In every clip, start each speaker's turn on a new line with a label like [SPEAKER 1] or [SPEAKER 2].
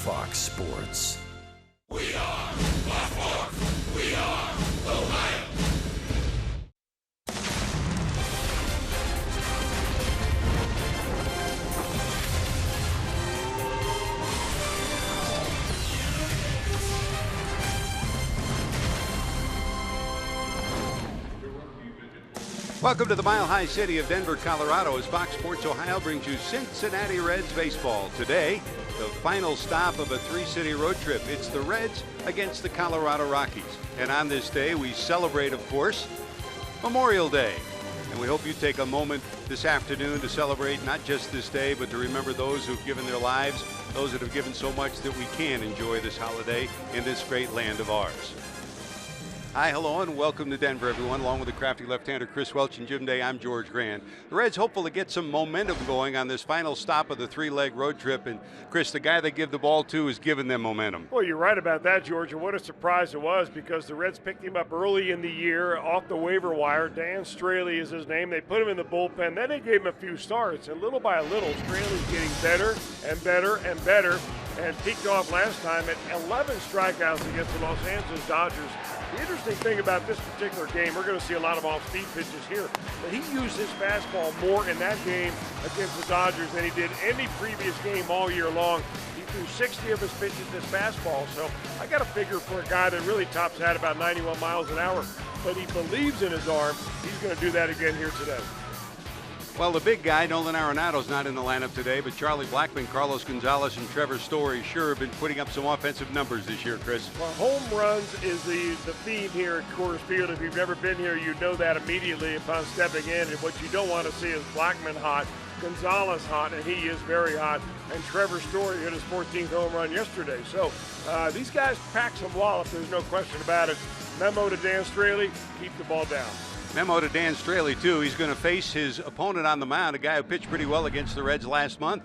[SPEAKER 1] Fox Sports.
[SPEAKER 2] We are Baltimore. We are Ohio.
[SPEAKER 3] Welcome to the Mile High City of Denver, Colorado, as Fox Sports Ohio brings you Cincinnati Reds baseball. Today, the final stop of a three-city road trip. It's the Reds against the Colorado Rockies. And on this day, we celebrate, of course, Memorial Day. And we hope you take a moment this afternoon to celebrate not just this day, but to remember those who've given their lives, those that have given so much that we can enjoy this holiday in this great land of ours. Hi, hello, and welcome to Denver, everyone. Along with the crafty left-hander Chris Welch and Jim Day, I'm George Grant. The Reds hopeful to get some momentum going on this final stop of the three-leg road trip. And, Chris, the guy they give the ball to is giving them momentum.
[SPEAKER 4] Well, you're right about that, George, and what a surprise it was because the Reds picked him up early in the year off the waiver wire. Dan Straley is his name. They put him in the bullpen. Then they gave him a few starts, and little by little, Straley's getting better and better and better, and peaked off last time at 11 strikeouts against the Los Angeles Dodgers. The interesting thing about this particular game, we're going to see a lot of off-speed pitches here, but he used his fastball more in that game against the Dodgers than he did any previous game all year long. He threw 60 of his pitches this fastball, so I got a figure for a guy that really tops out about 91 miles an hour, but he believes in his arm. He's going to do that again here today.
[SPEAKER 3] Well, the big guy, Nolan Arenado's not in the lineup today, but Charlie Blackmon, Carlos Gonzalez, and Trevor Story sure have been putting up some offensive numbers this year, Chris.
[SPEAKER 4] Well, home runs is the theme here at Coors Field. If you've never been here, you know that immediately upon stepping in. And what you don't want to see is Blackmon hot, Gonzalez hot, and he is very hot, and Trevor Story hit his 14th home run yesterday. So these guys pack some wallop, there's no question about it. Memo to Dan Straley, keep the ball down.
[SPEAKER 3] Memo to Dan Straley, too. He's going to face his opponent on the mound, a guy who pitched pretty well against the Reds last month.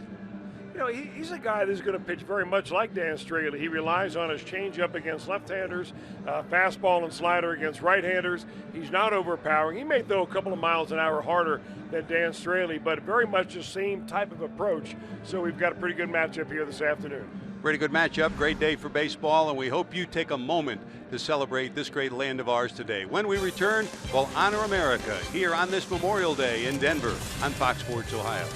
[SPEAKER 4] You know, he's a guy that's going to pitch very much like Dan Straley. He relies on his changeup against left-handers, fastball and slider against right-handers. He's not overpowering. He may throw a couple of miles an hour harder than Dan Straley, but very much the same type of approach. So we've got a pretty good matchup here this afternoon.
[SPEAKER 3] Pretty good matchup, great day for baseball, and we hope you take a moment to celebrate this great land of ours today. When we return, we'll honor America here on this Memorial Day in Denver on Fox Sports Ohio.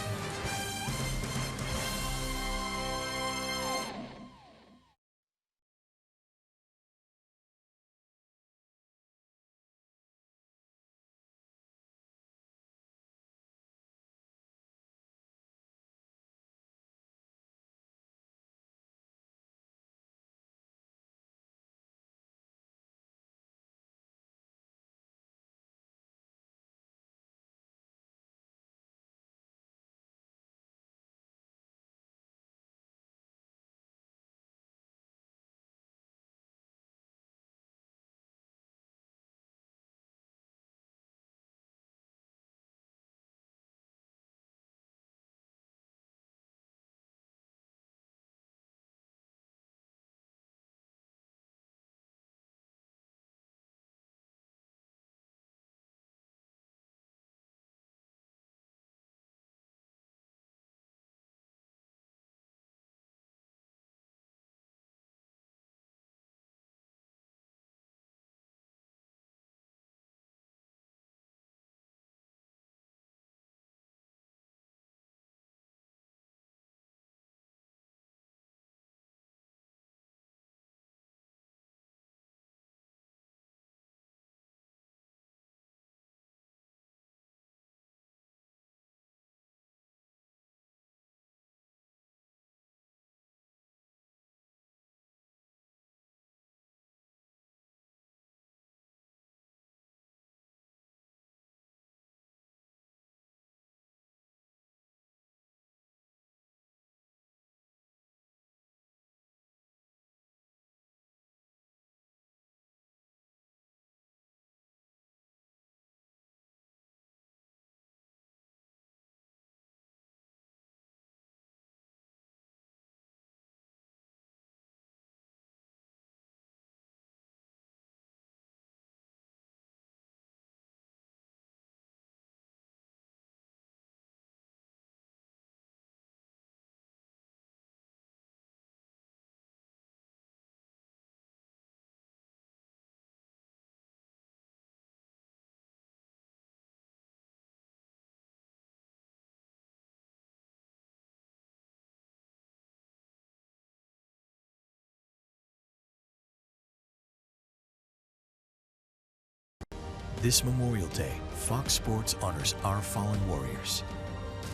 [SPEAKER 1] This Memorial Day, Fox Sports honors our fallen warriors.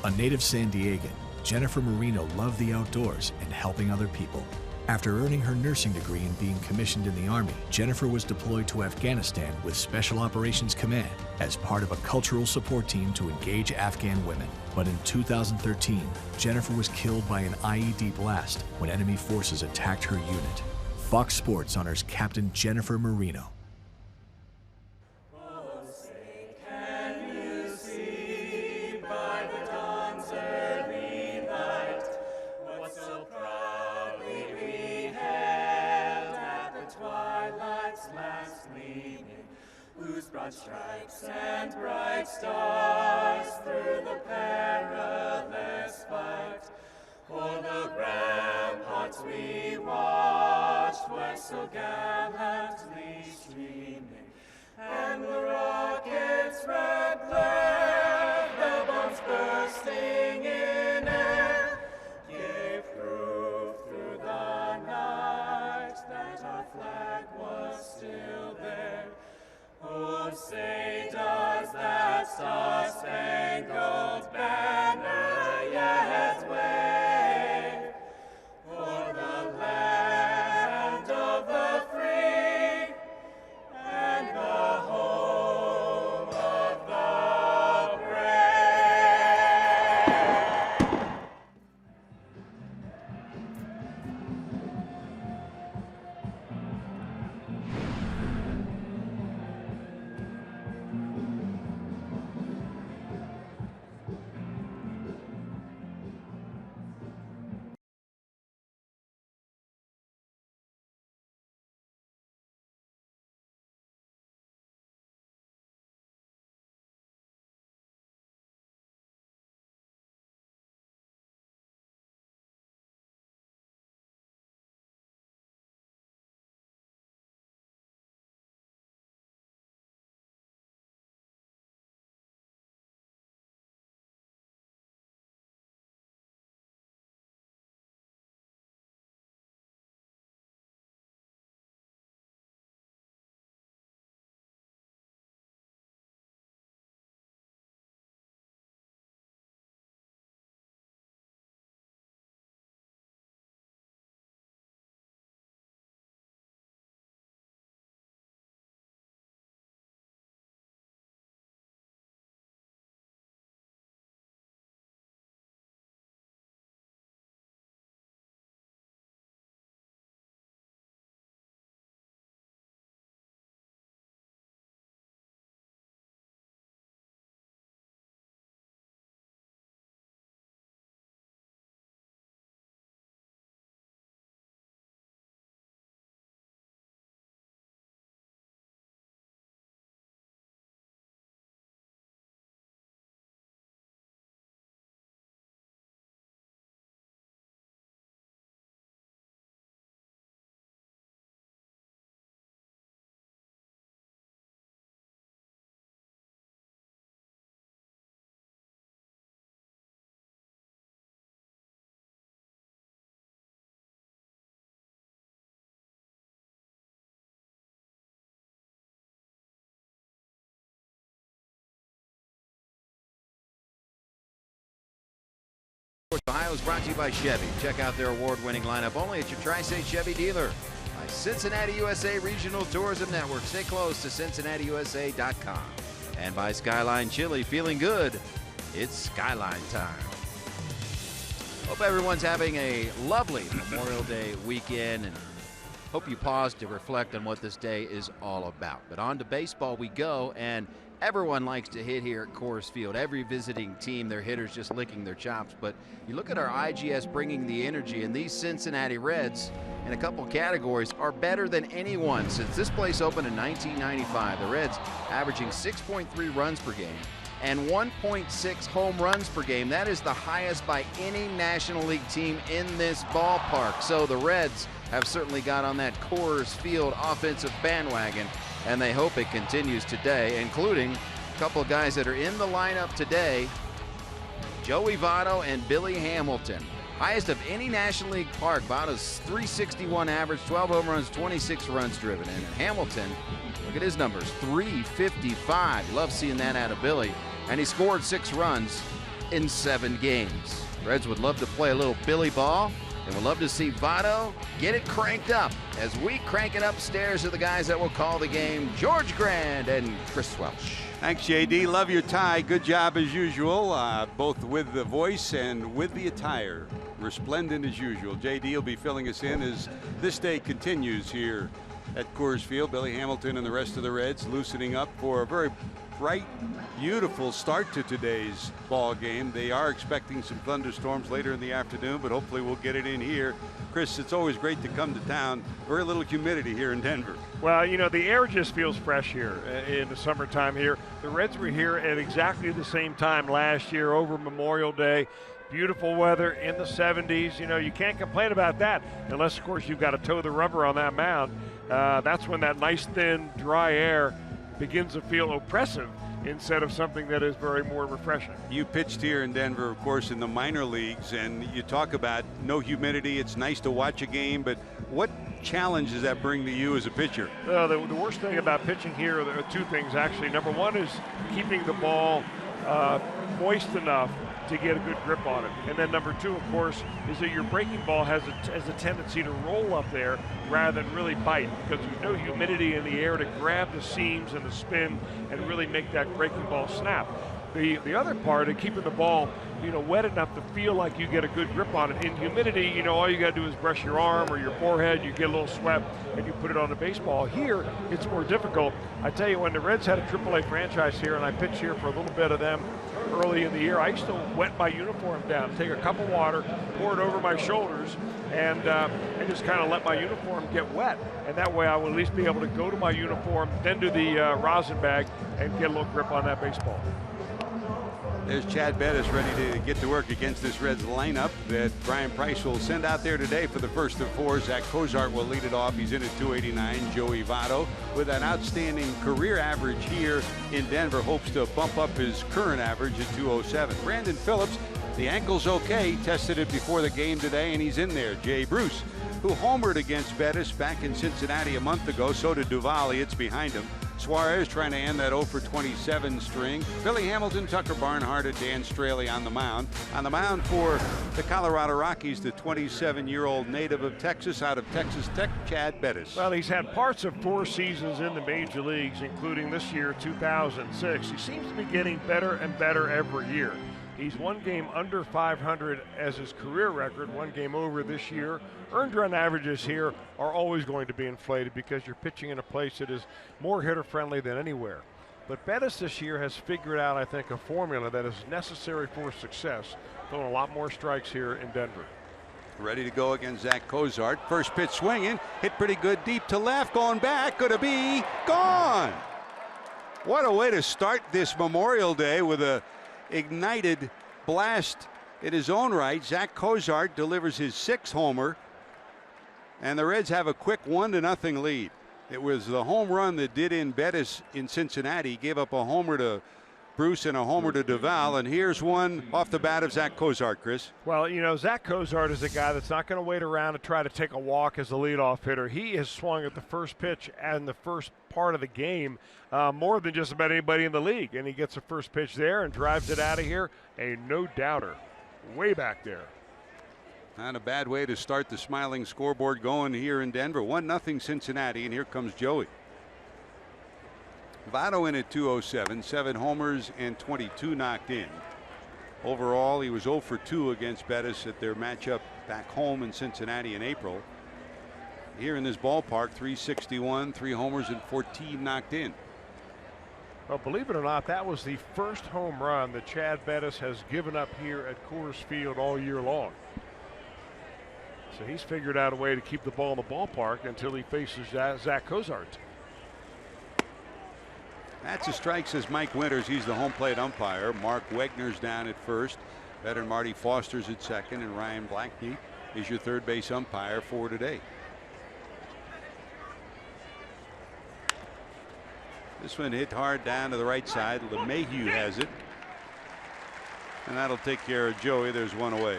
[SPEAKER 1] A native San Diegan, Jennifer Marino loved the outdoors and helping other people. After earning her nursing degree and being commissioned in the Army, Jennifer was deployed to Afghanistan with Special Operations Command as part of a cultural support team to engage Afghan women. But in 2013, Jennifer was killed by an IED blast when enemy forces attacked her unit. Fox Sports honors Captain Jennifer Marino.
[SPEAKER 5] Broad stripes and bright stars through the perilous fight. For the ramparts we watched were so gallantly streaming, and the rockets' red glare, the bombs bursting in air, gave proof through the night that our flag was still there. Oh, say does that star-spangled banner yet wave for the land of the free and the home of the brave?
[SPEAKER 3] Ohio is brought to you by Chevy. Check out their award-winning lineup only at your Tri-State Chevy dealer. By Cincinnati USA Regional Tourism Network. Stay close to CincinnatiUSA.com. And by Skyline Chili. Feeling good? It's Skyline time. Hope everyone's having a lovely Memorial Day weekend, and hope you pause to reflect on what this day is all about. But on to baseball we go, and everyone likes to hit here at Coors Field. Every visiting team, their hitters just licking their chops. But you look at our IGS bringing the energy, and these Cincinnati Reds, in a couple categories, are better than anyone since this place opened in 1995. The Reds averaging 6.3 runs per game and 1.6 home runs per game. That is the highest by any National League team in this ballpark. So the Reds have certainly got on that Coors Field offensive bandwagon, and they hope it continues today, including a couple of guys that are in the lineup today, Joey Votto and Billy Hamilton.
[SPEAKER 6] Highest of any National League park. Votto's 361 average, 12 home runs, 26 runs driven in. And Hamilton, look at his numbers, 355. Love seeing that out of Billy. And he scored 6 runs in 7 games. Reds would love to play a little Billy ball, and would love to see Votto get it cranked up as we crank it upstairs to the guys that will call the game, George Grand and Chris Welsh.
[SPEAKER 3] Thanks, JD. Love your tie. Good job as usual, both with the voice and with the attire. Resplendent as usual. JD will be filling us in as this day continues here at Coors Field. Billy Hamilton and the rest of the Reds loosening up for a very bright, beautiful start to today's ball game. They are expecting some thunderstorms later in the afternoon, but hopefully we'll get it in here. Chris, it's always great to come to town. Very little humidity here in Denver.
[SPEAKER 4] Well, you know, the air just feels fresh here in the summertime here. The Reds were here at exactly the same time last year over Memorial Day. Beautiful weather in the 70s. You know, you can't complain about that unless, of course, you've got to toe the rubber on that mound. That's when that nice, thin, dry air begins to feel oppressive instead of something that is very more refreshing.
[SPEAKER 3] You pitched here in Denver, of course, in the minor leagues, and you talk about no humidity. It's nice to watch a game, but what challenge does that bring to you as a pitcher?
[SPEAKER 4] The worst thing about pitching here, there are 2 things, actually. Number 1 is keeping the ball moist enough to get a good grip on it. And then number 2, of course, is that your breaking ball has a tendency to roll up there rather than really bite, because there's no humidity in the air to grab the seams and the spin and really make that breaking ball snap. The other part of keeping the ball, you know, wet enough to feel like you get a good grip on it. In humidity, you know, all you got to do is brush your arm or your forehead, you get a little sweat, and you put it on the baseball. Here, it's more difficult. I tell you, when the Reds had a AAA franchise here, and I pitched here for a little bit of them early in the year, I used to wet my uniform down, take a cup of water, pour it over my shoulders, and just kind of let my uniform get wet. And that way I would at least be able to go to my uniform, then to the rosin bag, and get a little grip on that baseball.
[SPEAKER 3] There's Chad Bettis ready to get to work against this Reds lineup that Brian Price will send out there today for the first of 4. Zach Cozart will lead it off. He's in at 289. Joey Votto, with an outstanding career average here in Denver, hopes to bump up his current average at 207. Brandon Phillips, the ankle's okay. Tested it before the game today, and he's in there. Jay Bruce, who homered against Bettis back in Cincinnati a month ago. So did Duvall. It's behind him. Suarez trying to end that 0 for 27 string. Billy Hamilton, Tucker Barnhart, and Dan Straley on the mound. On the mound for the Colorado Rockies, the 27-year-old native of Texas, out of Texas Tech, Chad Bettis.
[SPEAKER 4] Well, he's had parts of 4 seasons in the major leagues, including this year, 2006. He seems to be getting better and better every year. He's 1 game under 500 as his career record, 1 game over this year. Earned run averages here are always going to be inflated because you're pitching in a place that is more hitter friendly than anywhere. But Bettis this year has figured out, I think, a formula that is necessary for success. Throwing a lot more strikes here in Denver.
[SPEAKER 3] Ready to go against Zach Cozart. First pitch swinging, hit pretty good deep to left, going back, gonna be gone. What a way to start this Memorial Day with a ignited blast in his own right. Zach Cozart delivers his 6th homer, and the Reds have a quick 1-0 lead. It was the home run that did in Bettis in Cincinnati. Gave up a homer to Bruce and a homer to Duvall, and here's one off the bat of Zach Cozart, Chris.
[SPEAKER 4] Well, you know, Zach Cozart is a guy that's not going to wait around to try to take a walk as a leadoff hitter. He has swung at the first pitch and the first part of the game more than just about anybody in the league, and he gets the first pitch there and drives it out of here. A no-doubter way back there.
[SPEAKER 3] Not a bad way to start the smiling scoreboard going here in Denver. 1-0 Cincinnati, and here comes Joey. Votto in at 207, 7 homers and 22 knocked in. Overall, he was 0 for 2 against Bettis at their matchup back home in Cincinnati in April. Here in this ballpark, 361, 3 homers and 14 knocked in.
[SPEAKER 4] Well, believe it or not, that was the first home run that Chad Bettis has given up here at Coors Field all year long. So he's figured out a way to keep the ball in the ballpark until he faces Zach Cozart.
[SPEAKER 3] That's a strike, says Mike Winters. He's the home plate umpire. Mark Wegner's down at first. Veteran Marty Foster's at second, and Ryan Blackney is your third base umpire for today. This one hit hard down to the right side. LeMahieu has it, and that'll take care of Joey. There's one away.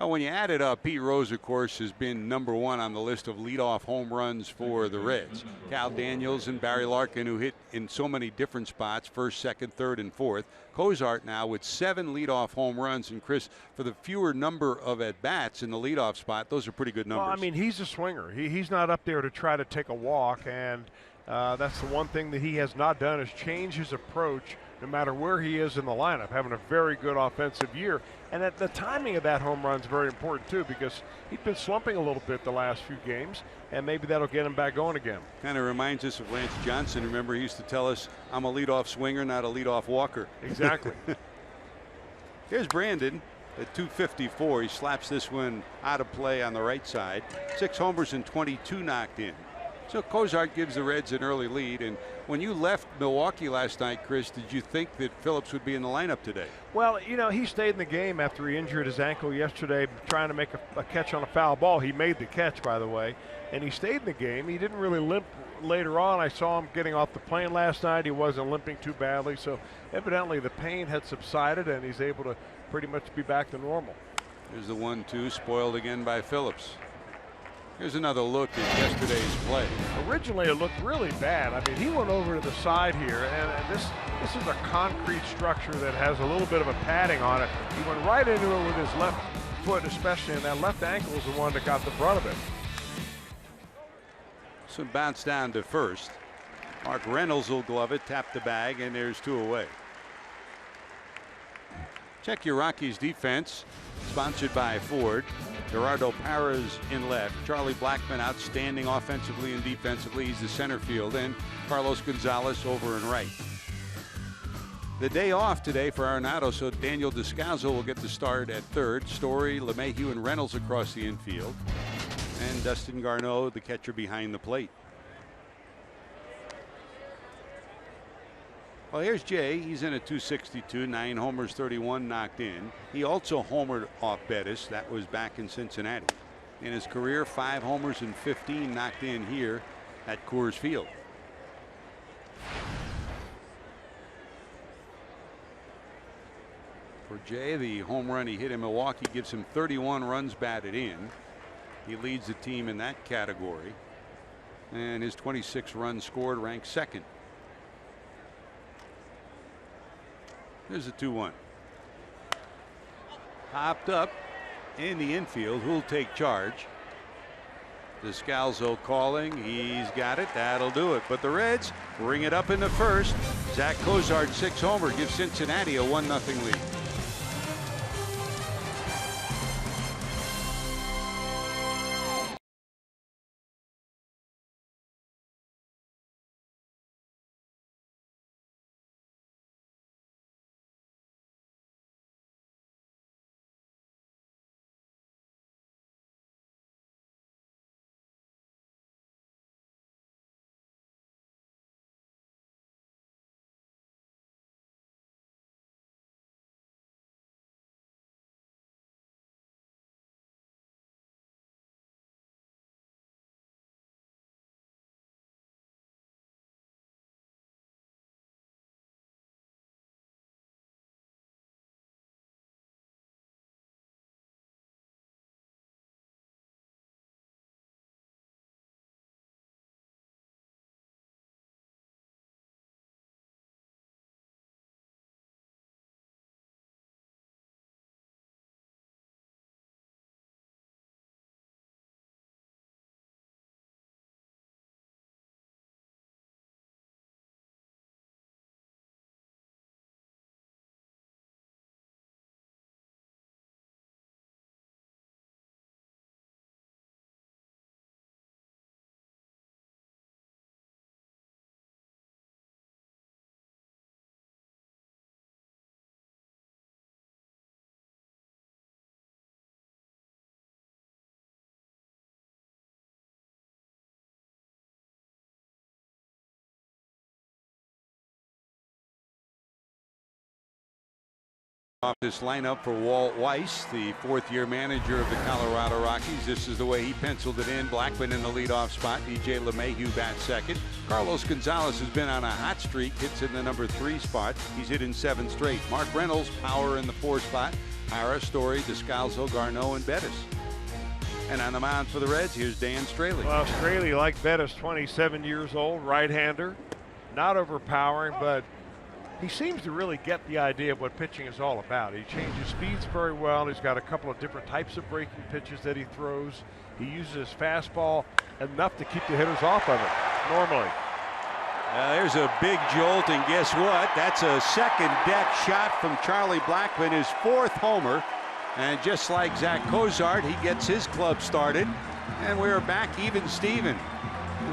[SPEAKER 3] Well, when you add it up, Pete Rose, of course, has been #1 on the list of leadoff home runs for the Reds. Cal Daniels and Barry Larkin, who hit in so many different spots, first, second, third, and fourth. Cozart now with 7 leadoff home runs. And Chris, for the fewer number of at-bats in the leadoff spot, those are pretty good numbers.
[SPEAKER 4] Well, I mean, he's a swinger. He's not up there to try to take a walk, and that's the one thing that he has not done is change his approach no matter where he is in the lineup, having a very good offensive year. And the timing of that home run is very important, too, because he's been slumping a little bit the last few games, and maybe that'll get him back going again.
[SPEAKER 3] Kind of reminds us of Lance Johnson. Remember, he used to tell us, I'm a leadoff swinger, not a leadoff walker.
[SPEAKER 4] Exactly.
[SPEAKER 3] Here's Brandon at 254. He slaps this one out of play on the right side. 6 homers and 22 knocked in. So Cozart gives the Reds an early lead. And when you left Milwaukee last night, Chris, did you think that Phillips would be in the lineup today?
[SPEAKER 4] Well, you know, he stayed in the game after he injured his ankle yesterday trying to make a catch on a foul ball. He made the catch, by the way, and he stayed in the game. He didn't really limp later on. I saw him getting off the plane last night. He wasn't limping too badly, so evidently the pain had subsided and he's able to pretty much be back to normal.
[SPEAKER 3] There's the 1-2, spoiled again by Phillips. Here's another look at yesterday's play.
[SPEAKER 4] Originally, it looked really bad. I mean, he went over to the side here, and this is a concrete structure that has a little bit of a padding on it. He went right into it with his left foot, especially, and that left ankle is the one that got the brunt of it.
[SPEAKER 3] So bounce down to first. Mark Reynolds will glove it, tap the bag, and there's 2 away. Check your Rockies defense, sponsored by Ford. Gerardo Parras in left. Charlie Blackmon outstanding offensively and defensively. He's the center field. And Carlos Gonzalez over and right. The day off today for Arenado, so Daniel Descalzo will get the start at third. Story, LeMahieu, and Reynolds across the infield. And Dustin Garneau, the catcher behind the plate. Well, here's Jay. He's in at 262, 9 homers, 31 knocked in. He also homered off Bettis. That was back in Cincinnati. In his career, 5 homers and 15 knocked in here at Coors Field. For Jay, the home run he hit in Milwaukee gives him 31 runs batted in. He leads the team in that category. And his 26 runs scored ranks second. There's a 2-1. Popped up in the infield. Who'll take charge? Descalzo calling. He's got it. That'll do it. But the Reds bring it up in the first. Zach Cozart 6 homer gives Cincinnati a 1-0 lead. Off this lineup for Walt Weiss, the fourth-year manager of the Colorado Rockies. This is the way he penciled it in. Blackman in the leadoff spot. DJ LeMahieu bats second. Carlos Gonzalez has been on a hot streak. Hits in the number 3 spot. He's hit in 7 straight. Mark Reynolds, power in the 4 spot. Hara, Story, Descalzo, Garneau, and Bettis. And on the mound for the Reds, here's Dan Straley.
[SPEAKER 4] Well, Straley, like Bettis, 27 years old, right-hander. Not overpowering, but he seems to really get the idea of what pitching is all about. He changes speeds very well. He's got a couple of different types of breaking pitches that he throws. He uses his fastball enough to keep the hitters off of it, normally.
[SPEAKER 3] There's a big jolt, and guess what? That's a second deck shot from Charlie Blackman, his 4th homer. And just like Zach Cozart, he gets his club started. And we're back even Steven.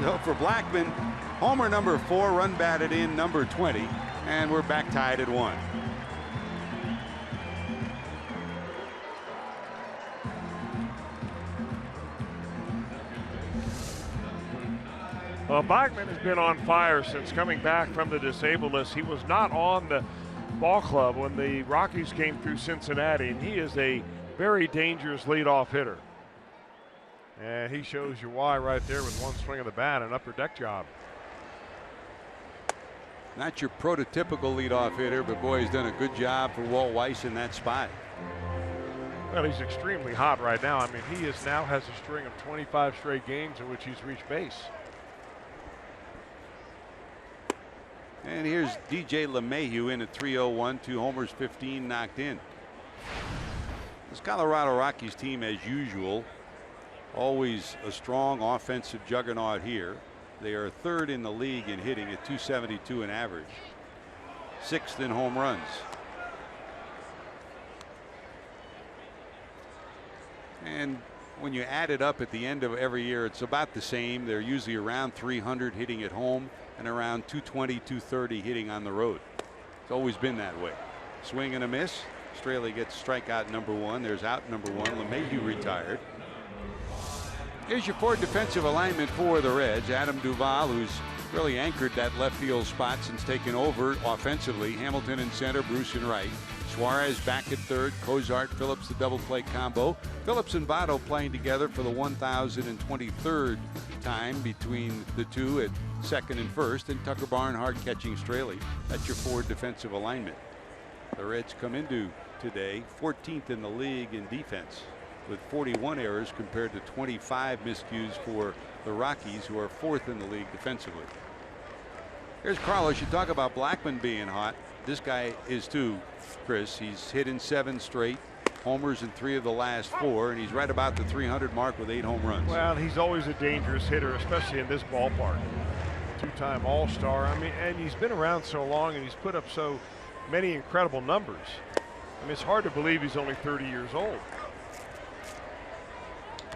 [SPEAKER 3] So for Blackman, homer number 4, run batted in number 20. And we're back tied at 1.
[SPEAKER 4] Well, Blackman has been on fire since coming back from the disabled list. He was not on the ball club when the Rockies came through Cincinnati, and he is a very dangerous leadoff hitter. And he shows you why right there with one swing of the bat, an upper deck job.
[SPEAKER 3] Not your prototypical leadoff hitter, but boy, he's done a good job for Walt Weiss in that spot.
[SPEAKER 4] Well, he's extremely hot right now. I mean, he now has a string of 25 straight games in which he's reached base.
[SPEAKER 3] And here's DJ LeMahieu in at 301, 2 homers, 15 knocked in. This Colorado Rockies team, as usual, always a strong offensive juggernaut here. They are 3rd in the league in hitting at 272 in average, 6th in home runs. And when you add it up at the end of every year, it's about the same. They're usually around 300 hitting at home and around 220, 230 hitting on the road. It's always been that way. Swing and a miss. Straley gets strikeout number 1. There's out number 1. LeMahieu retired. Here's your 4 defensive alignment for the Reds. Adam Duvall, who's really anchored that left field spot since taking over offensively. Hamilton in center, Bruce in right. Suarez back at 3rd. Cozart, Phillips, the double play combo. Phillips and Votto playing together for the 1,023rd time between the two at 2nd and 1st. And Tucker Barnhart catching Straley. That's your 4 defensive alignment. The Reds come into today 14th in the league in defense, with 41 errors compared to 25 miscues for the Rockies, who are 4th in the league defensively. Here's Carlos. You talk about Blackman being hot. This guy is too, Chris. He's hit in 7 straight, homers in 3 of the last 4, and he's right about the 300 mark with 8 home runs.
[SPEAKER 4] Well, he's always a dangerous hitter, especially in this ballpark. 2-time All-Star. I mean, and he's been around so long, and he's put up so many incredible numbers. I mean, it's hard to believe he's only 30 years old.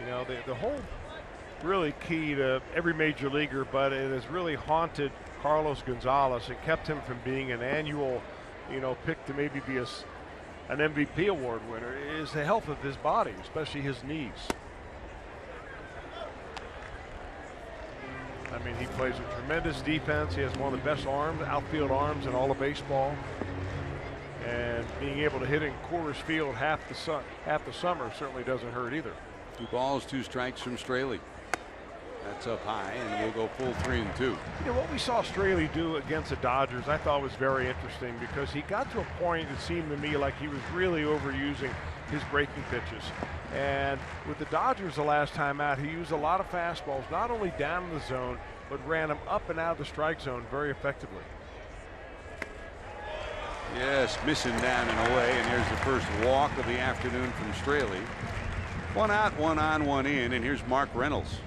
[SPEAKER 4] You know, the whole really key to every major leaguer, but it has really haunted Carlos Gonzalez and kept him from being an annual, pick to maybe be an MVP award winner, is the health of his body, especially his knees. I mean, he plays a tremendous defense. He has one of the best outfield arms in all of baseball. And being able to hit in Coors Field half the summer certainly doesn't hurt either.
[SPEAKER 3] 2 balls, 2 strikes from Straley. That's up high, and we'll go full 3-2.
[SPEAKER 4] You know, what we saw Straley do against the Dodgers, I thought was very interesting, because he got to a point, it seemed to me, like he was really overusing his breaking pitches. And with the Dodgers the last time out, he used a lot of fastballs, not only down in the zone, but ran them up and out of the strike zone very effectively.
[SPEAKER 3] Yes, missing down and away, and here's the first walk of the afternoon from Straley. 1 out, 1 on, 1 in, and here's Mark Reynolds.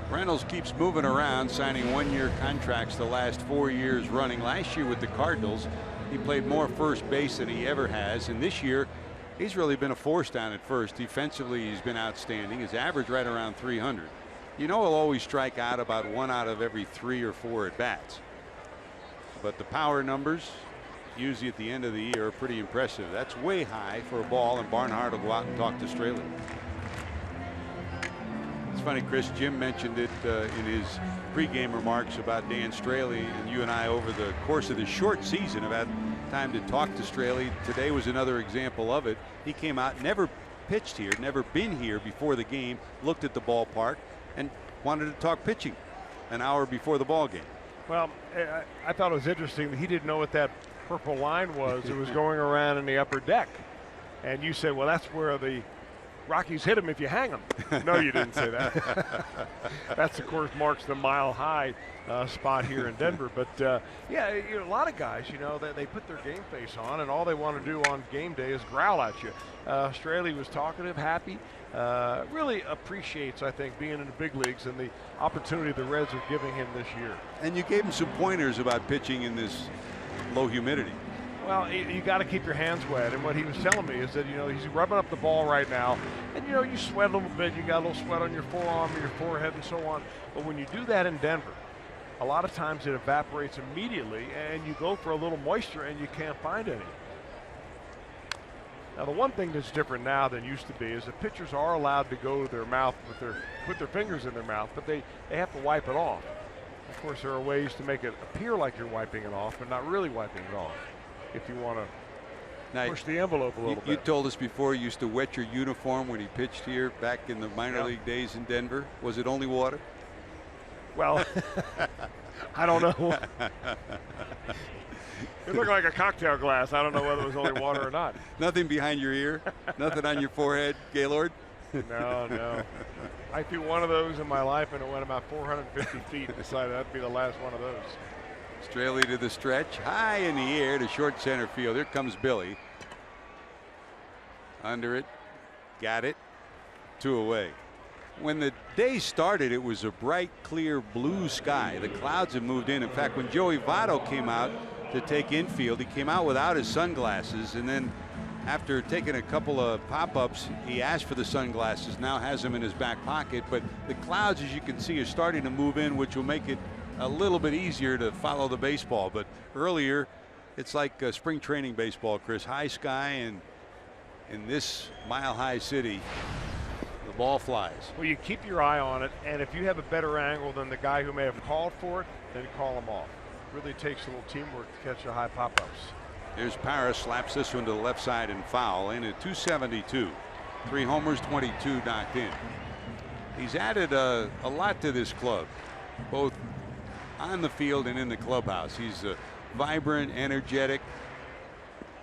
[SPEAKER 3] Reynolds keeps moving around, signing 1-year contracts the last 4 years running. Last year with the Cardinals, he played more first base than he ever has, and this year he's really been a force down at first. Defensively, he's been outstanding. His average right around 300. You know, he'll always strike out about 1 out of every 3 or 4 at bats. But the power numbers, usually at the end of the year, are pretty impressive. That's way high for a ball, and Barnhart will go out and talk to Straley.
[SPEAKER 4] As
[SPEAKER 3] funny, Chris. Jim mentioned it in his pregame remarks about Dan Straley, and you and I, over the course of the short season, have had time to talk to Straley. Today was another example of it. He came out, never pitched here, never been here before the game, looked at the ballpark, and wanted to talk pitching an hour before the ball game.
[SPEAKER 4] Well, I thought it was interesting that he didn't know what that purple line was. It was going around in the upper deck. And you said, well, that's where the Rockies hit him if you hang him. No, you didn't say that. That's, of course, marks the Mile High spot here in Denver. But, yeah, a lot of guys, they put their game face on, and all they want to do on game day is growl at you. Straley was talkative, happy, really appreciates, I think, being in the big leagues and the opportunity the Reds are giving him this year.
[SPEAKER 3] And you gave him some pointers about pitching in this low humidity.
[SPEAKER 4] Well, you got to keep your hands wet, and what he was telling me is that he's rubbing up the ball right now, and you sweat a little bit. You got a little sweat on your forearm or your forehead and so on. But when you do that in Denver, a lot of times it evaporates immediately, and you go for a little moisture, and you can't find any. Now, the one thing that's different now than used to be is that pitchers are allowed to go to their mouth put their fingers in their mouth, but they have to wipe it off. Of course, there are ways to make it appear like you're wiping it off, but not really wiping it off, if you want to push the envelope a little bit.
[SPEAKER 3] You told us before you used to wet your uniform when he pitched here back in the minor league days in Denver. Was it only water?
[SPEAKER 4] Well, I don't know. It looked like a cocktail glass. I don't know whether it was only water or not.
[SPEAKER 3] Nothing behind your ear? Nothing on your forehead, Gaylord?
[SPEAKER 4] No. I threw one of those in my life, and it went about 450 feet and decided that'd be the last one of those.
[SPEAKER 3] Straley to the stretch, high in the air to short center field. Here comes Billy. Under it, got it, 2 away. When the day started, it was a bright, clear blue sky. The clouds have moved in. In fact, when Joey Votto came out to take infield, he came out without his sunglasses, and then after taking a couple of pop-ups, he asked for the sunglasses, now has them in his back pocket. But the clouds, as you can see, are starting to move in, which will make it a little bit easier to follow the baseball. But earlier, it's like spring training baseball, Chris. High sky, and in this mile-high city, the ball flies.
[SPEAKER 4] Well, you keep your eye on it, and if you have a better angle than the guy who may have called for it, then call him off. It really takes a little teamwork to catch the high pop-ups.
[SPEAKER 3] There's Paris, slaps this one to the left side and foul in at 272. 3 homers, 22 knocked in. He's added a lot to this club, both on the field and in the clubhouse. He's a vibrant, energetic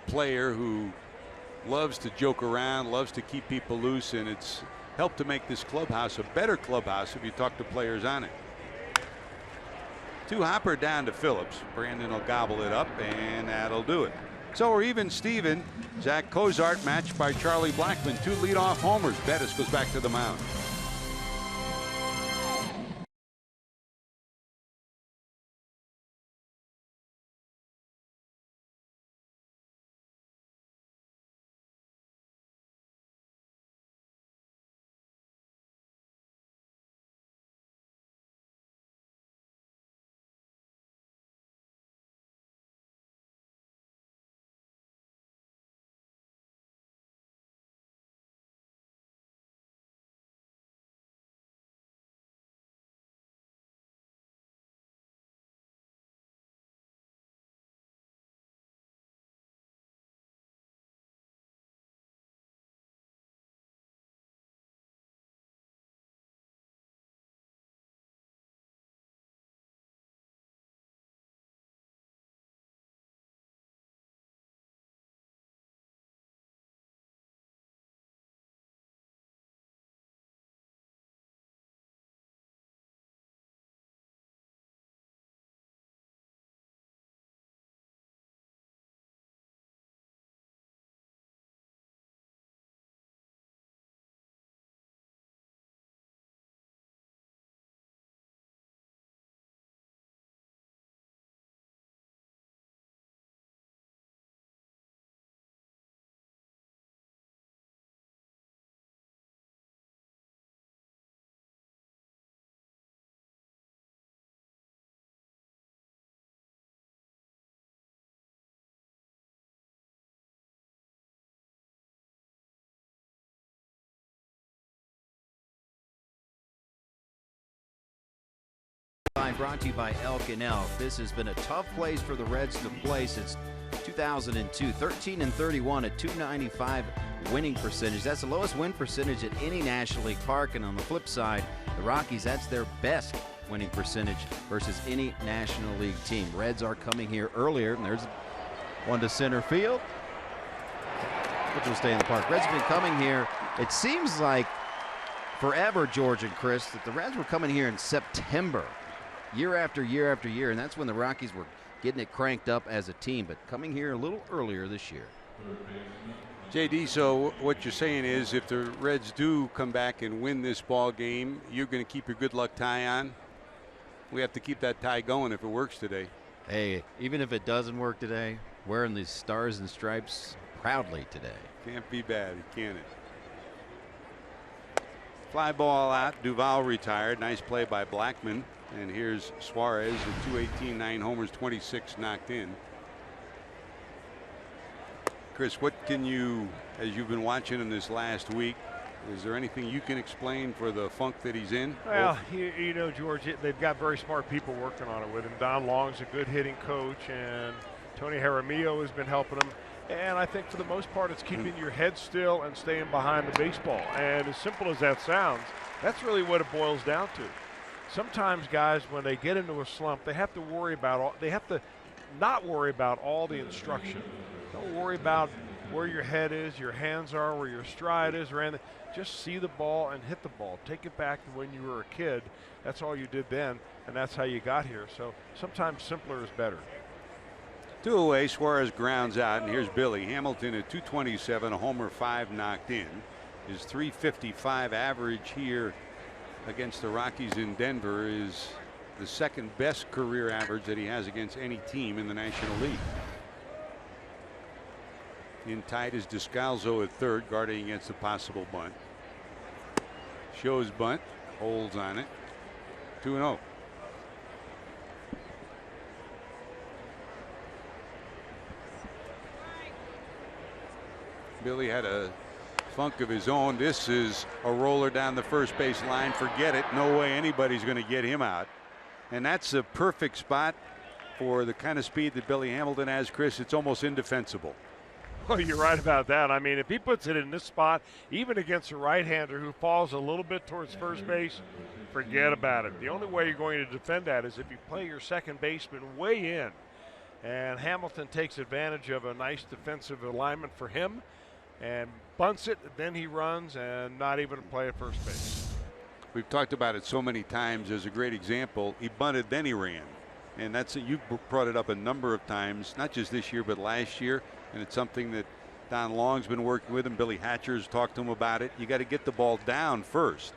[SPEAKER 3] player who loves to joke around, loves to keep people loose, and it's helped to make this clubhouse a better clubhouse if you talk to players on it. 2 hopper down to Phillips. Brandon will gobble it up, and that'll do it. So we're even Steven. Zach Cozart matched by Charlie Blackmon. 2 leadoff homers. Bettis goes back to the mound.
[SPEAKER 6] Brought to you by Elk and Elk. This has been a tough place for the Reds to play since 2002. 13-31 at .295 winning percentage. That's the lowest win percentage at any National League park. And on the flip side, the Rockies, that's their best winning percentage versus any National League team. Reds are coming here earlier, and there's one to center field, which will stay in the park. Reds have been coming here, it seems like forever, George and Chris, that the Reds were coming here in September, year after year after year, and that's when the Rockies were getting it cranked up as a team, but coming here a little earlier this year.
[SPEAKER 3] JD, so what you're saying is if the Reds do come back and win this ball game, you're going to keep your good luck tie on? We have to keep that tie going if it works today.
[SPEAKER 6] Hey, even if it doesn't work today, wearing these stars and stripes proudly today.
[SPEAKER 3] Can't be bad, can it? Fly ball out. Duvall retired. Nice play by Blackman. And here's Suarez at 218, 9 homers, 26 knocked in. Chris, what can you, as you've been watching him this last week, is there anything you can explain for the funk that he's in?
[SPEAKER 4] Well, you know, George, they've got very smart people working on it with him. Don Long's a good hitting coach, and Tony Jaramillo has been helping him. And I think for the most part, it's keeping your head still and staying behind the baseball. And as simple as that sounds, that's really what it boils down to. Sometimes guys, when they get into a slump, they have to worry about not worry about all the instruction. Don't worry about where your head is, your hands are, where your stride is, or anything. Just see the ball and hit the ball. Take it back to when you were a kid. That's all you did then, and that's how you got here. So sometimes simpler is better.
[SPEAKER 3] 2 away, Suarez grounds out, and here's Billy Hamilton at 227, a homer, 5 knocked in. His .355 average here against the Rockies in Denver is the second best career average that he has against any team in the National League. In tight is Descalzo at third, guarding against a possible bunt. Shows bunt, holds on it. 2-0. Billy had a funk of his own. This is a roller down the first base line. Forget it. No way anybody's going to get him out. And that's a perfect spot for the kind of speed that Billy Hamilton has, Chris. It's almost indefensible.
[SPEAKER 4] Well, you're right about that. I mean, if he puts it in this spot, even against a right-hander who falls a little bit towards first base, forget about it. The only way you're going to defend that is if you play your second baseman way in. And Hamilton takes advantage of a nice defensive alignment for him and bunts it, then he runs and not even play at first base.
[SPEAKER 3] We've talked about it so many times. As a great example, he bunted, then he ran. And that's you brought it up a number of times, not just this year, but last year. And it's something that Don Long's been working with him. Billy Hatcher's talked to him about it. You got to get the ball down first.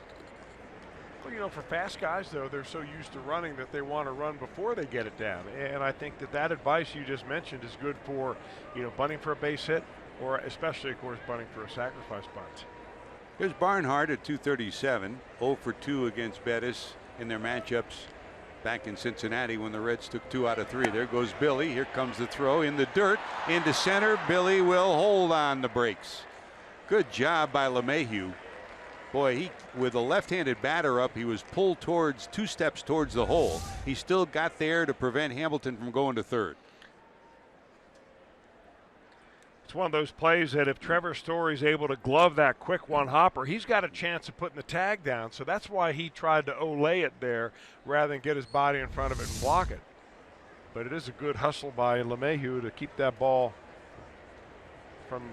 [SPEAKER 4] Well, you know, for fast guys, though, they're so used to running that they want to run before they get it down. And I think that advice you just mentioned is good for, you know, bunting for a base hit, or especially, of course, bunting for a sacrifice bunt.
[SPEAKER 3] Here's Barnhart at 237, 0 for 2 against Bettis in their matchups back in Cincinnati when the Reds took 2 out of 3. There goes Billy. Here comes the throw in the dirt into center. Billy will hold on the brakes. Good job by LeMahieu. Boy, he, with a left-handed batter up, he was pulled towards 2 steps towards the hole. He still got there to prevent Hamilton from going to third.
[SPEAKER 4] It's one of those plays that if Trevor Story's able to glove that quick one hopper, he's got a chance of putting the tag down. So that's why he tried to olay it there rather than get his body in front of it and block it. But it is a good hustle by LeMahieu to keep that ball from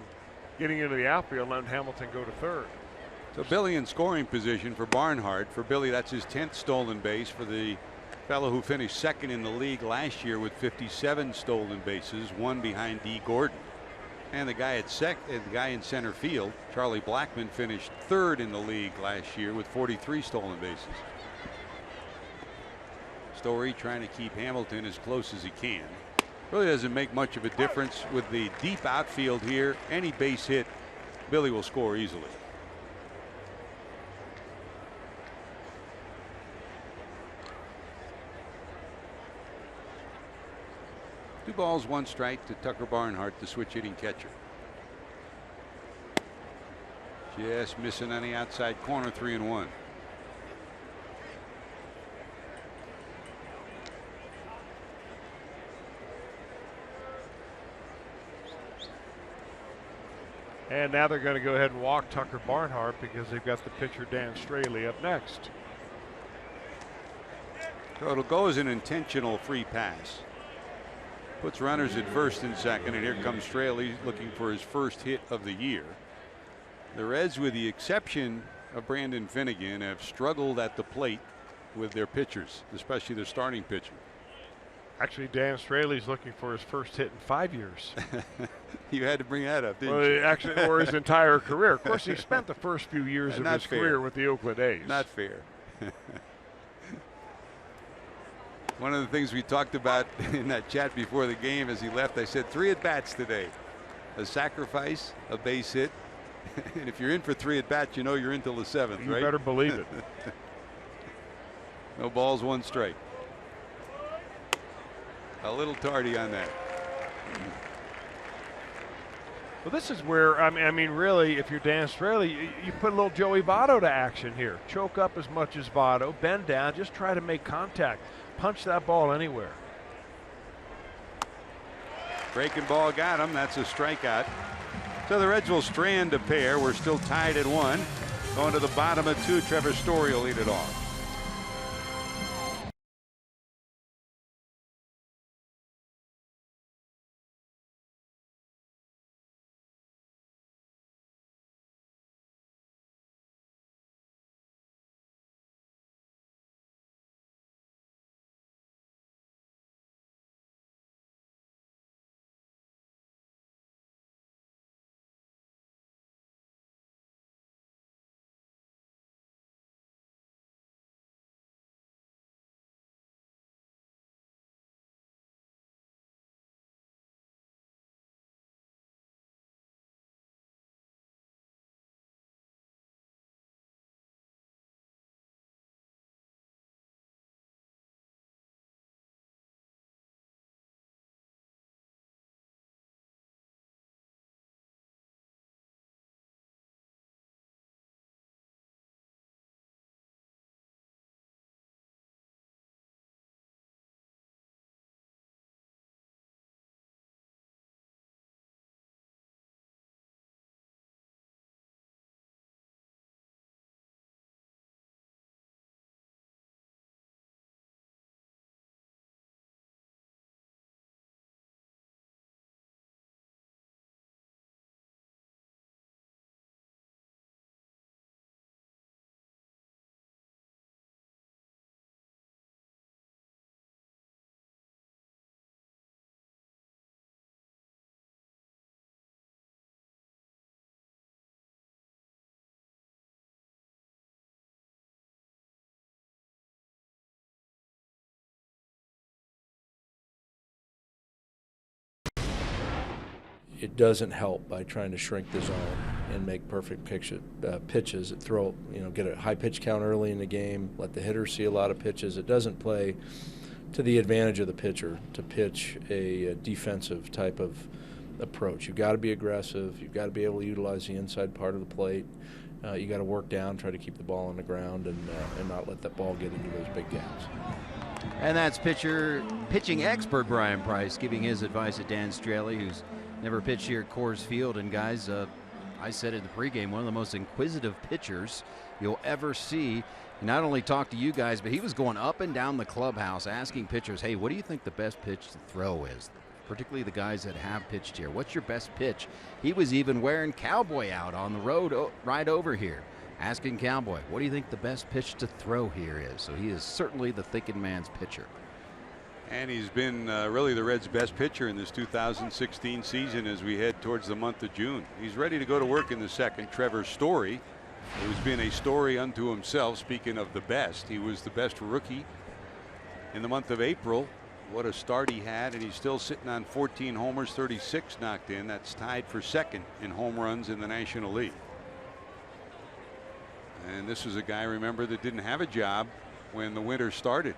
[SPEAKER 4] getting into the outfield and letting Hamilton go to third.
[SPEAKER 3] So Billy in scoring position for Barnhart. For Billy, that's his 10th stolen base. For the fellow who finished second in the league last year with 57 stolen bases, 1 behind D. Gordon. And the guy in center field, Charlie Blackman, finished 3rd in the league last year with 43 stolen bases. Story trying to keep Hamilton as close as he can. Really doesn't make much of a difference with the deep outfield here. Any base hit, Billy will score easily. Two balls, 1 strike to Tucker Barnhart, the switch hitting catcher. Just missing on the outside corner, 3-1.
[SPEAKER 4] And now they're going to go ahead and walk Tucker Barnhart because they've got the pitcher Dan Straley up next.
[SPEAKER 3] So it'll go as an intentional free pass. Puts runners at first and second, and here comes Straley looking for his first hit of the year. The Reds, with the exception of Brandon Finnegan, have struggled at the plate with their pitchers, especially their starting pitcher.
[SPEAKER 4] Actually, Dan Straley's looking for his first hit in 5 years.
[SPEAKER 3] You had to bring that up, didn't you?
[SPEAKER 4] Actually, or his entire career. Of course, he spent the first few years of his career with the Oakland A's.
[SPEAKER 3] Not fair. One of the things we talked about in that chat before the game as he left, I said 3 at-bats today. A sacrifice, a base hit, and if you're in for 3 at-bats, you know you're into the 7th, right?
[SPEAKER 4] You better believe it.
[SPEAKER 3] No balls, 1 strike. A little tardy on that.
[SPEAKER 4] Well, this is where, I mean, really, if you're Dan Straley, you put a little Joey Votto to action here. Choke up as much as Votto, bend down, just try to make contact. Punch that ball anywhere.
[SPEAKER 3] Breaking ball got him. That's a strikeout. So the Reds will strand a pair. We're still tied at 1. Going to the bottom of 2. Trevor Story will lead it off.
[SPEAKER 7] It doesn't help by trying to shrink the zone and make perfect pitches. Get a high pitch count early in the game, let the hitter see a lot of pitches. It doesn't play to the advantage of the pitcher to pitch a defensive type of approach. You've got to be aggressive. You've got to be able to utilize the inside part of the plate. You got to work down, try to keep the ball on the ground, and not let that ball get into those big gaps.
[SPEAKER 6] And that's pitching expert Brian Price giving his advice at Dan Straley, who's never pitched here at Coors Field. And guys, I said in the pregame, one of the most inquisitive pitchers you'll ever see. He not only talked to you guys, but he was going up and down the clubhouse asking pitchers, hey, what do you think the best pitch to throw is? Particularly the guys that have pitched here. What's your best pitch? He was even wearing Cowboy out on the road right over here, asking Cowboy, what do you think the best pitch to throw here is? So he is certainly the thinking man's pitcher.
[SPEAKER 3] And he's been really the Reds' best pitcher in this 2016 season as we head towards the month of June. He's ready to go to work in the second. Trevor Story, who's been a story unto himself. Speaking of the best, he was the best rookie in the month of April. What a start he had, and he's still sitting on 14 homers, 36 knocked in. That's tied for second in home runs in the National League. And this was a guy, remember, that didn't have a job when the winter started.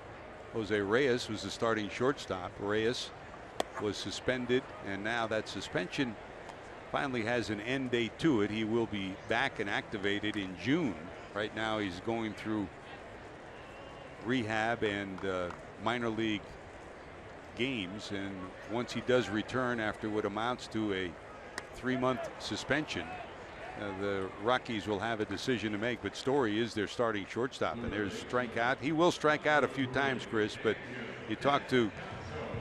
[SPEAKER 3] Jose Reyes was the starting shortstop. Reyes was suspended, and now that suspension finally has an end date to it. He will be back and activated in June. Right now he's going through rehab and minor league games, and once he does return after what amounts to a 3-month suspension, the Rockies will have a decision to make, but Story is their starting shortstop, and there's strikeout. He will strike out a few times, Chris, but you talk to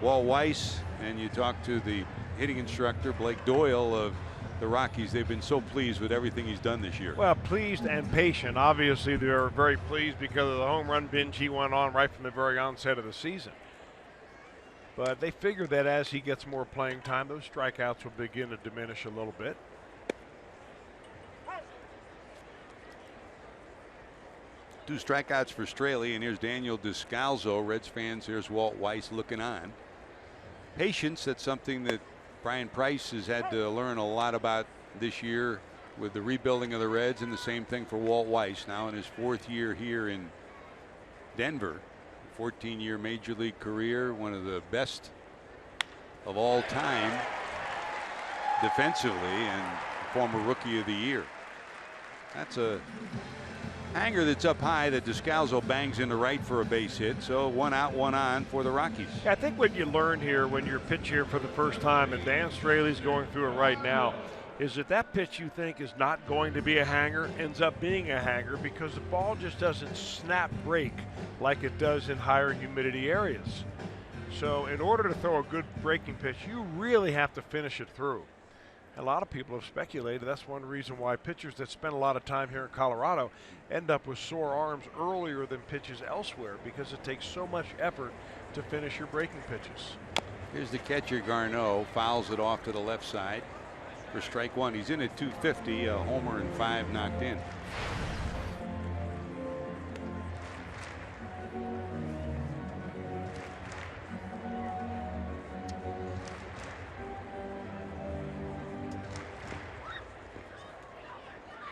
[SPEAKER 3] Walt Weiss and you talk to the hitting instructor Blake Doyle of the Rockies. They've been so pleased with everything he's done this year.
[SPEAKER 4] Well, pleased and patient. Obviously, they're very pleased because of the home run binge he went on right from the very onset of the season. But they figure that as he gets more playing time, those strikeouts will begin to diminish a little bit.
[SPEAKER 3] Two strikeouts for Straley, and here's Daniel Descalzo. Reds fans, here's Walt Weiss looking on. Patience, that's something that Brian Price has had to learn a lot about this year with the rebuilding of the Reds, and the same thing for Walt Weiss now in his 4th year here in Denver. 14-year major league career, one of the best of all time defensively, and former rookie of the year. That's a hanger that's up high that Descalzo bangs into right for a base hit. So 1 out, 1 on for the Rockies.
[SPEAKER 4] Yeah, I think what you learn here when you're pitch here for the first time, and Dan Straley's going through it right now, is that pitch you think is not going to be a hanger ends up being a hanger because the ball just doesn't snap break like it does in higher humidity areas. So in order to throw a good breaking pitch, you really have to finish it through. A lot of people have speculated that's one reason why pitchers that spend a lot of time here in Colorado end up with sore arms earlier than pitches elsewhere, because it takes so much effort to finish your breaking pitches.
[SPEAKER 3] Here's the catcher, Garneau, fouls it off to the left side for strike 1. He's in at 250, a homer and 5 knocked in.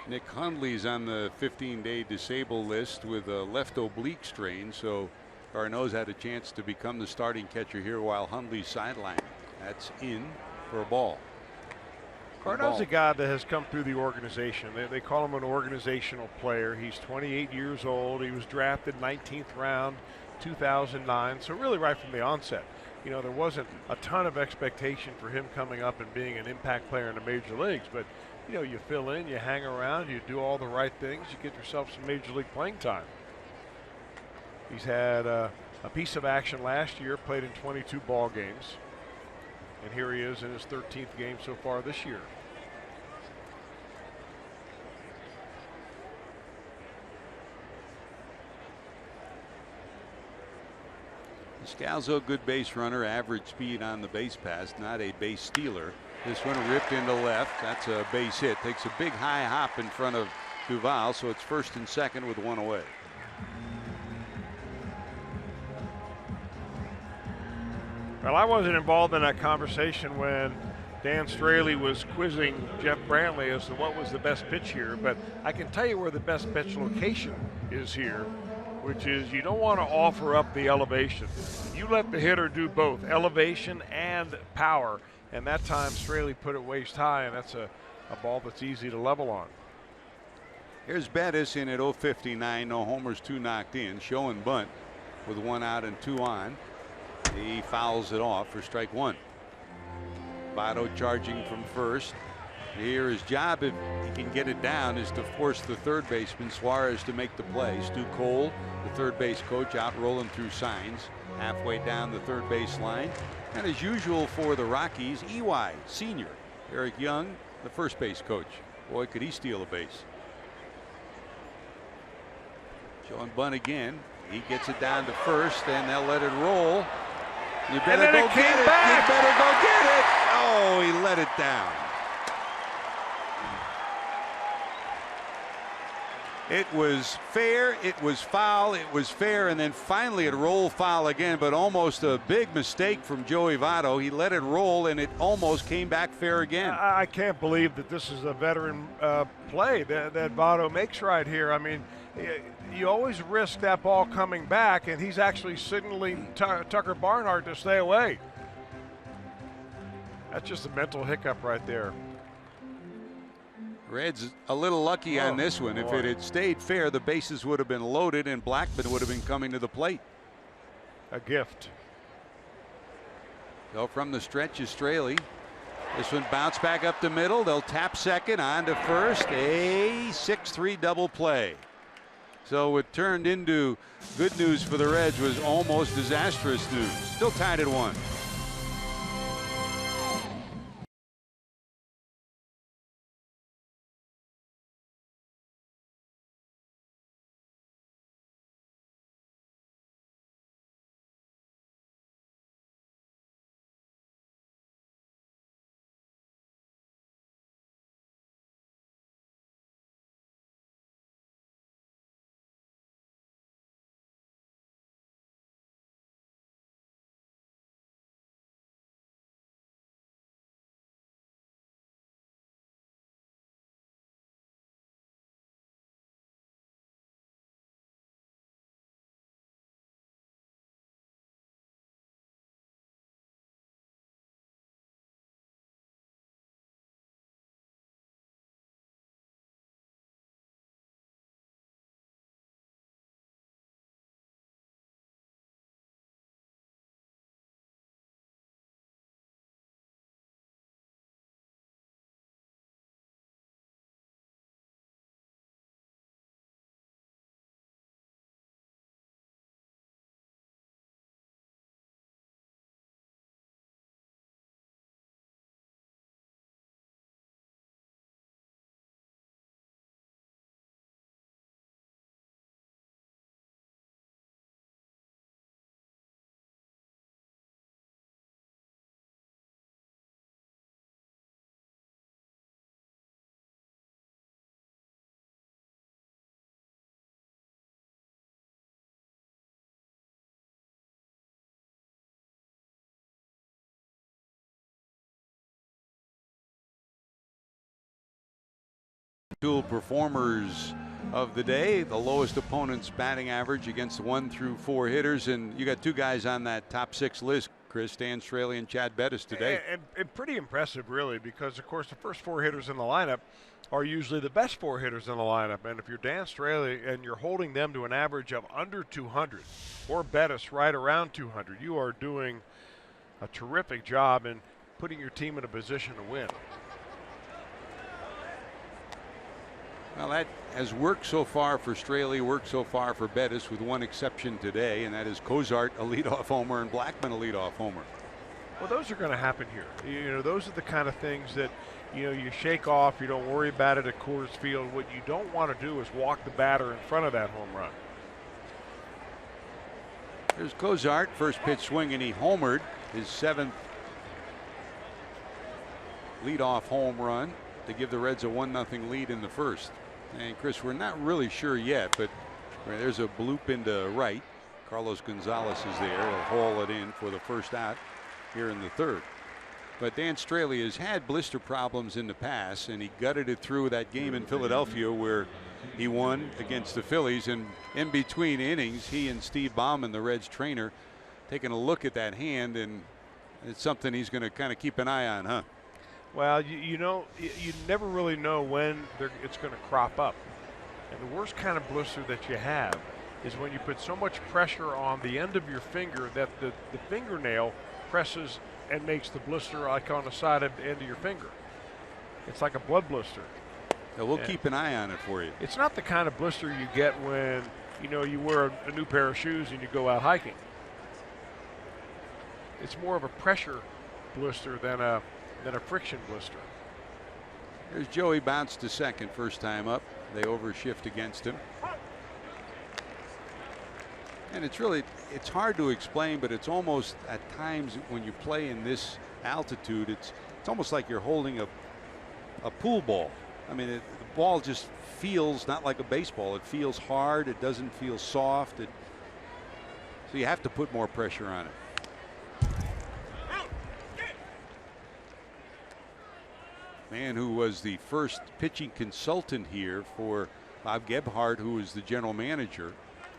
[SPEAKER 3] Nick Hundley's on the 15-day disabled list with a left oblique strain, so Garneau's had a chance to become the starting catcher here while Hundley's sidelined. That's in for a ball.
[SPEAKER 4] Garneau's a guy that has come through the organization. They call him an organizational player. He's 28 years old. He was drafted 19th round, 2009. So really right from the onset, you know, there wasn't a ton of expectation for him coming up and being an impact player in the major leagues. But, you know, you fill in, you hang around, you do all the right things, you get yourself some major league playing time. He's had a piece of action last year, played in 22 ball games. And here he is in his 13th game so far this year.
[SPEAKER 3] Descalzo, good base runner, average speed on the base pass, not a base stealer. This one ripped into left. That's a base hit. Takes a big high hop in front of Duval, so it's 1st and 2nd with 1 away.
[SPEAKER 4] Well, I wasn't involved in that conversation when Dan Straley was quizzing Jeff Brantley as to what was the best pitch here, but I can tell you where the best pitch location is here, which is you don't want to offer up the elevation. You let the hitter do both elevation and power, and that time Straley put it waist high, and that's a ball that's easy to level on.
[SPEAKER 3] Here's Bettis in at 059, no homers, 2 knocked in, show and bunt with 1 out and 2 on. He fouls it off for strike 1. Votto charging from first. Here his job, if he can get it down, is to force the third baseman Suarez to make the play. Stu Cole, the third base coach, out rolling through signs halfway down the third base line. And as usual for the Rockies, EY senior Eric Young, the first base coach. Boy, could he steal a base. Showing bunt again. He gets it down to first, and they'll let it roll. You better go get it. You better go get it. Oh, he let it down. It was fair, it was foul, it was fair, and then finally it rolled foul again, but almost a big mistake from Joey Votto. He let it roll, and it almost came back fair again.
[SPEAKER 4] I can't believe that this is a veteran play that Votto makes right here. I mean, you always risk that ball coming back, and he's actually signaling Tucker Barnhart to stay away. That's just a mental hiccup right there.
[SPEAKER 3] Reds a little lucky on this one. If it had stayed fair, the bases would have been loaded and Blackman would have been coming to the plate.
[SPEAKER 4] A gift.
[SPEAKER 3] So from the stretch is Straley. This one bounced back up the middle. They'll tap second, on to first. A 6-3 double play. So what turned into good news for the Reds was almost disastrous news. Still tied at 1. Dual performers of the day, the lowest opponent's batting average against 1 through 4 hitters, and you got 2 guys on that top 6 list, Chris, Dan Straley and Chad Bettis today.
[SPEAKER 4] And pretty impressive, really, because of course the first 4 hitters in the lineup are usually the best 4 hitters in the lineup, and if you're Dan Straley and you're holding them to an average of under 200, or Bettis right around 200, you are doing a terrific job in putting your team in a position to win.
[SPEAKER 3] Well, that has worked so far for Straley, worked so far for Bettis, with one exception today, and that is Cozart, a leadoff homer, and Blackman, a leadoff homer.
[SPEAKER 4] Well, those are going to happen here. You know, those are the kind of things that, you know, you shake off. You don't worry about it at Coors Field. What you don't want to do is walk the batter in front of that home run.
[SPEAKER 3] Here's Cozart, first pitch swing, and he homered, his 7th leadoff home run to give the Reds a 1-0 lead in the first. And Chris, we're not really sure yet, but there's a bloop into right. Carlos Gonzalez is there. He'll haul it in for the first out here in the 3rd. But Dan Straley has had blister problems in the past, and he gutted it through that game in Philadelphia where he won against the Phillies. And in between innings, he and Steve Bauman, the Reds trainer, taking a look at that hand, and it's something he's going to kind of keep an eye on, huh?
[SPEAKER 4] Well, you know, you never really know when it's going to crop up. And the worst kind of blister that you have is when you put so much pressure on the end of your finger that the fingernail presses and makes the blister like on the side of the end of your finger. It's like a blood blister.
[SPEAKER 3] Yeah, we'll keep an eye on it for you.
[SPEAKER 4] It's not the kind of blister you get when, you know, you wear a new pair of shoes and you go out hiking. It's more of a pressure blister than a friction blister.
[SPEAKER 3] There's Joey, bounced to second, first time up. They overshift against him. And it's hard to explain, but it's almost at times when you play in this altitude, it's almost like you're holding a pool ball. I mean, the ball just feels not like a baseball. It feels hard. It doesn't feel soft. So you have to put more pressure on it. Man who was the first pitching consultant here for Bob Gebhardt, who was the general manager,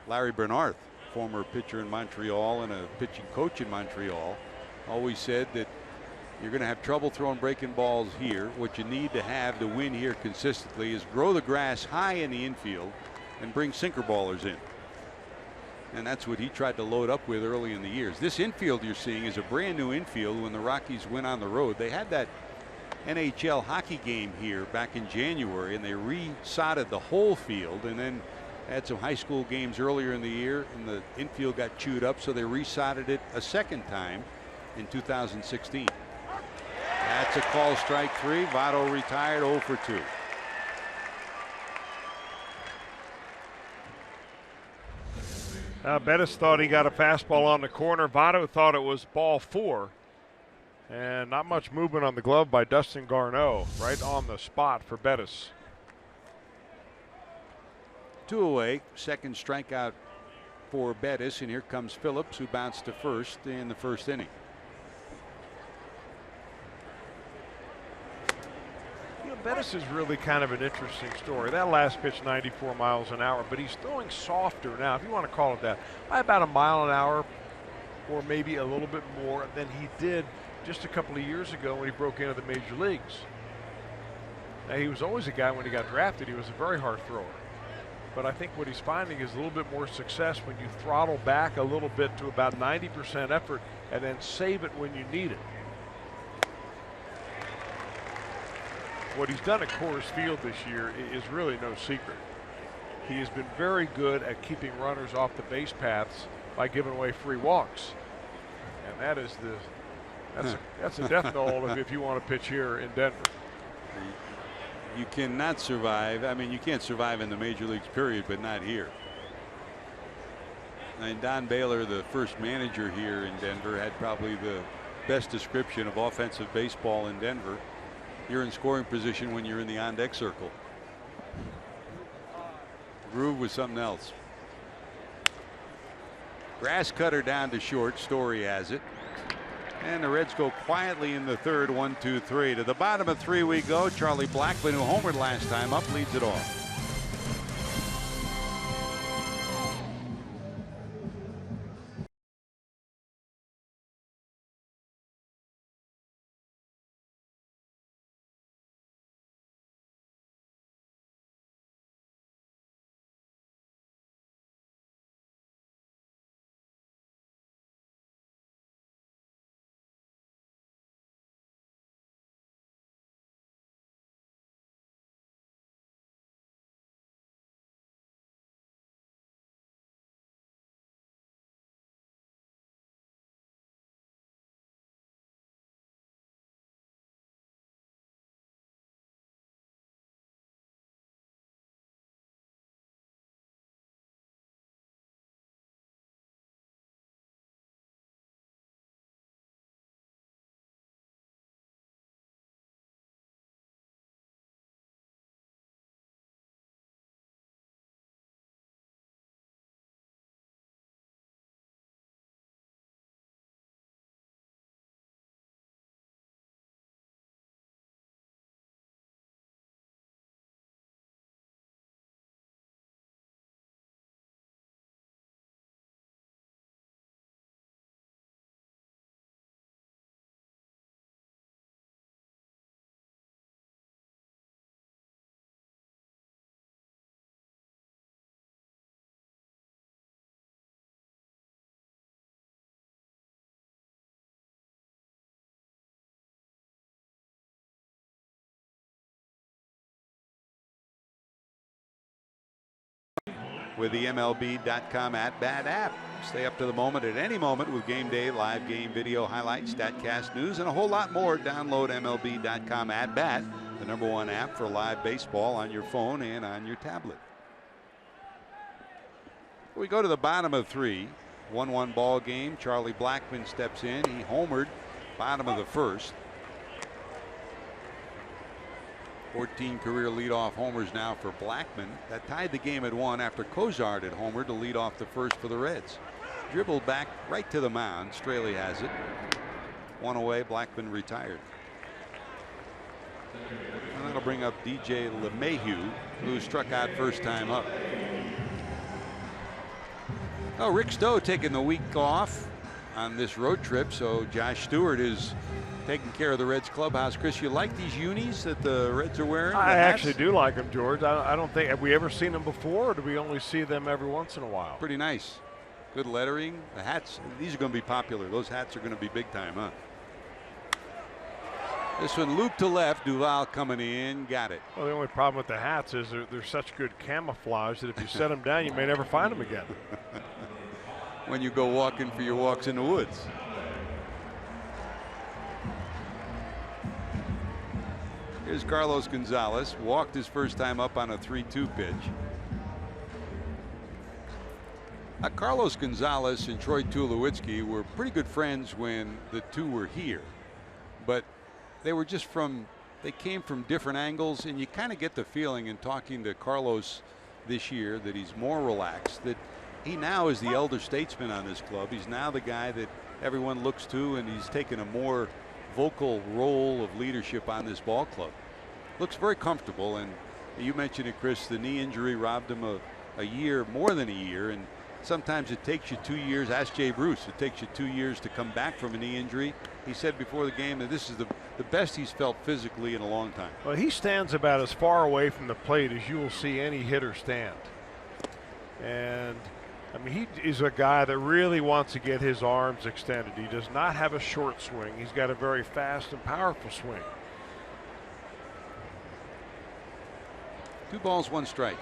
[SPEAKER 3] Larry Bernard, former pitcher in Montreal and a pitching coach in Montreal, always said that you're going to have trouble throwing breaking balls here. What you need to have to win here consistently is grow the grass high in the infield and bring sinker ballers in. And that's what he tried to load up with early in the years. This infield you're seeing is a brand new infield. When the Rockies went on the road, they had that NHL hockey game here back in January, and they resodded the whole field, and then had some high school games earlier in the year, and the infield got chewed up, so they resodded it a second time in 2016. That's a call, strike 3. Votto retired 0 for 2.
[SPEAKER 4] Bettis thought he got a fastball on the corner. Votto thought it was ball 4. And not much movement on the glove by Dustin Garneau, right on the spot for Bettis.
[SPEAKER 3] 2 away, second strikeout for Bettis, and here comes Phillips, who bounced to first in the first inning.
[SPEAKER 4] Bettis is really kind of an interesting story. That last pitch 94 miles an hour, but he's throwing softer now, if you want to call it that, by about a mile an hour or maybe a little bit more than he did just a couple of years ago when he broke into the major leagues. Now, he was always a guy when he got drafted, he was a very hard thrower. But I think what he's finding is a little bit more success when you throttle back a little bit to about 90% effort and then save it when you need it. What he's done at Coors Field this year is really no secret. He has been very good at keeping runners off the base paths by giving away free walks. And that is that's a death knell if you want to pitch here in Denver.
[SPEAKER 3] You cannot survive. I mean, you can't survive in the major leagues, period, but not here. And Don Baylor, the first manager here in Denver, had probably the best description of offensive baseball in Denver. You're in scoring position when you're in the on-deck circle. Groove was something else. Grass cutter down to short. Story has it. And the Reds go quietly in the third. 1, 2, 3. To the bottom of 3 we go. Charlie Blackmon, who homered last time up, leads it off. With the MLB.com at-bat app. Stay up to the moment at any moment with game day, live game video highlights, StatCast news, and a whole lot more. Download MLB.com at-bat, the #1 app for live baseball on your phone and on your tablet. We go to the bottom of 3. 1-1 ball game. Charlie Blackmon steps in. He homered bottom of the first. 14 career leadoff homers now for Blackmon. That tied the game at 1 after Cozart had homered to lead off the first for the Reds. Dribbled back right to the mound. Straley has it. 1 away. Blackmon retired. And that'll bring up DJ LeMahieu, who struck out first time up. Oh, Rick Stowe taking the week off on this road trip, so Josh Stewart is taking care of the Reds clubhouse. Chris, you like these unis that the Reds are wearing?
[SPEAKER 4] I actually do like them, George. I don't think, have we ever seen them before, or do we only see them every once in a while?
[SPEAKER 3] Pretty nice. Good lettering. The hats, these are going to be popular. Those hats are going to be big time, huh? This one looped to left. Duval coming in, got it.
[SPEAKER 4] Well, the only problem with the hats is they're such good camouflage that if you set them down, you may never find them again.
[SPEAKER 3] When you go walking for your walks in the woods. Here's Carlos Gonzalez. Walked his first time up on a 3-2 pitch. Carlos Gonzalez and Troy Tulowitzki were pretty good friends when the two were here, but they were just they came from different angles, and you kind of get the feeling in talking to Carlos this year that he's more relaxed, that he now is the elder statesman on this club. He's now the guy that everyone looks to, and he's taken a more vocal role of leadership on this ball club. Looks very comfortable, and you mentioned it, Chris, the knee injury robbed him a year, more than a year, and sometimes it takes you 2 years. Ask Jay Bruce. It takes you 2 years to come back from a knee injury. He said before the game that this is the best he's felt physically in a long time.
[SPEAKER 4] Well, he stands about as far away from the plate as you will see any hitter stand. And I mean, he is a guy that really wants to get his arms extended. He does not have a short swing. He's got a very fast and powerful swing.
[SPEAKER 3] 2 balls, 1 strike.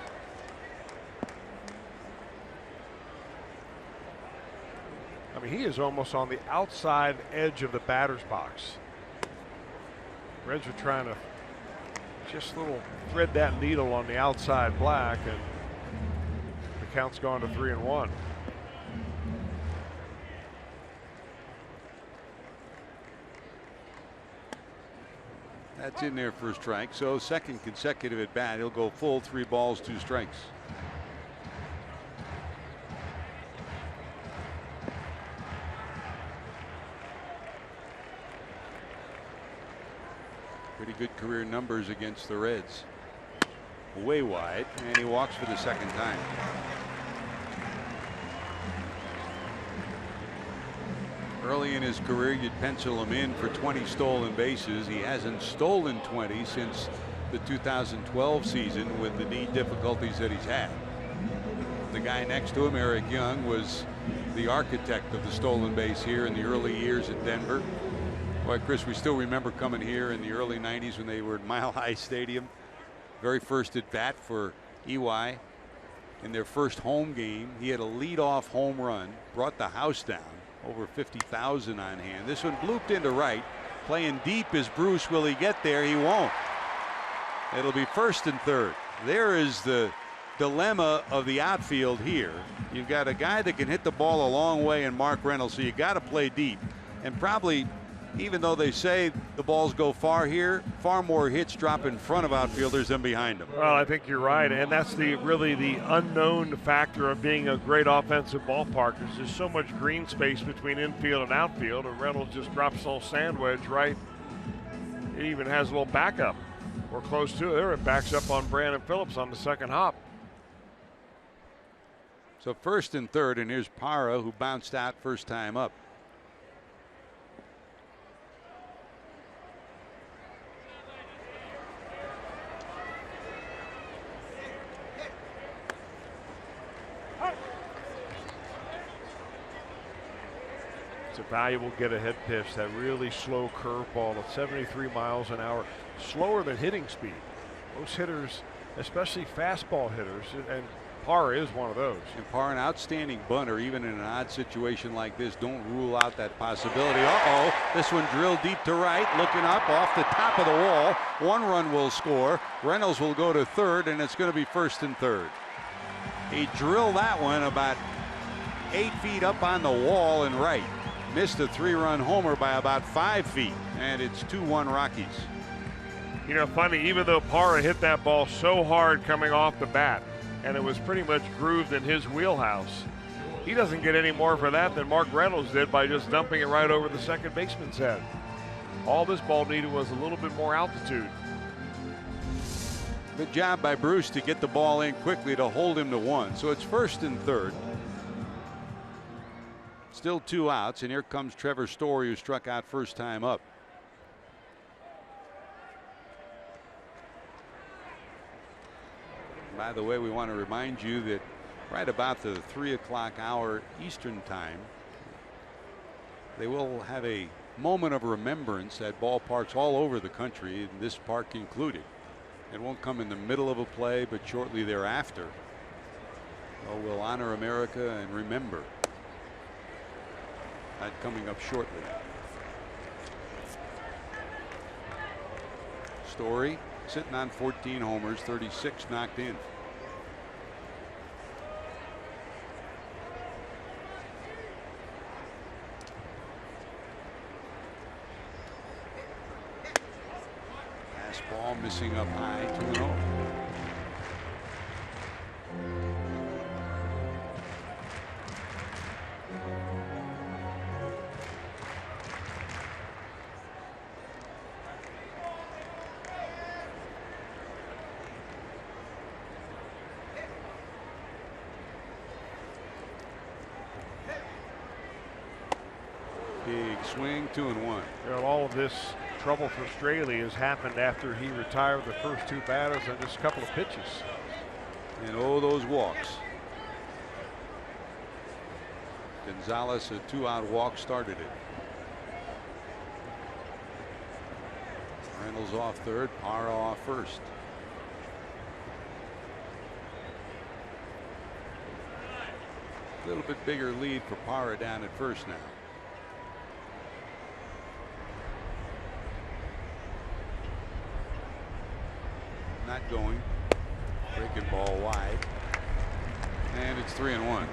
[SPEAKER 4] I mean, he is almost on the outside edge of the batter's box. Reds are trying to just thread that needle on the outside black, and the count's gone to 3-1.
[SPEAKER 3] That's in there for a strike. So second consecutive at bat. He'll go full 3 balls, 2 strikes. Pretty good career numbers against the Reds. Way wide, and he walks for the second time. Early in his career, you'd pencil him in for 20 stolen bases. He hasn't stolen 20 since the 2012 season with the knee difficulties that he's had. The guy next to him, Eric Young, was the architect of the stolen base here in the early years at Denver. Boy, Chris, we still remember coming here in the early 90s when they were at Mile High Stadium. Very first at bat for EY in their first home game. He had a leadoff home run, brought the house down, over 50,000 on hand. This one blooped into right. Playing deep is Bruce. Will he get there? He won't. It'll be first and third. There is the dilemma of the outfield here. You've got a guy that can hit the ball a long way in Mark Reynolds, so you got to play deep. And probably, even though they say the balls go far here, far more hits drop in front of outfielders than behind them.
[SPEAKER 4] Well, I think you're right, and that's really the unknown factor of being a great offensive ballpark. There's so much green space between infield and outfield, and Reynolds just drops a little sand wedge right. It even has a little backup, or close to it. There it backs up on Brandon Phillips on the second hop.
[SPEAKER 3] So first and third, and here's Parra, who bounced out first time up.
[SPEAKER 4] It's a valuable get-ahead pitch, that really slow curveball at 73 miles an hour, slower than hitting speed. Most hitters, especially fastball hitters, and Parra is one of those.
[SPEAKER 3] And Parra, an outstanding bunter, even in an odd situation like this. Don't rule out that possibility. Uh-oh, this one drilled deep to right, looking up off the top of the wall. 1 run will score. Reynolds will go to third, and it's going to be first and third. He drilled that one about 8 feet up on the wall and right. Missed a 3-run homer by about 5 feet, and it's 2-1 Rockies.
[SPEAKER 4] You know, funny, even though Parra hit that ball so hard coming off the bat, and it was pretty much grooved in his wheelhouse, he doesn't get any more for that than Mark Reynolds did by just dumping it right over the second baseman's head. All this ball needed was a little bit more altitude.
[SPEAKER 3] Good job by Bruce to get the ball in quickly to hold him to 1. So it's first and third. Still 2 outs, and here comes Trevor Story, who struck out first time up. By the way, we want to remind you that right about the 3 o'clock hour Eastern time, they will have a moment of remembrance at ballparks all over the country, and this park included. It won't come in the middle of a play, but shortly thereafter. Oh, we'll honor America and remember. That coming up shortly. Story sitting on 14 homers, 36 knocked in. Fastball missing up high, 2-0. Big swing, 2-1.
[SPEAKER 4] You know, all of this trouble for Straley has happened after he retired the first 2 batters on just a couple of pitches.
[SPEAKER 3] And oh, those walks. Gonzalez, a 2-out walk, started it. Reynolds off third, Parra off first. A little bit bigger lead for Parra down at first now. Not going. Breaking ball wide. And it's 3-1.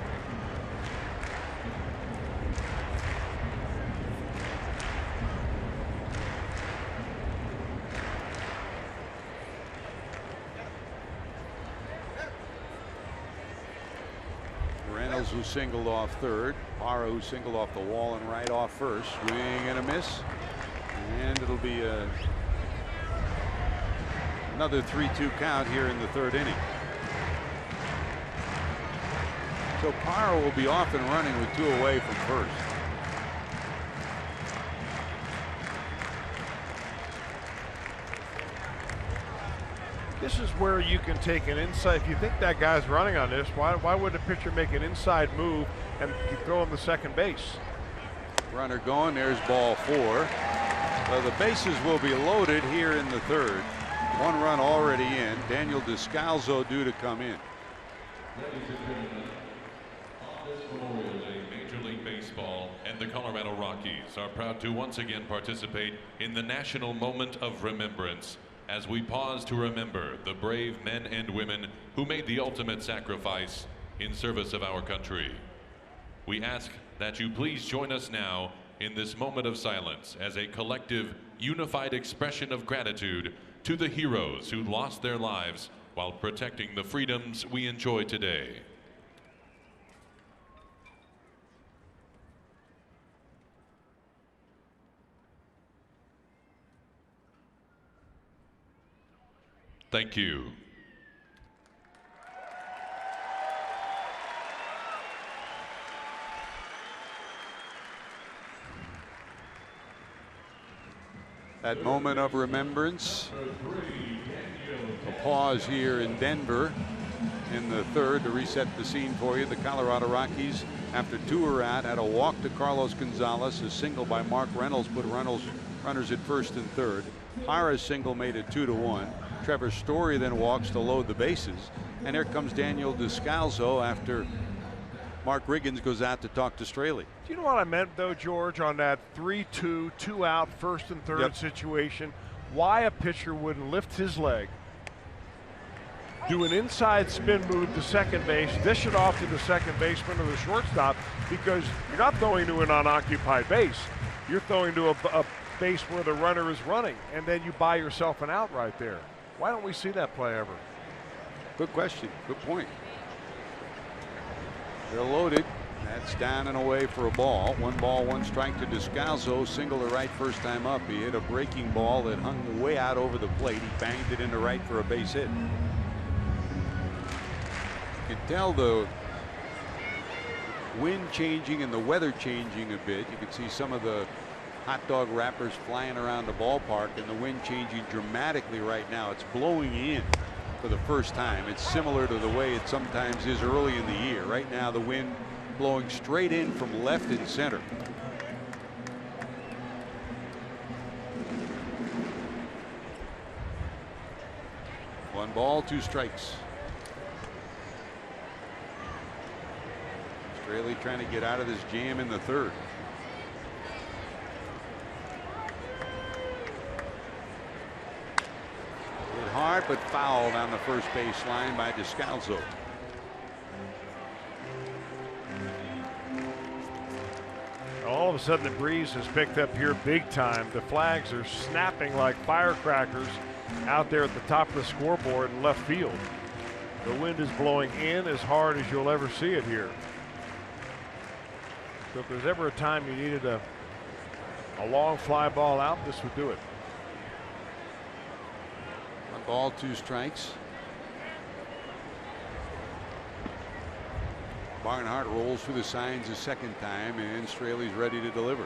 [SPEAKER 3] Reynolds, who singled off third. Parra, who singled off the wall and right off first. Swing and a miss. And it'll be another 3-2 count here in the third inning. So Parra will be off and running with 2 away from first.
[SPEAKER 4] This is where you can take an inside. If you think that guy's running on this, why would a pitcher make an inside move and throw him to second base?
[SPEAKER 3] Runner going. There's ball 4. Well, the bases will be loaded here in the third. 1 run already in. Daniel Descalzo due to come in.
[SPEAKER 2] Major League Baseball and the Colorado Rockies are proud to once again participate in the national moment of remembrance as we pause to remember the brave men and women who made the ultimate sacrifice in service of our country. We ask that you please join us now in this moment of silence as a collective, unified expression of gratitude to the heroes who lost their lives while protecting the freedoms we enjoy today. Thank you.
[SPEAKER 3] That moment of remembrance. A pause here in Denver in the third to reset the scene for you. The Colorado Rockies, after 2 were out, had a walk to Carlos Gonzalez. A single by Mark Reynolds put runners at first and third. Parra's single made it 2-1. Trevor Story then walks to load the bases. And here comes Daniel Descalzo after Mark Riggins goes out to talk to Straley.
[SPEAKER 4] Do you know what I meant, though, George, on that 3-2, 2-out, first and third situation? Why a pitcher wouldn't lift his leg, do an inside spin move to second base, dish it off to the second baseman or the shortstop, because you're not throwing to an unoccupied base. You're throwing to a base where the runner is running, and then you buy yourself an out right there. Why don't we see that play ever?
[SPEAKER 3] Good question. Good point. They're loaded. That's down and away for a ball. 1 ball, 1 strike to Descalzo. Single to right first time up. He hit a breaking ball that hung way out over the plate. He banged it into right for a base hit. You can tell the wind changing and the weather changing a bit. You can see some of the hot dog wrappers flying around the ballpark, and the wind changing dramatically right now. It's blowing in for the first time. It's similar to the way it sometimes is early in the year. Right now the wind blowing straight in from left and center. 1 ball, 2 strikes. Straley trying to get out of this jam in the third. Hit hard, but fouled on the first base line by Descalso.
[SPEAKER 4] All of a sudden the breeze has picked up here big time. The flags are snapping like firecrackers out there at the top of the scoreboard in left field. The wind is blowing in as hard as you'll ever see it here. So if there's ever a time you needed a long fly ball out, this would do it.
[SPEAKER 3] 1 ball, 2 strikes. Barnhart rolls through the signs a second time, and Straley's ready to deliver.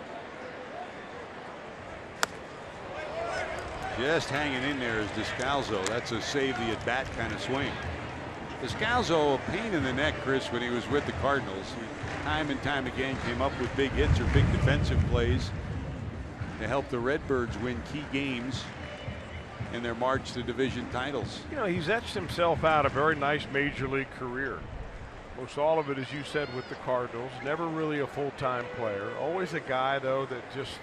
[SPEAKER 3] Just hanging in there is Descalso. That's a save the at bat kind of swing. Descalso, a pain in the neck, Chris, when he was with the Cardinals. He, time and time again, came up with big hits or big defensive plays to help the Redbirds win key games in their march to division titles.
[SPEAKER 4] You know, he's etched himself out a very nice major league career. Most all of it, as you said, with the Cardinals. Never really a full-time player. Always a guy, though, that just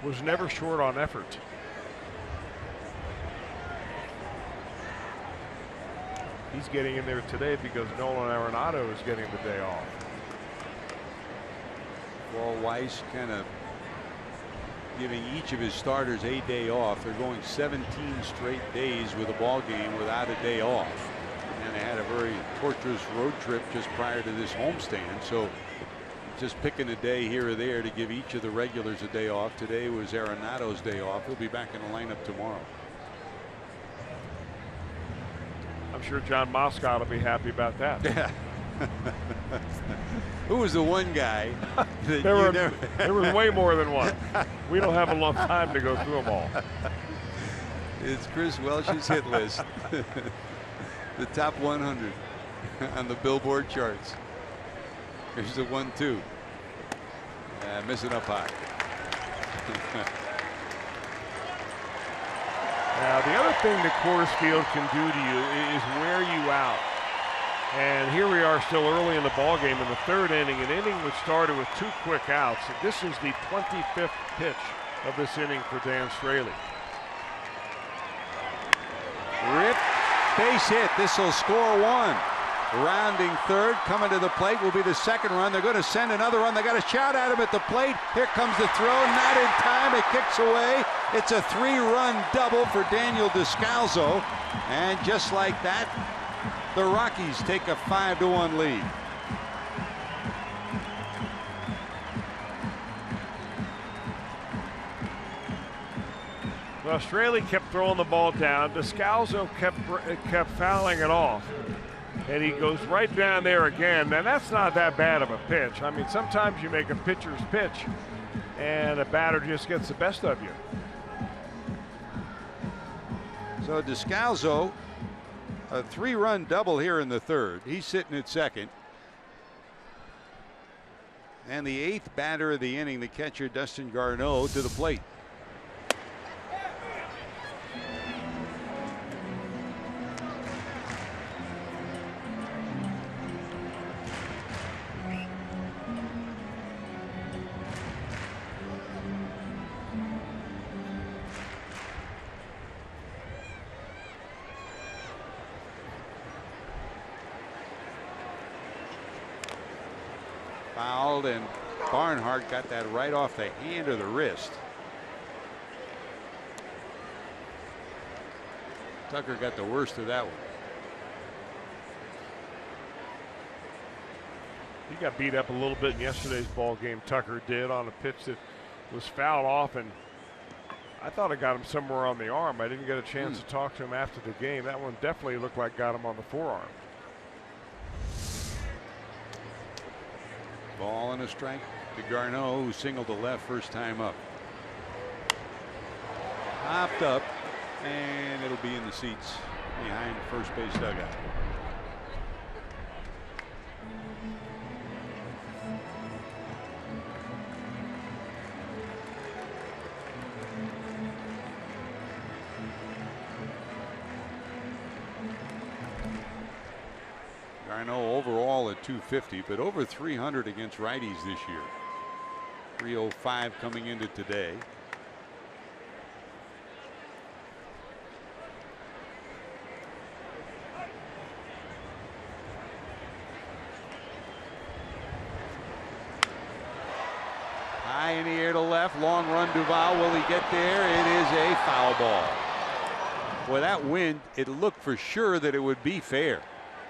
[SPEAKER 4] was never short on effort. He's getting in there today because Nolan Arenado is getting the day off.
[SPEAKER 3] Paul Weiss kind of giving each of his starters a day off. They're going 17 straight days with a ball game without a day off. And they had a very torturous road trip just prior to this homestand. So just picking a day here or there to give each of the regulars a day off. Today was Arenado's day off. He'll be back in the lineup tomorrow.
[SPEAKER 4] I'm sure John Moscott will be happy about that.
[SPEAKER 3] Yeah. Who was the one guy that
[SPEAKER 4] there was way more than one. We don't have enough time to go through them all.
[SPEAKER 3] It's Chris Welsh's hit list. The top 100 on the Billboard charts. Here's the 1-2. Missing up high.
[SPEAKER 4] Now, the other thing that Coors Field can do to you is wear you out. And here we are still early in the ballgame in the third inning, an inning which started with 2 quick outs. This is the 25th pitch of this inning for Dan Straley.
[SPEAKER 3] Rip, base hit. This will score 1. Rounding third, coming to the plate will be the second run. They're going to send another run. They got a shot at him at the plate. Here comes the throw, not in time. It kicks away. It's a 3-run double for Daniel Descalso, and just like that, the Rockies take a 5-1 lead.
[SPEAKER 4] Well, Straley kept throwing the ball down. Descalso kept fouling it off. And he goes right down there again. And that's not that bad of a pitch. I mean, sometimes you make a pitcher's pitch and a batter just gets the best of you.
[SPEAKER 3] So Descalso, a 3-run double here in the third. He's sitting at second. And the 8th batter of the inning, the catcher Dustin Garneau, to the plate. Fouled, and Barnhart got that right off the hand or the wrist. Tucker got the worst of that one.
[SPEAKER 4] He got beat up a little bit in yesterday's ball game. Tucker did on a pitch that was fouled off, and I thought it got him somewhere on the arm. I didn't get a chance to talk to him after the game. That one definitely looked like got him on the forearm.
[SPEAKER 3] Ball and a strike to Garneau, who singled to left first time up. Hopped up, and it'll be in the seats behind the first base dugout. I know overall at 250, but over 300 against righties this year. 305 coming into today. High in the air to left, long run Duvall. Will he get there? It is a foul ball. Boy, that wind, it looked for sure that it would be fair.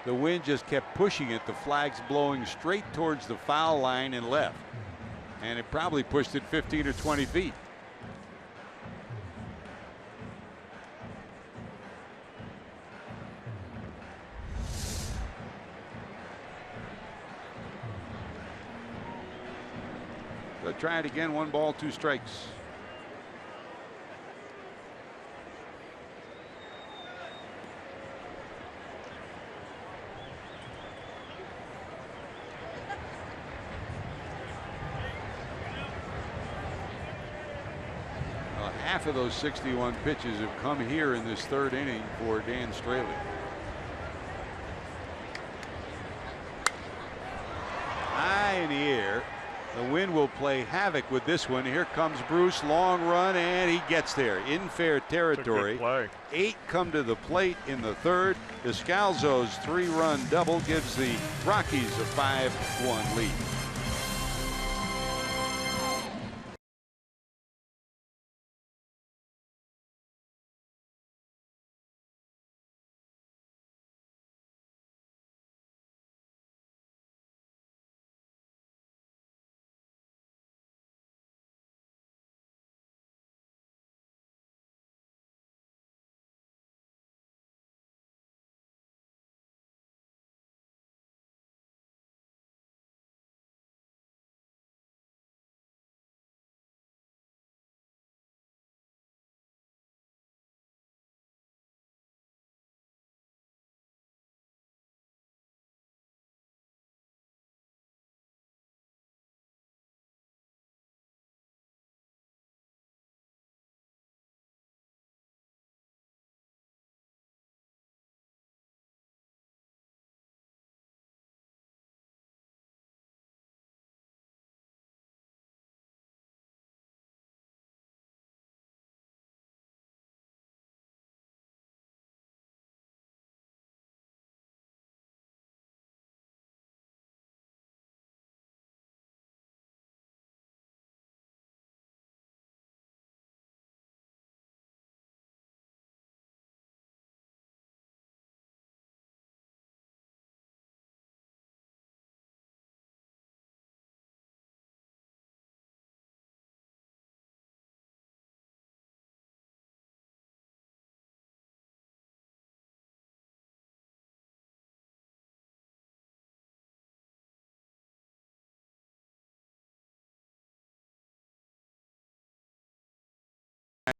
[SPEAKER 3] The wind just kept pushing it. The flag's blowing straight towards the foul line and left. And it probably pushed it 15 or 20 feet. They'll try it again. 1 ball, 2 strikes. Half of those 61 pitches have come here in this 3rd inning for Dan Straley. High in the air. The wind will play havoc with this one. Here comes Bruce, long run, and he gets there in fair territory. 8 come to the plate in the 3rd. Descalzo's 3-run double gives the Rockies a 5-1 lead.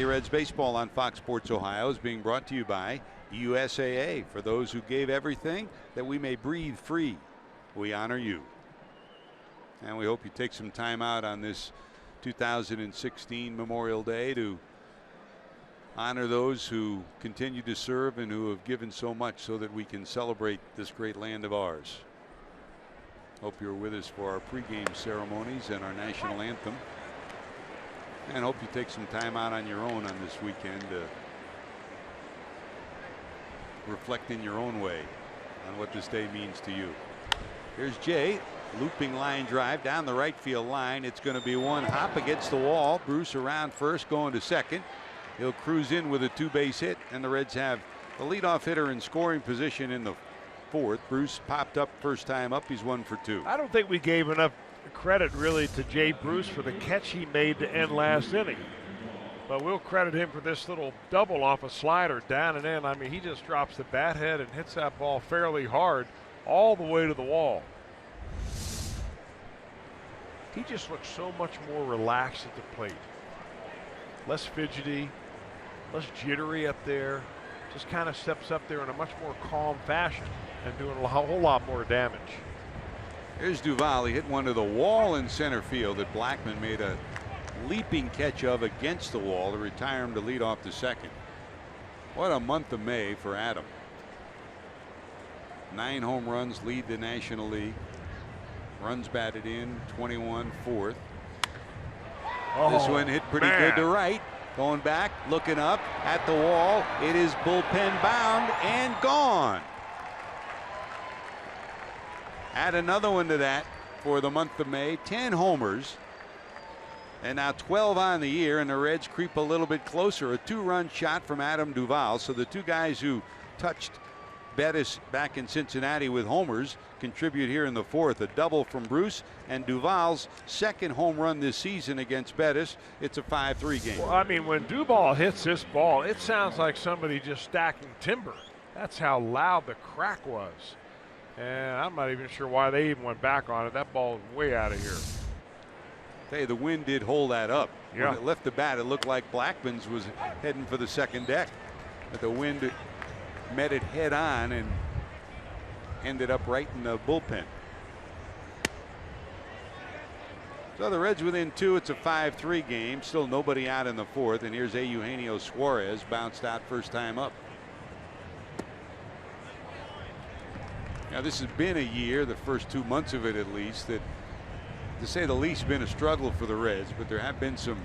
[SPEAKER 3] Reds baseball on Fox Sports Ohio is being brought to you by USAA. For those who gave everything that we may breathe free, we honor you. And we hope you take some time out on this 2016 Memorial Day to honor those who continue to serve and who have given so much so that we can celebrate this great land of ours. Hope you're with us for our pregame ceremonies and our national anthem. And hope you take some time out on your own on this weekend to reflect in your own way on what this day means to you. Here's Jay, looping line drive down the right field line. It's going to be one hop against the wall. Bruce around first, going to second. He'll cruise in with a 2-base hit, and the Reds have the leadoff hitter in scoring position in the 4th. Bruce popped up first time up. He's 1 for 2.
[SPEAKER 4] I don't think we gave enough credit really to Jay Bruce for the catch he made to end last inning, but we'll credit him for this little double off a slider down and in. I mean, he just drops the bat head and hits that ball fairly hard all the way to the wall. He just looks so much more relaxed at the plate, less fidgety, less jittery up there, just kind of steps up there in a much more calm fashion and doing a whole lot more damage.
[SPEAKER 3] Here's Duvall. He hit one to the wall in center field that Blackman made a leaping catch of against the wall to retire him to lead off the second. What a month of May for Adam. 9 home runs, lead the National League. Runs batted in, 21, fourth. This one hit pretty good to right. Going back, looking up at the wall. It is bullpen bound and gone. Add another one to that for the month of May. 10 homers. And now 12 on the year, and the Reds creep a little bit closer. A 2-run shot from Adam Duvall. So the two guys who touched Bettis back in Cincinnati with homers contribute here in the fourth. A double from Bruce, and Duvall's second home run this season against Bettis. It's a 5-3 game.
[SPEAKER 4] Well, I mean, when Duvall hits this ball, it sounds like somebody just stacking timber. That's how loud the crack was. And I'm not even sure why they even went back on it. That ball is way out of here.
[SPEAKER 3] Hey, the wind did hold that up.
[SPEAKER 4] Yeah.
[SPEAKER 3] When it left the bat, it looked like Blackman's was heading for the second deck. But the wind met it head on and ended up right in the bullpen. So the Reds within 2. It's a 5-3 game. Still nobody out in the fourth. And here's Eugenio Suarez, bounced out first time up. Now this has been a year, the first 2 months of it at least, that to say the least been a struggle for the Reds, but there have been some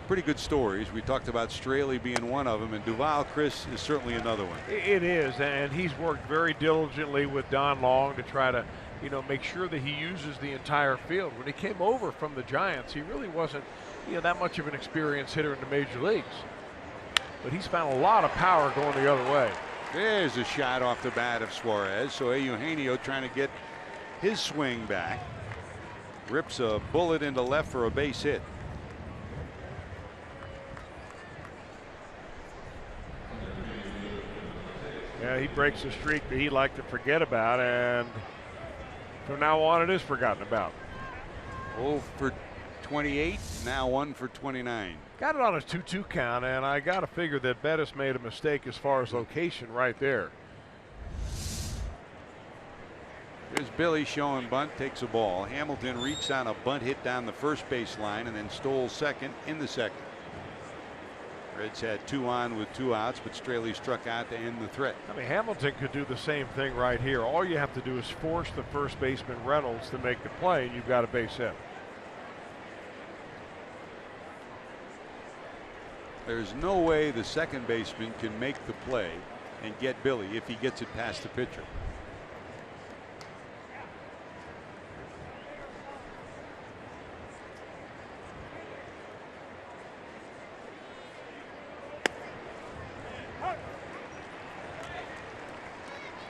[SPEAKER 3] pretty good stories. We talked about Straley being one of them, and Duvall, Chris, is certainly another one.
[SPEAKER 4] It is, and he's worked very diligently with Don Long to try to, make sure that he uses the entire field. When he came over from the Giants, he really wasn't, that much of an experienced hitter in the major leagues. But he's found a lot of power going the other way.
[SPEAKER 3] There's a shot off the bat of Suarez. So Eugenio trying to get his swing back. Rips a bullet into left for a base hit.
[SPEAKER 4] Yeah, he breaks a streak that he'd like to forget about, and from now on it is forgotten about.
[SPEAKER 3] 0 for 28, now 1 for 29.
[SPEAKER 4] Got it on a 2-2 count, and I got to figure that Bettis made a mistake as far as location right there.
[SPEAKER 3] There's Billy showing bunt, takes a ball. Hamilton reached on a bunt hit down the first base line and then stole second in the second. Reds had 2 on with 2 outs, but Straley struck out to end the threat.
[SPEAKER 4] I mean, Hamilton could do the same thing right here. All you have to do is force the first baseman Reynolds to make the play, and you've got a base hit.
[SPEAKER 3] There's no way the second baseman can make the play and get Billy if he gets it past the pitcher.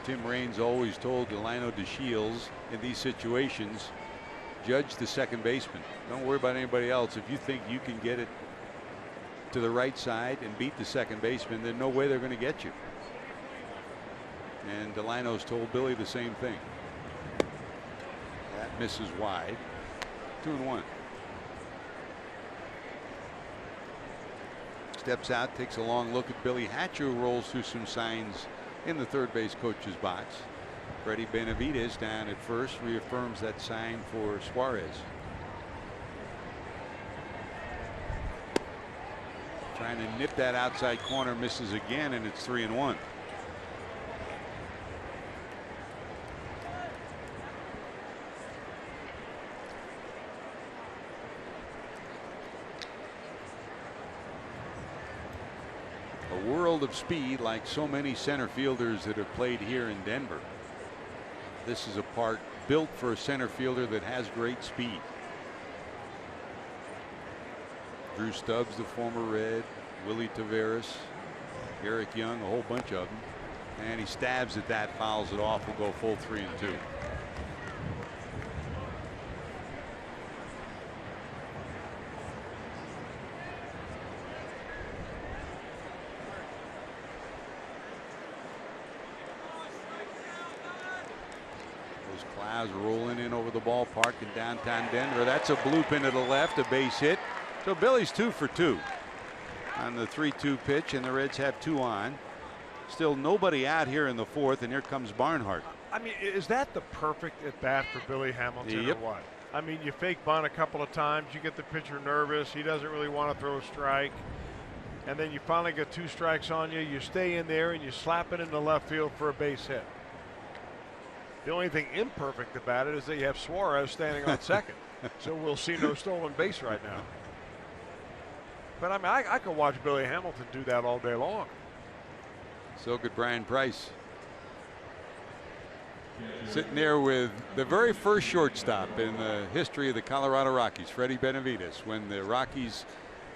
[SPEAKER 3] Tim Raines always told Delino DeShields in these situations, judge the second baseman. Don't worry about anybody else. If you think you can get it to the right side and beat the second baseman, there's no way they're going to get you. And Delino's told Billy the same thing. That misses wide. 2-1. Steps out, takes a long look at Billy Hatcher, rolls through some signs in the third base coach's box. Freddie Benavidez down at first reaffirms that sign for Suarez. Trying to nip that outside corner, misses again, and it's 3-1. A world of speed, like so many center fielders that have played here in Denver. This is a part built for a center fielder that has great speed. Drew Stubbs, the former Red, Willie Taveras, Eric Young, a whole bunch of them. And he stabs at that, fouls it off, will go full 3-2. Those clouds rolling in over the ballpark in downtown Denver. That's a blue pin to the left, a base hit. So Billy's 2 for 2 on the 3-2 pitch, and the Reds have 2 on. Still nobody out here in the fourth, and here comes Barnhart.
[SPEAKER 4] I mean, is that the perfect at bat for Billy Hamilton,
[SPEAKER 3] Yep.
[SPEAKER 4] or what? I mean, you fake bunt a couple of times, you get the pitcher nervous, he doesn't really want to throw a strike, and then you finally get 2 strikes on you, you stay in there and you slap it into left field for a base hit. The only thing imperfect about it is that you have Suarez standing on second. So we'll see no stolen base right now. But I mean, I could watch Billy Hamilton do that all day long.
[SPEAKER 3] So could Brian Price. Sitting there with the very first shortstop in the history of the Colorado Rockies, Freddie Benavides. When the Rockies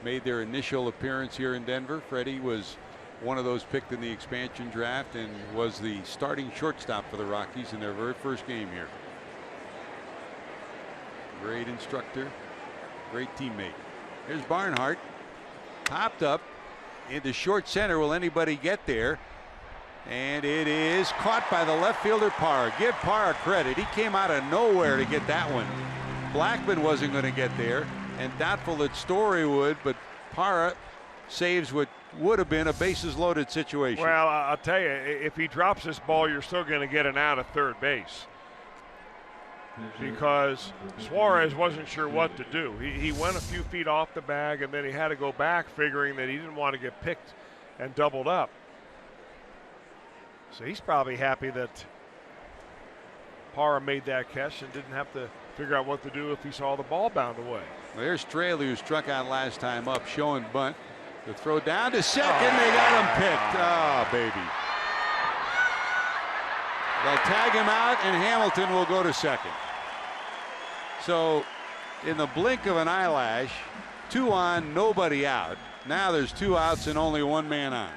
[SPEAKER 3] made their initial appearance here in Denver, Freddie was one of those picked in the expansion draft and was the starting shortstop for the Rockies in their very first game here. Great instructor, great teammate. Here's Barnhart, popped up into short center. Will anybody get there? And it is caught by the left fielder Parra. Give Parra credit. He came out of nowhere to get that one. Blackman wasn't going to get there, and doubtful that Story would, but Parra saves what would have been a bases loaded situation.
[SPEAKER 4] Well, I'll tell you, if he drops this ball, you're still going to get an out at third base, because Suarez wasn't sure what to do. He went a few feet off the bag, and then he had to go back, figuring that he didn't want to get picked and doubled up. So he's probably happy that Parra made that catch and didn't have to figure out what to do if he saw the ball bound away.
[SPEAKER 3] Well, there's Straley, who struck out last time up, showing bunt. The throw down to second. They got him picked. Oh, baby. They'll tag him out, and Hamilton will go to second. So in the blink of an eyelash, 2 on, nobody out. Now there's 2 outs and only 1 man on.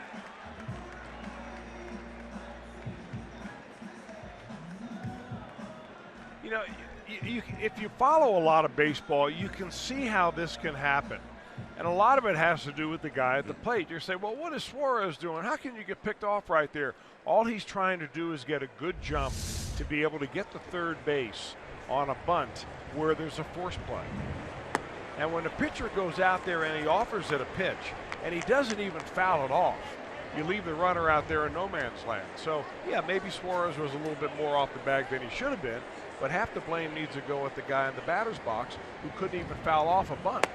[SPEAKER 4] You know, if you follow a lot of baseball, you can see how this can happen. And a lot of it has to do with the guy at the plate. You're saying, well, what is Suarez doing? How can you get picked off right there? All he's trying to do is get a good jump to be able to get to third base on a bunt where there's a force play. And when the pitcher goes out there and he offers it a pitch and he doesn't even foul it off, you leave the runner out there in no man's land. So, yeah, maybe Suarez was a little bit more off the bag than he should have been, but half the blame needs to go at the guy in the batter's box who couldn't even foul off a bunt.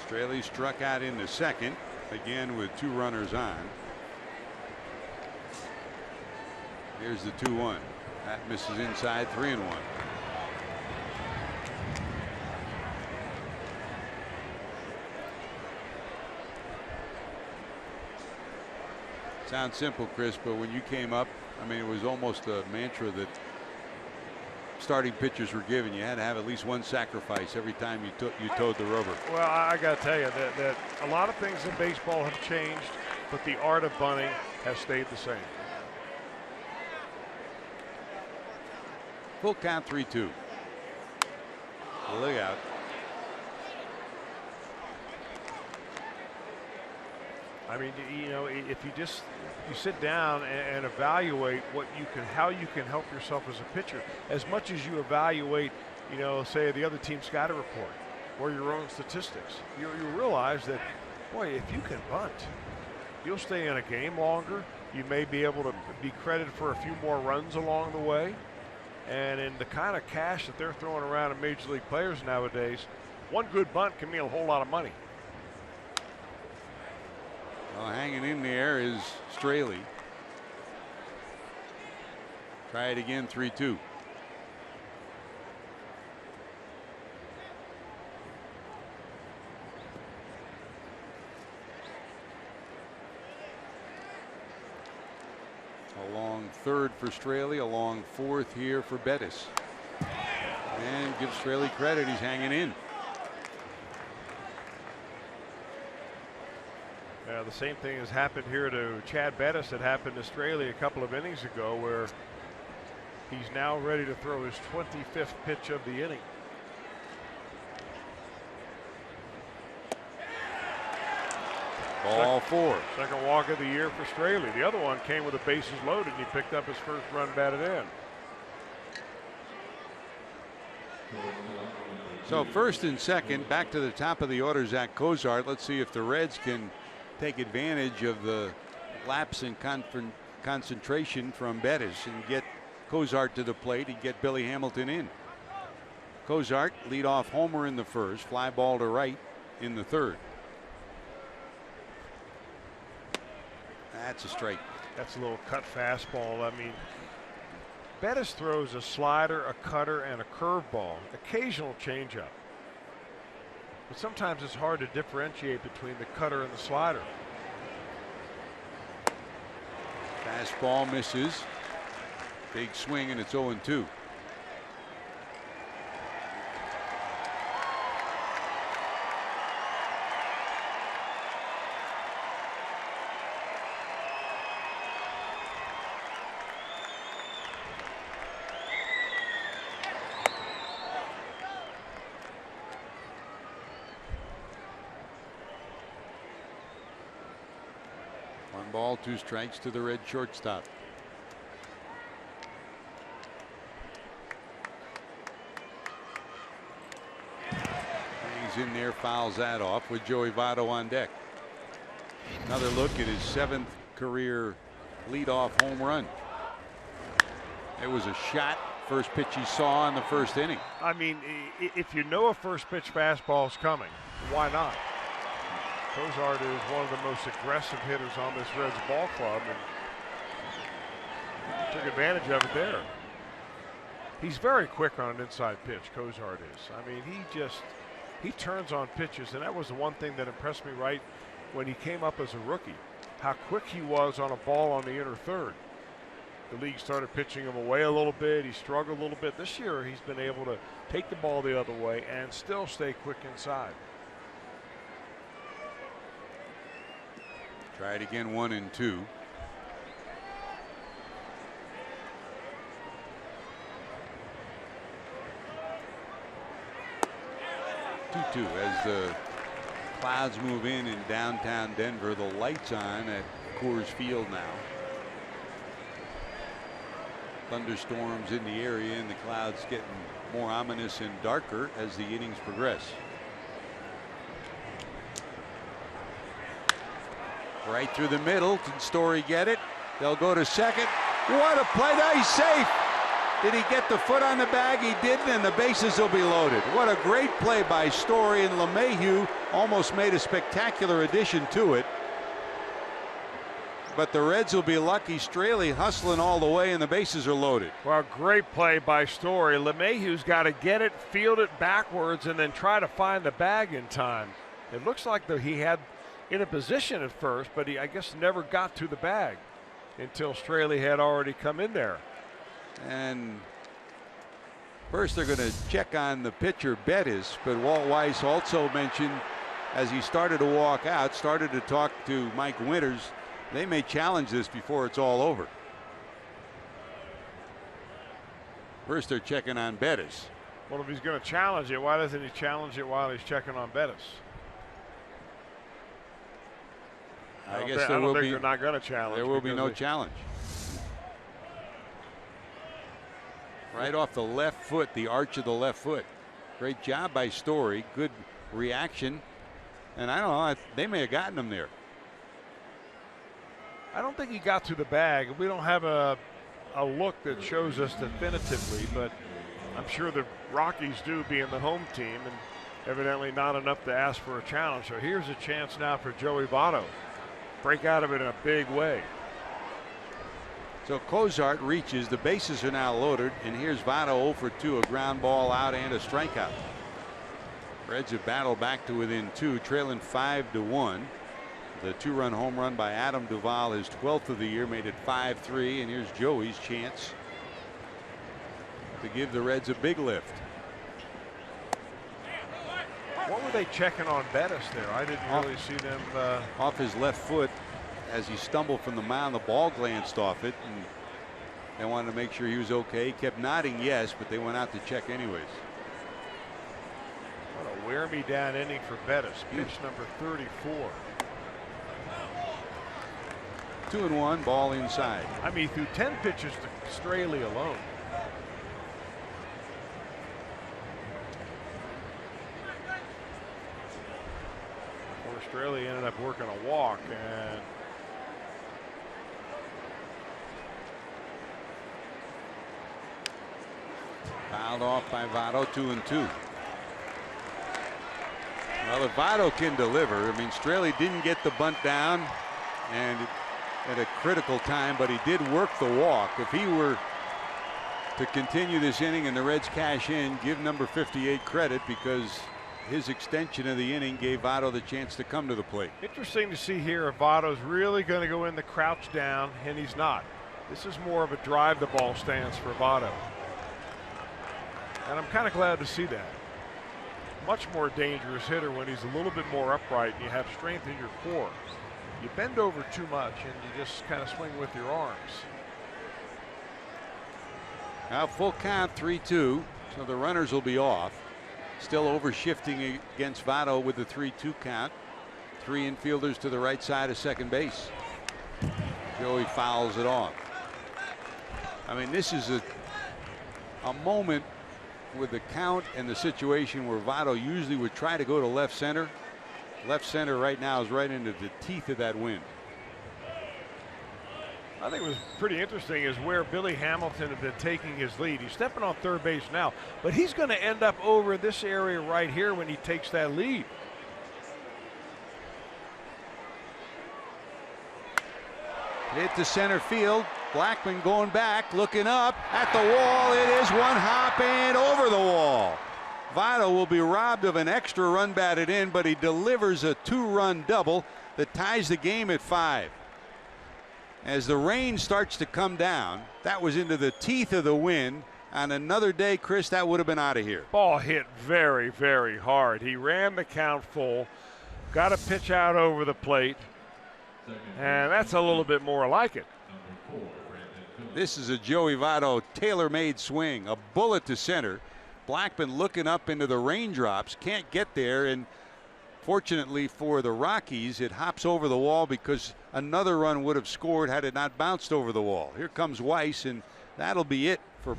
[SPEAKER 3] Straley struck out into second, again with 2 runners on. Here's the 2-1. That misses inside, 3-1. Sounds simple, Chris, but when you came up, I mean, it was almost a mantra that starting pitchers were given. You had to have at least 1 sacrifice every time you towed the rubber.
[SPEAKER 4] Well, I got to tell you that a lot of things in baseball have changed, but the art of bunting has stayed the same.
[SPEAKER 3] Full count, 3-2. Look out.
[SPEAKER 4] I mean, you know, if you sit down and evaluate how you can help yourself as a pitcher, as much as you evaluate, you know, say the other team's scouting report or your own statistics, you realize that, boy, if you can bunt, you'll stay in a game longer. You may be able to be credited for a few more runs along the way. And in the kind of cash that they're throwing around in Major League players nowadays, 1 good bunt can mean a whole lot of money.
[SPEAKER 3] Well, hanging in there is Straley. Try it again, 3-2. A long third for Straley, a long 4th here for Bettis. And give Straley credit, he's hanging in.
[SPEAKER 4] The same thing has happened here to Chad Bettis that happened to Straley a couple of innings ago, where he's now ready to throw his 25th pitch of the inning.
[SPEAKER 3] Ball 4.
[SPEAKER 4] Second walk of the year for Straley. The other one came with the bases loaded, and he picked up his first run batted in.
[SPEAKER 3] So first and second, back to the top of the order, Zach Cozart. Let's see if the Reds can take advantage of the lapse in concentration from Bettis and get Cozart to the plate and get Billy Hamilton in. Cozart, leadoff homer in the first, fly ball to right in the third. That's a strike.
[SPEAKER 4] That's a little cut fastball. I mean, Bettis throws a slider, a cutter, and a curveball. Occasional changeup. But sometimes it's hard to differentiate between the cutter and the slider.
[SPEAKER 3] Fastball misses. Big swing, and it's 0-2. One ball, 2 strikes to the red shortstop. He's in there, fouls that off with Joey Votto on deck. Another look at his 7th career leadoff home run. It was a shot. First pitch he saw in the first inning.
[SPEAKER 4] I mean, if you know a first pitch fastball is coming, why not? Cozart is one of the most aggressive hitters on this Reds ball club, and took advantage of it there. He's very quick on an inside pitch, Cozart is. I mean, he turns on pitches, and that was the one thing that impressed me right when he came up as a rookie, how quick he was on a ball on the inner third. The league started pitching him away a little bit. He struggled a little bit. This year, he's been able to take the ball the other way and still stay quick inside.
[SPEAKER 3] Try it again, 1-2. As the clouds move in downtown Denver, the lights on at Coors Field now. Thunderstorms in the area, and the clouds getting more ominous and darker as the innings progress. Right through the middle. Can Story get it? They'll go to second. What a play. He's safe. Did he get the foot on the bag? He didn't, and the bases will be loaded. What a great play by Story, and LeMahieu almost made a spectacular addition to it. But the Reds will be lucky. Straley hustling all the way, and the bases are loaded.
[SPEAKER 4] Well, great play by Story. LeMahieu's got to get it, field it backwards, and then try to find the bag in time. It looks like he had in a position at first, but he, I guess, never got to the bag until Straley had already come in there.
[SPEAKER 3] And first they're going to check on the pitcher Bettis, but Walt Weiss also mentioned as he started to walk out, started to talk to Mike Winters, they may challenge this before it's all over. First they're checking on Bettis.
[SPEAKER 4] Well, if he's going to challenge it, why doesn't he challenge it while he's checking on Bettis?
[SPEAKER 3] I guess there will be.
[SPEAKER 4] They're not going to challenge.
[SPEAKER 3] There will be no challenge. Right off the left foot, the arch of the left foot. Great job by Story. Good reaction. And I don't know, they may have gotten him there.
[SPEAKER 4] I don't think he got to the bag. We don't have a look that shows us definitively, but I'm sure the Rockies do, being the home team, and evidently not enough to ask for a challenge. So here's a chance now for Joey Votto. Break out of it in a big way.
[SPEAKER 3] So Cozart reaches, the bases are now loaded, and here's Votto 0 for 2, a ground ball out and a strikeout. Reds have battled back to within 2, trailing 5-1. The 2-run home run by Adam Duvall, his 12th of the year, made it 5-3, and here's Joey's chance to give the Reds a big lift.
[SPEAKER 4] What were they checking on Bettis there? I didn't really see them.
[SPEAKER 3] Off his left foot as he stumbled from the mound, the ball glanced off it, and they wanted to make sure he was okay. He kept nodding yes, but they went out to check anyways.
[SPEAKER 4] What a wear-me-down inning for Bettis. Pitch number 34.
[SPEAKER 3] 2-1, ball inside.
[SPEAKER 4] I mean, he threw 10 pitches to Straley alone. Straley ended up working a walk, and
[SPEAKER 3] fouled off by Votto. 2-2. Well, if Votto can deliver, I mean, Straley didn't get the bunt down, and at a critical time, but he did work the walk. If he were to continue this inning and the Reds cash in, give number 58 credit, because his extension of the inning gave Votto the chance to come to the plate.
[SPEAKER 4] Interesting to see here if Votto's really going to go in the crouch down, and he's not. This is more of a drive the ball stance for Votto. And I'm kind of glad to see that. Much more dangerous hitter when he's a little bit more upright and you have strength in your core. You bend over too much and you just kind of swing with your arms.
[SPEAKER 3] Now full count, 3-2, so the runners will be off. Still over shifting against Votto with the 3-2 count. 3 infielders to the right side of second base. Joey fouls it off. I mean, this is a moment with the count and the situation where Votto usually would try to go to left center. Left center right now is right into the teeth of that wind.
[SPEAKER 4] I think it was pretty interesting is where Billy Hamilton had been taking his lead. He's stepping on third base now, but he's going to end up over this area right here when he takes that lead.
[SPEAKER 3] Hit to center field. Blackman going back, looking up at the wall. It is one hop and over the wall. Votto will be robbed of an extra run batted in, but he delivers a 2-run double that ties the game at 5. As the rain starts to come down, that was into the teeth of the wind. On another day, Chris, that would have been out of here.
[SPEAKER 4] Ball hit very, very hard. He ran the count full, got a pitch out over the plate, and that's a little bit more like it.
[SPEAKER 3] This is a Joey Votto tailor-made swing, a bullet to center. Blackman looking up into the raindrops, can't get there, and fortunately for the Rockies, it hops over the wall because another run would have scored had it not bounced over the wall. Here comes Weiss, and that'll be it for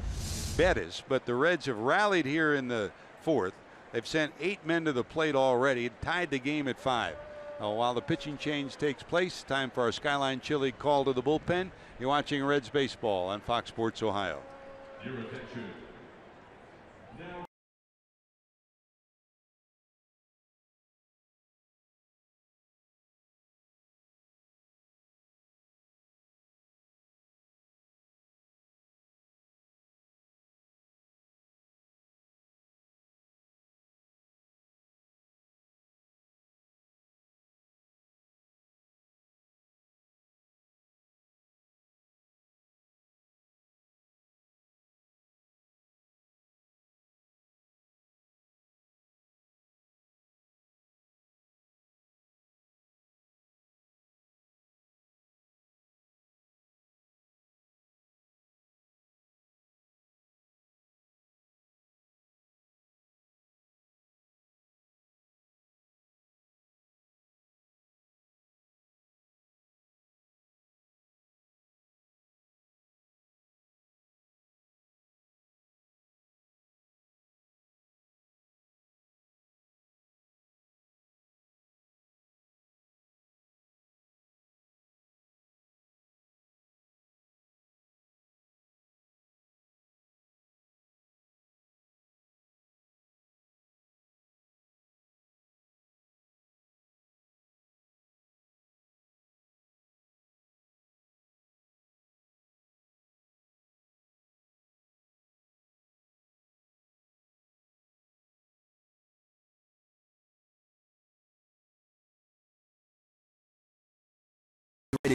[SPEAKER 3] Bettis. But the Reds have rallied here in the 4th. They've sent 8 men to the plate already, tied the game at 5. While the pitching change takes place, time for our Skyline Chili call to the bullpen. You're watching Reds baseball on Fox Sports Ohio.
[SPEAKER 2] Your attention. Now.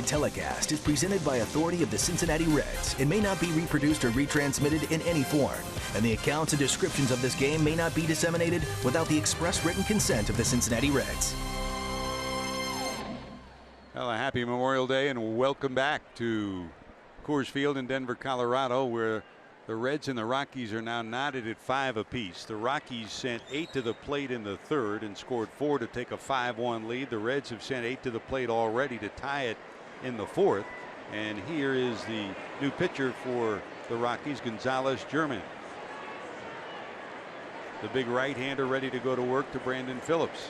[SPEAKER 8] Telecast is presented by authority of the Cincinnati Reds. It may not be reproduced or retransmitted in any form, and the accounts and descriptions of this game may not be disseminated without the express written consent of the Cincinnati Reds.
[SPEAKER 3] Well, a happy Memorial Day and welcome back to Coors Field in Denver, Colorado, where the Reds and the Rockies are now knotted at 5 apiece. The Rockies sent 8 to the plate in the 3rd and scored 4 to take a 5-1 lead. The Reds have sent 8 to the plate already to tie it in the 4th. And here is the new pitcher for the Rockies, Gonzalez German. The big right-hander ready to go to work to Brandon Phillips.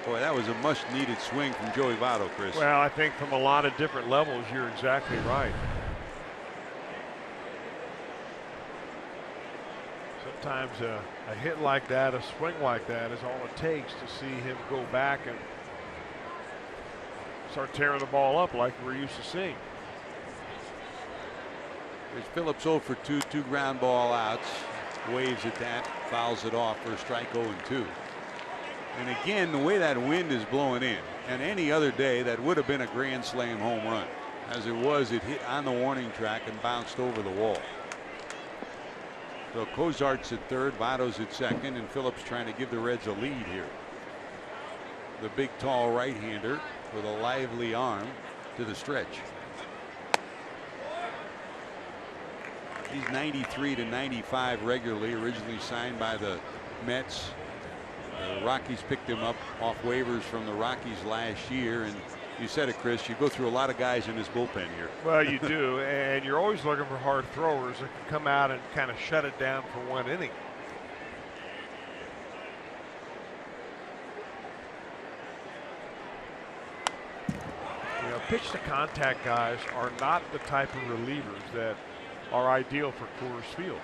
[SPEAKER 3] Boy, that was a much-needed swing from Joey Votto, Chris.
[SPEAKER 4] Well, I think from a lot of different levels, you're exactly right. Sometimes a hit like that, a swing like that, is all it takes to see him go back and start tearing the ball up like we're used to seeing.
[SPEAKER 3] There's Phillips 0 for 2, 2 ground ball outs. Waves at that, fouls it off for a strike 0-2. And again, the way that wind is blowing in, and any other day that would have been a grand slam home run. As it was, it hit on the warning track and bounced over the wall. So Cozart's at third, Votto's at second, and Phillips trying to give the Reds a lead here. The big, tall right-hander with a lively arm to the stretch. He's 93 to 95 regularly, originally signed by the Mets. The Rockies picked him up off waivers from the Rockies last year, and you said it, Chris, you go through a lot of guys in this bullpen here.
[SPEAKER 4] Well, you do, and you're always looking for hard throwers that can come out and kind of shut it down for one inning. You know, pitch to contact guys are not the type of relievers that are ideal for Coors Field.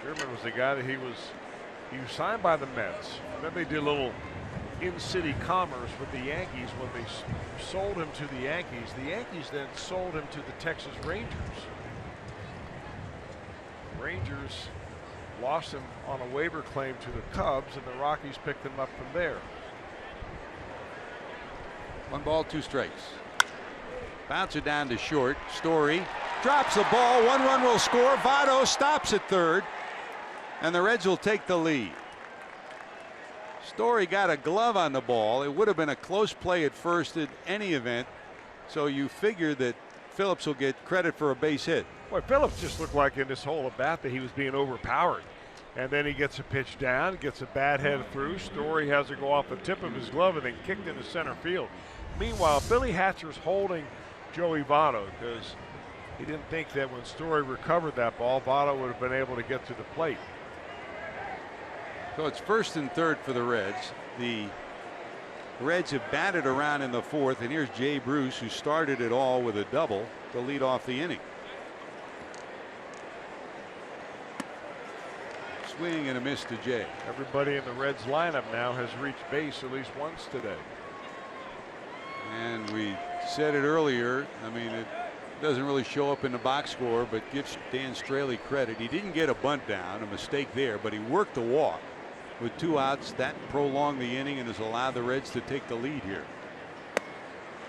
[SPEAKER 4] Sherman was the guy that he was signed by the Mets. And then they did a little in-city commerce with the Yankees when they sold him to the Yankees. The Yankees then sold him to the Texas Rangers. Rangers lost him on a waiver claim to the Cubs, and the Rockies picked him up from there.
[SPEAKER 3] 1 ball, 2 strikes. Bounce it down to short. Story drops the ball. 1 run will score. Votto stops at third, and the Reds will take the lead. Story got a glove on the ball. It would have been a close play at first in any event, so you figure that Phillips will get credit for a base hit.
[SPEAKER 4] Boy, Phillips just looked like in this whole at bat that he was being overpowered. And then he gets a pitch down, gets a bad head through. Story has to go off the tip of his glove and then kicked into center field. Meanwhile, Billy Hatcher's holding Joey Votto because he didn't think that when Story recovered that ball, Votto would have been able to get to the plate.
[SPEAKER 3] So it's first and third for the Reds. The Reds have batted around in the fourth, and here's Jay Bruce, who started it all with a double to lead off the inning. Swing and a miss to Jay.
[SPEAKER 4] Everybody in the Reds lineup now has reached base at least once today.
[SPEAKER 3] And we said it earlier. I mean, it doesn't really show up in the box score, but gives Dan Straley credit. He didn't get a bunt down, a mistake there, but he worked the walk. With 2 outs, that prolonged the inning and has allowed the Reds to take the lead here.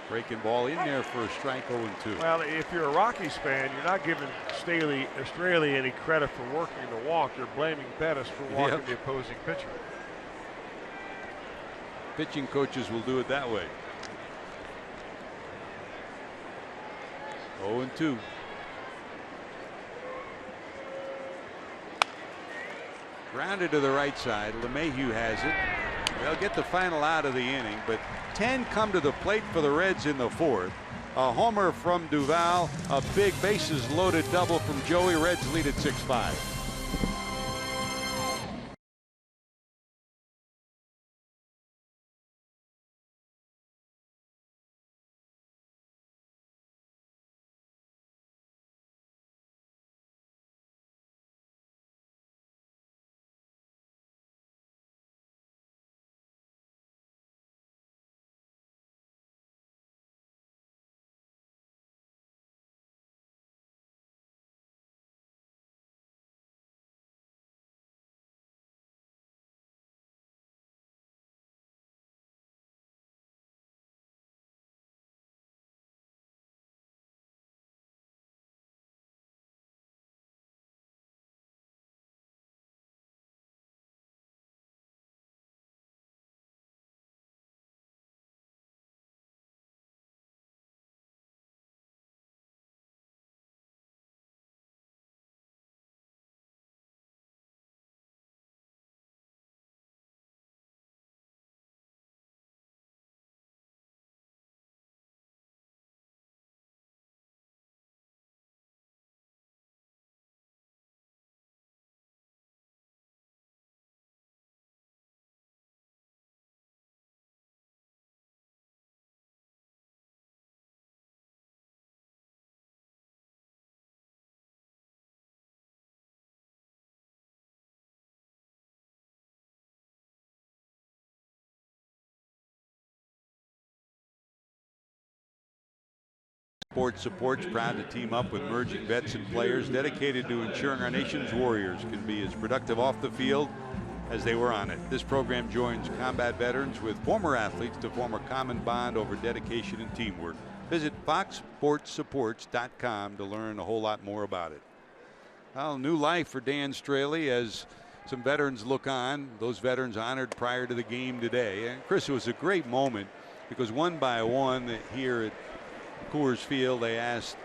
[SPEAKER 3] Breaking ball in there for a strike 0-2.
[SPEAKER 4] Well, if you're a Rockies fan, you're not giving Straley any credit for working the walk. You're blaming Bettis for walking the opposing pitcher.
[SPEAKER 3] Pitching coaches will do it that way. 0-2. Grounded to the right side. LeMahieu has it. They'll get the final out of the inning, but 10 come to the plate for the Reds in the fourth. A homer from Duval, a big bases loaded double from Joey. Reds lead at 6-5. Sports Support's proud to team up with emerging vets and players dedicated to ensuring our nation's warriors can be as productive off the field as they were on it. This program joins combat veterans with former athletes to form a common bond over dedication and teamwork. Visit foxsportsupports.com to learn a whole lot more about it. Well, new life for Dan Straley as some veterans look on. Those veterans honored prior to the game today. And Chris, it was a great moment because one by one here at Coors Field, they asked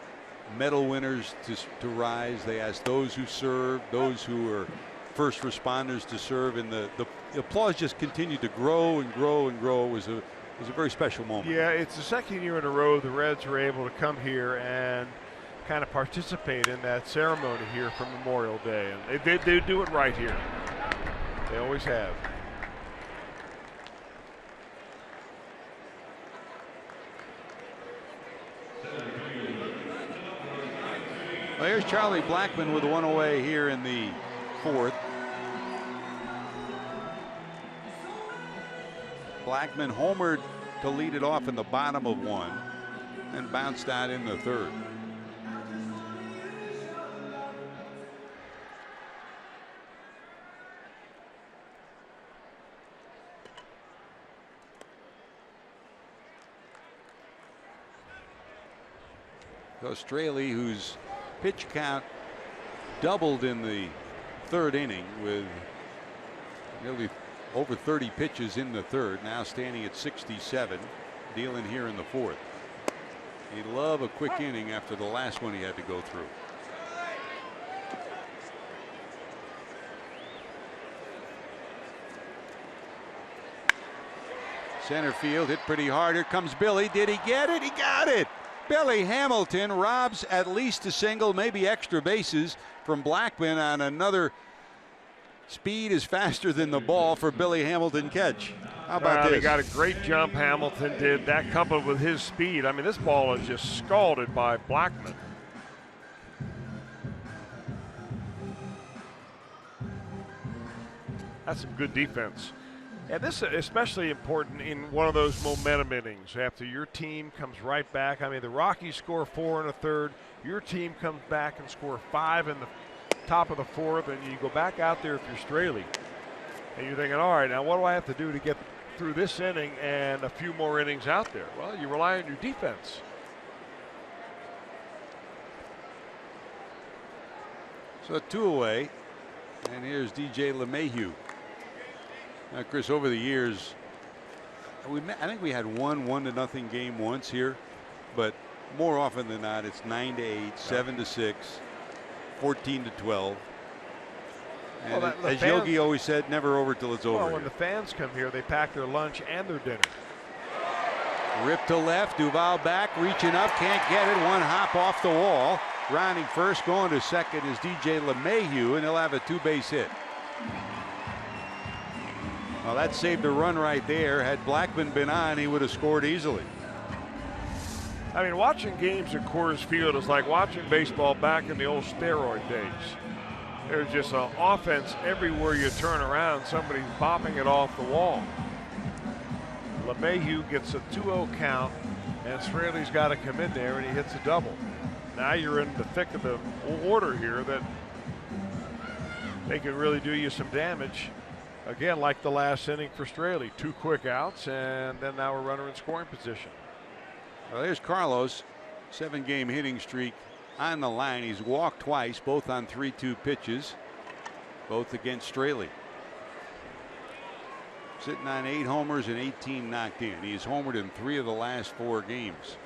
[SPEAKER 3] medal winners to rise. They asked those who served, those who are first responders to serve, and the applause just continued to grow and grow and grow. It was a very special moment.
[SPEAKER 4] Yeah, it's the second year in a row the Reds were able to come here and kind of participate in that ceremony here for Memorial Day, and they do it right here. They always have.
[SPEAKER 3] Well, here's Charlie Blackmon with one away here in the fourth. Blackmon homered to lead it off in the bottom of one and bounced out in the third. So Straley, whose pitch count doubled in the third inning with nearly over 30 pitches in the third, now standing at 67, dealing here in the fourth. He'd love a quick inning after the last one he had to go through. Center field hit pretty hard. Here comes Billy. Did he get it? He got it. Billy Hamilton robs at least a single, maybe extra bases from Blackmon on another speed is faster than the ball for Billy Hamilton catch. How about this?
[SPEAKER 4] He got a great jump, Hamilton did. That coupled with his speed. I mean, this ball is just scalded by Blackmon. That's some good defense. And this is especially important in one of those momentum innings after your team comes right back. I mean, the Rockies score 4 in the third. Your team comes back and score 5 in the top of the fourth, and you go back out there if you're Straley. And you're thinking, all right, now what do I have to do to get through this inning and a few more innings out there? Well, you rely on your defense.
[SPEAKER 3] So 2 away, and here's DJ LeMahieu. Now, Chris, over the years, I think we had one 1-0 game once here, but more often than not, it's 9-8, 7-6, 14-12. And
[SPEAKER 4] Well,
[SPEAKER 3] as Yogi always said, never over till it's over.
[SPEAKER 4] Well, when the fans come here, they pack their lunch and their dinner.
[SPEAKER 3] Rip to left, Duval back, reaching up, can't get it. One hop off the wall. Rounding first, going to second is DJ LeMahieu, and he'll have a 2-base hit. Well, that saved a run right there. Had Blackmon been on, he would have scored easily.
[SPEAKER 4] I mean, watching games at Coors Field is like watching baseball back in the old steroid days. There's just an offense everywhere you turn around. Somebody's bopping it off the wall. LeMahieu gets a 2-0 count, and Straley's got to come in there, and he hits a double. Now you're in the thick of the order here that they can really do you some damage. Again, like the last inning for Straley, 2 quick outs, and then now a runner in scoring position.
[SPEAKER 3] Well, there's Carlos, 7-game hitting streak on the line. He's walked twice, both on 3-2 pitches, both against Straley. Sitting on 8 homers and 18 knocked in. He's homered in 3 of the last 4 games.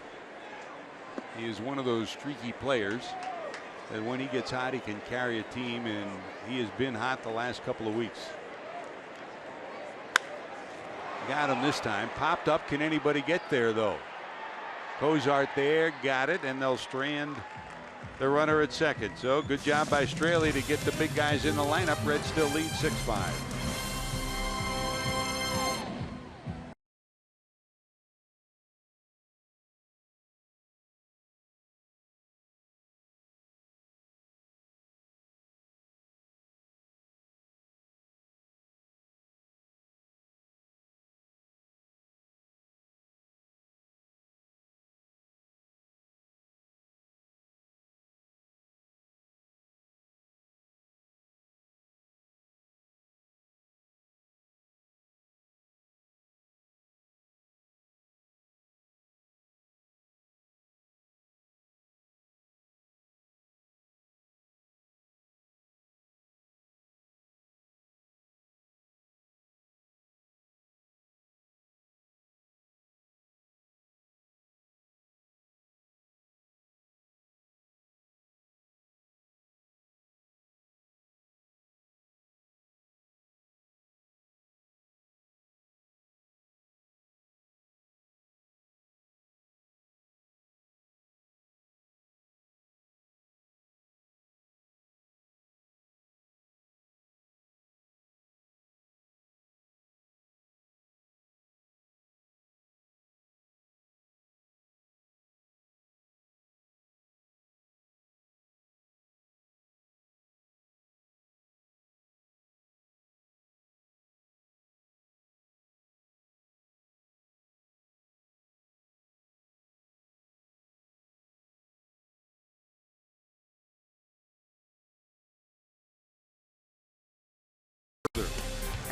[SPEAKER 3] He is one of those streaky players that when he gets hot, he can carry a team, and he has been hot the last couple of weeks. Got him this time. Popped up. Can anybody get there, though? Cozart there. Got it. And they'll strand the runner at second. So good job by Straley to get the big guys in the lineup. Reds still lead 6-5.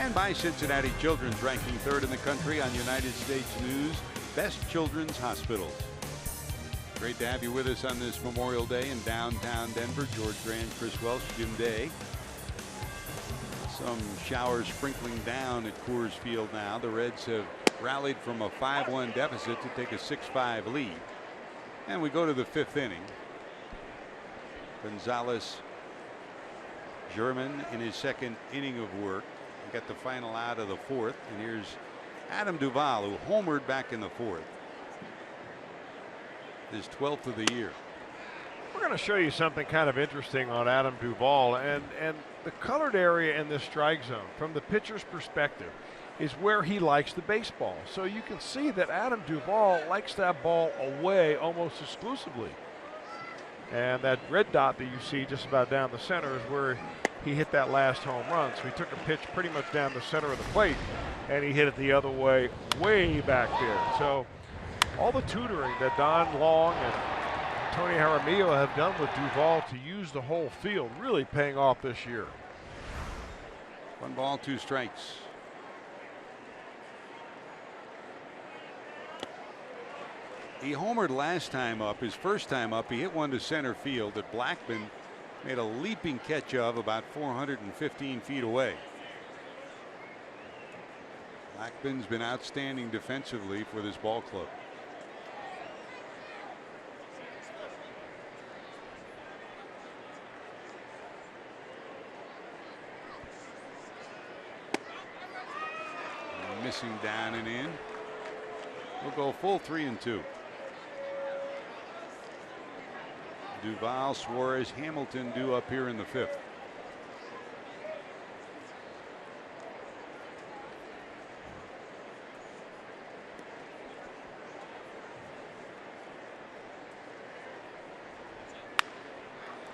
[SPEAKER 3] And by Cincinnati Children's, ranking 3rd in the country on United States News Best Children's Hospitals. Great to have you with us on this Memorial Day in downtown Denver. George Grant, Chris Welsh, Jim Day. Some showers sprinkling down at Coors Field now. The Reds have rallied from a 5-1 deficit to take a 6-5 lead. And we go to the 5th inning. Gonzalez German in his 2nd inning of work. We got the final out of the 4th. And here's Adam Duvall, who homered back in the 4th. His 12th of the year.
[SPEAKER 4] We're going to show you something kind of interesting on Adam Duvall, and the colored area in the strike zone from the pitcher's perspective is where he likes the baseball. So you can see that Adam Duvall likes that ball away almost exclusively. And that red dot that you see just about down the center is where he hit that last home run. So he took a pitch pretty much down the center of the plate and he hit it the other way, way back there. So all the tutoring that Don Long and Tony Jaramillo have done with Duvall to use the whole field really paying off this year.
[SPEAKER 3] 1 ball, 2 strikes. He homered last time up. His first time up, he hit one to center field that Blackman made a leaping catch of about 415 feet away. Blackman's been outstanding defensively for this ball club. Missing down and in. We'll go full 3-2. Duvall, Suarez, Hamilton due up here in the 5th.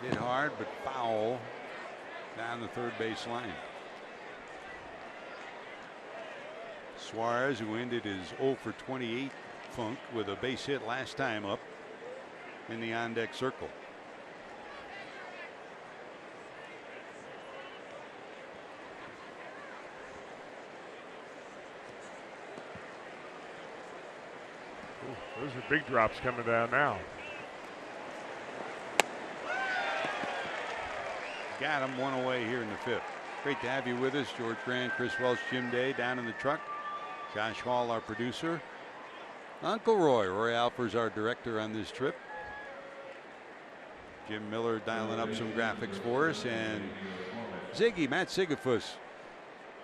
[SPEAKER 3] Hit hard but foul down the 3rd base line. Suarez, who ended his 0 for 28 funk with a base hit last time up in the on deck circle.
[SPEAKER 4] Ooh, those are big drops coming down now.
[SPEAKER 3] Got him, 1 away here in the 5th. Great to have you with us. George Grant, Chris Welsh, Jim Day down in the truck. Josh Hall, our producer. Uncle Roy Alper's our director on this trip. Jim Miller dialing up some graphics for us, and Ziggy, Matt Sigafus,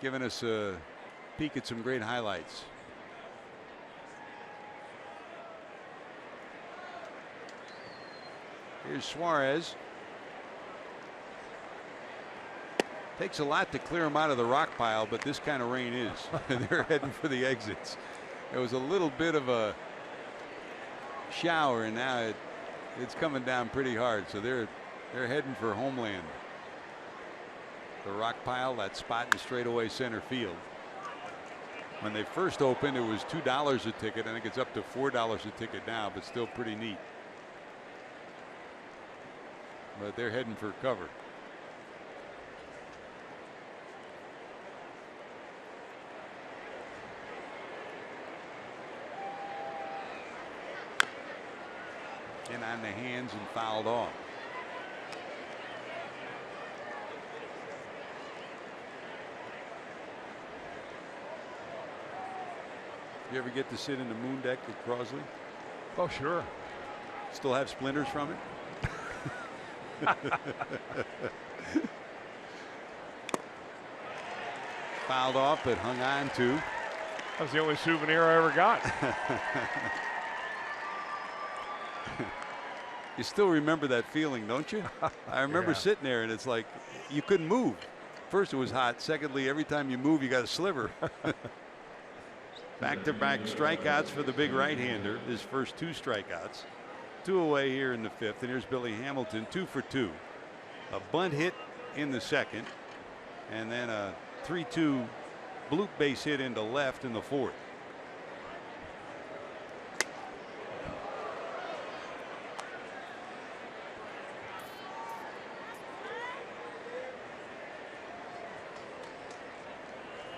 [SPEAKER 3] giving us a peek at some great highlights. Here's Suarez. Takes a lot to clear them out of the rock pile, but this kind of rain is. They're heading for the exits. There was a little bit of a shower, and now it's coming down pretty hard. So they're heading for homeland. The rock pile, that spot in straightaway center field. When they first opened, it was $2 a ticket. I think it's up to $4 a ticket now, but still pretty neat. But they're heading for cover. And on the hands and fouled off. You ever get to sit in the moon deck at Crosley?
[SPEAKER 4] Oh, sure.
[SPEAKER 3] Still have splinters from it? Fouled off, but hung on to.
[SPEAKER 4] That was the only souvenir I ever got.
[SPEAKER 3] You still remember that feeling, don't you? I remember sitting there, and it's like you couldn't move. First, it was hot. Secondly, every time you move, you got a sliver. Back-to-back strikeouts for the big right-hander. His first 2 strikeouts. 2 away here in the 5th. And here's Billy Hamilton, 2 for 2. A bunt hit in the 2nd, and then a 3-2 bloop base hit into left in the 4th.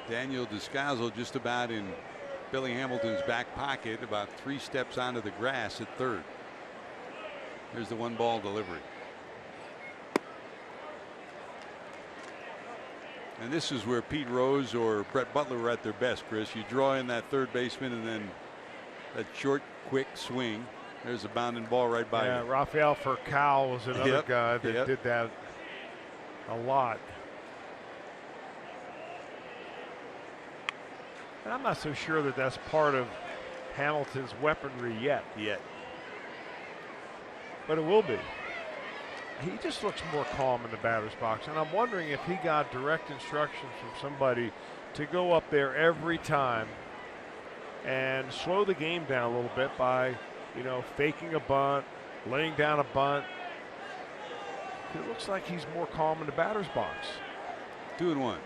[SPEAKER 3] Daniel Descalzo just about in Billy Hamilton's back pocket, about 3 steps onto the grass at third. Here's the 1-ball delivery. And this is where Pete Rose or Brett Butler were at their best, Chris. You draw in that third baseman and then that short, quick swing. There's a bounding ball right by you.
[SPEAKER 4] Rafael Furcal was another guy that did that a lot. And I'm not so sure that that's part of Hamilton's weaponry yet. But it will be. He just looks more calm in the batter's box, and I'm wondering if he got direct instructions from somebody to go up there every time and slow the game down a little bit by, you know, faking a bunt, laying down a bunt. It looks like he's more calm in the batter's box.
[SPEAKER 3] 2-1.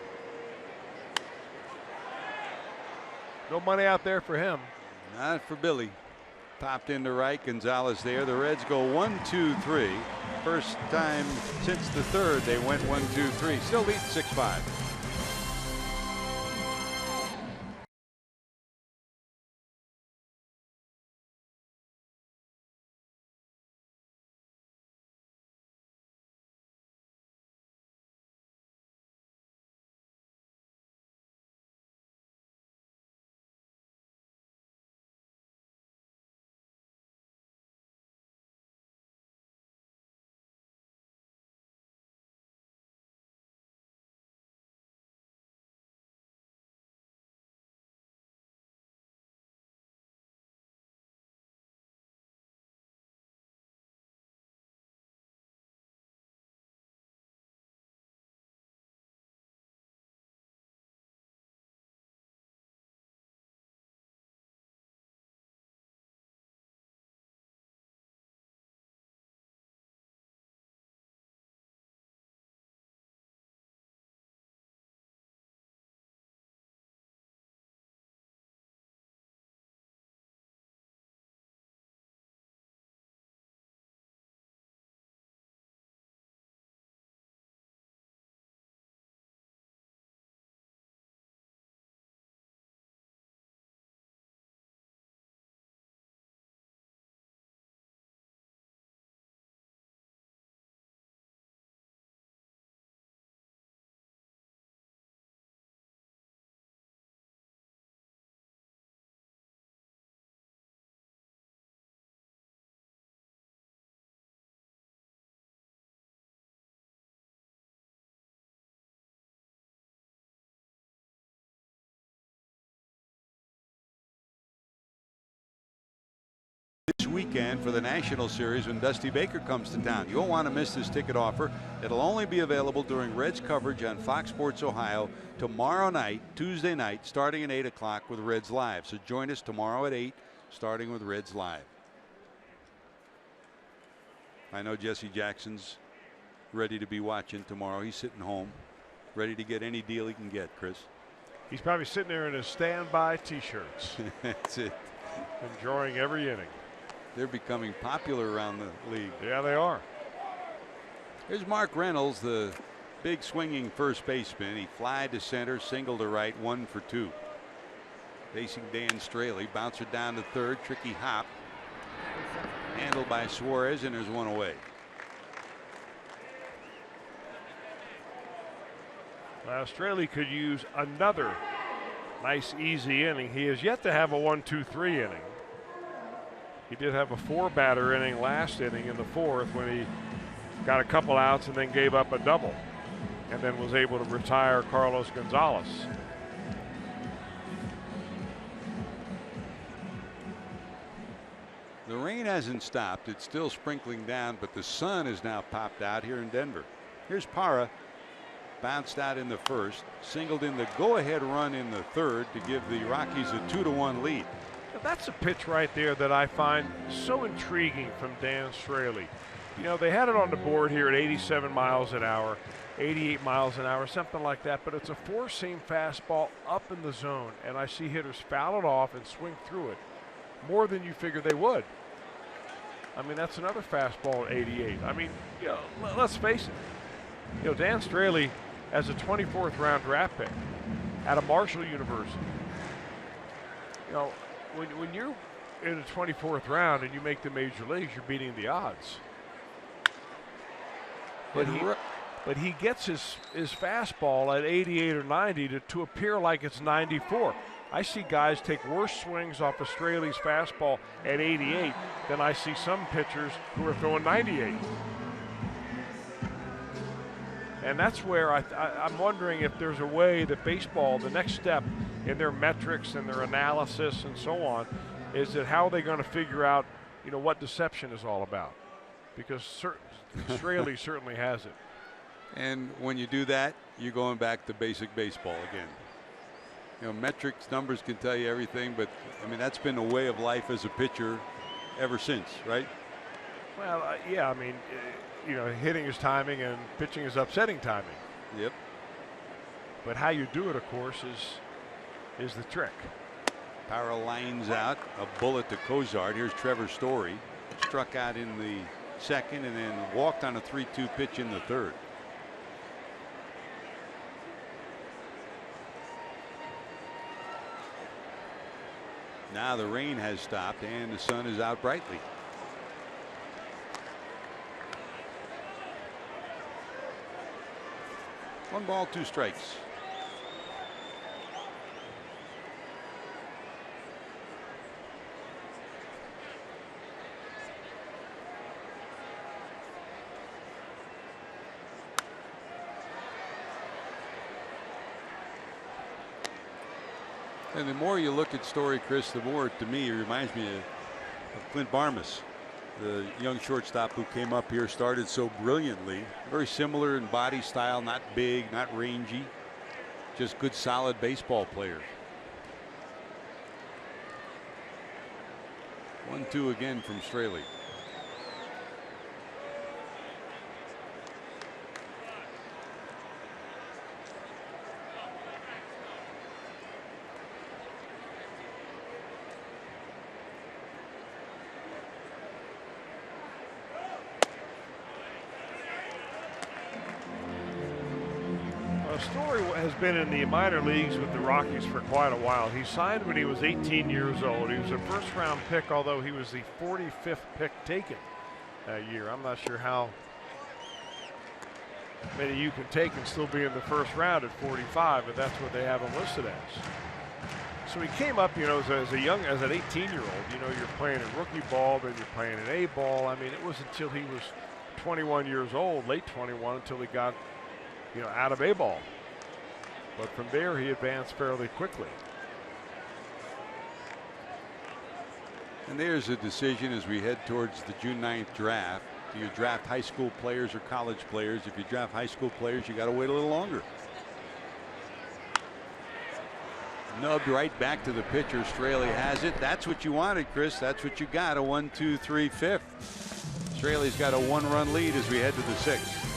[SPEAKER 4] No money out there for him.
[SPEAKER 3] Not for Billy. Popped into right. Gonzalez there. The Reds go 1-2-3. First time since the third they went 1-2-3. Still lead 6-5. This weekend for the National Series when Dusty Baker comes to town. You won't want to miss this ticket offer. It'll only be available during Reds coverage on Fox Sports Ohio tomorrow night, Tuesday night, starting at 8 o'clock with Reds Live. So join us tomorrow at 8, starting with Reds Live. I know Jesse Jackson's ready to be watching tomorrow. He's sitting home, ready to get any deal he can get, Chris.
[SPEAKER 4] He's probably sitting there in his standby T-shirts.
[SPEAKER 3] That's it.
[SPEAKER 4] Enjoying every inning.
[SPEAKER 3] They're becoming popular around the league.
[SPEAKER 4] Yeah, they are.
[SPEAKER 3] Here's Mark Reynolds, the big swinging first baseman. He flied to center, single to right, 1 for 2. Facing Dan Straley, bouncer down to third, tricky hop. Handled by Suarez, and there's 1 away.
[SPEAKER 4] Straley could use another nice easy inning. He has yet to have a 1-2-3 inning. He did have a 4-batter inning last inning in the 4th when he got a couple outs and then gave up a double and then was able to retire Carlos Gonzalez.
[SPEAKER 3] The rain hasn't stopped. It's still sprinkling down, but the sun has now popped out here in Denver. Here's Parra. Bounced out in the first, singled in the go-ahead run in the third to give the Rockies a 2-1 lead.
[SPEAKER 4] Now that's a pitch right there that I find so intriguing from Dan Straley. You know, they had it on the board here at 87 miles an hour, 88 miles an hour, something like that, but it's a 4-seam fastball up in the zone, and I see hitters foul it off and swing through it more than you figure they would. I mean, that's another fastball at 88. I mean, you know, let's face it. You know, Dan Straley, as a 24th round draft pick, out of Marshall University. You know, when you're in the 24th round and you make the major leagues, you're beating the odds. But he gets his fastball at 88 or 90 to appear like it's 94. I see guys take worse swings off of Straley's fastball at 88 than I see some pitchers who are throwing 98. And that's where I'm wondering if there's a way that baseball, the next step in their metrics and their analysis and so on, is that how are they going to figure out, you know, what deception is all about? Because Straley certainly has it.
[SPEAKER 3] And when you do that, you're going back to basic baseball again. You know, metrics, numbers can tell you everything, but I mean, that's been a way of life as a pitcher ever since, right?
[SPEAKER 4] Well, yeah, I mean, you know, hitting is timing and pitching is upsetting timing.
[SPEAKER 3] Yep.
[SPEAKER 4] But how you do it, of course, is the trick.
[SPEAKER 3] Power lines out, a bullet to Cozart. Here's Trevor Story, struck out in the second and then walked on a 3-2 pitch in the third. Now the rain has stopped and the sun is out brightly. One ball, two strikes. And the more you look at Story, Chris, the more, to me, it reminds me of Clint Barmas, the young shortstop who came up here, started so brilliantly. Very similar in body style, not big, not rangy, just good, solid baseball player. 1-2 again from Straley.
[SPEAKER 4] Story has been in the minor leagues with the Rockies for quite a while. He signed when he was 18 years old. He was a first-round pick, although he was the 45th pick taken that year. I'm not sure how many you can take and still be in the first round at 45, but that's what they have him listed as. So he came up, you know, as an 18-year-old. You know, you're playing in rookie ball, then you're playing in A ball. I mean, it was until he was 21 years old, late 21, until he got, you know, out of A ball. But from there, he advanced fairly quickly.
[SPEAKER 3] And there's a decision as we head towards the June 9th draft. Do you draft high school players or college players? If you draft high school players, you got to wait a little longer. Nubbed right back to the pitcher. Straley has it. That's what you wanted, Chris. That's what you got. A 1-2-3 fifth. Straley's got a 1-run lead as we head to the 6th.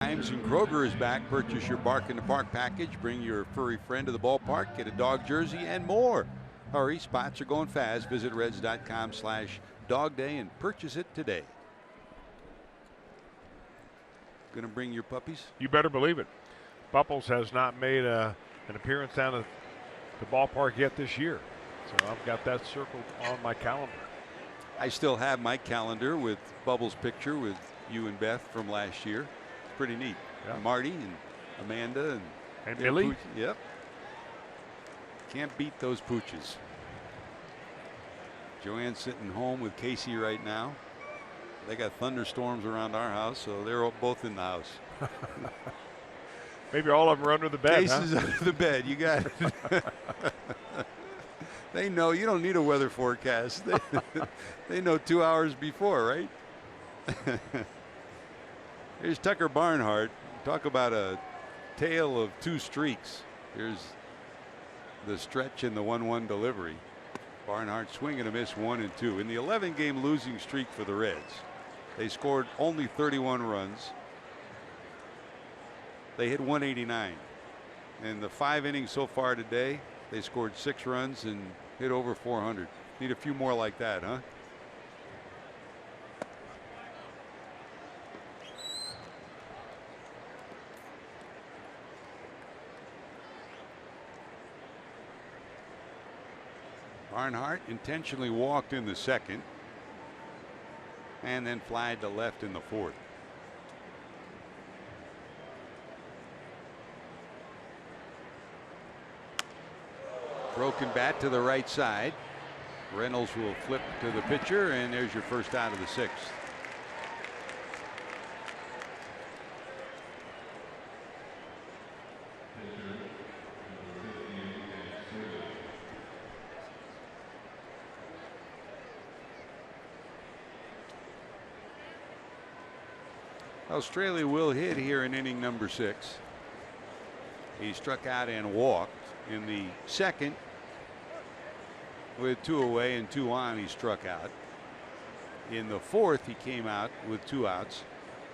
[SPEAKER 3] Times and Kroger is back. Purchase your Bark in the Park package. Bring your furry friend to the ballpark. Get a dog jersey and more. Hurry, spots are going fast. Visit Reds.com/Dog Day and purchase it today. Gonna bring your puppies?
[SPEAKER 4] You better believe it. Bupples has not made an appearance down at the ballpark yet this year. So I've got that circled on my calendar.
[SPEAKER 3] I still have my calendar with Bubbles' picture with you and Beth from last year. It's pretty neat.
[SPEAKER 4] Yeah.
[SPEAKER 3] Marty and Amanda and
[SPEAKER 4] Billy.
[SPEAKER 3] Yep. Can't beat those pooches. Joanne's sitting home with Casey right now. They got thunderstorms around our house, so they're both in the house.
[SPEAKER 4] Maybe all of them are under the bed.
[SPEAKER 3] Case is under the bed. You got it. They know you don't need a weather forecast. They know 2 hours before, right? Here's Tucker Barnhart. Talk about a tale of two streaks. Here's the stretch and the 1-1 delivery. Barnhart swing and a miss, 1 and 2 in the 11-game losing streak for the Reds. They scored only 31 runs. They hit 189. In the 5 innings so far today, they scored 6 runs and hit over 400. Need a few more like that, huh? Barnhart intentionally walked in the second and then flied to left in the fourth. Broken bat to the right side. Reynolds will flip to the pitcher, and there's your first out of the 6th. Australia will hit here in inning number 6. He struck out and walked in the second. With 2 away and 2 on, he struck out. In the fourth, he came out with 2 outs.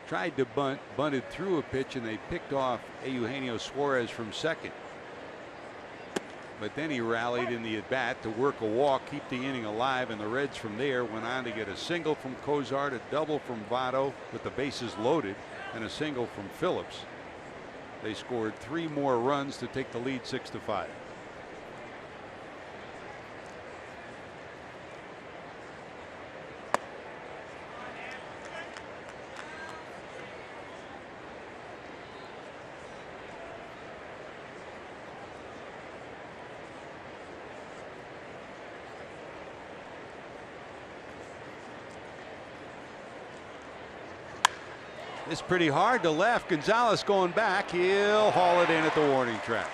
[SPEAKER 3] Tried to bunt, bunted through a pitch, and they picked off Eugenio Suarez from second. But then he rallied in the at-bat to work a walk, keep the inning alive, and the Reds from there went on to get a single from Cozart, a double from Votto with the bases loaded, and a single from Phillips. They scored 3 more runs to take the lead 6-5. It's pretty hard to left. Gonzalez going back. He'll haul it in at the warning track.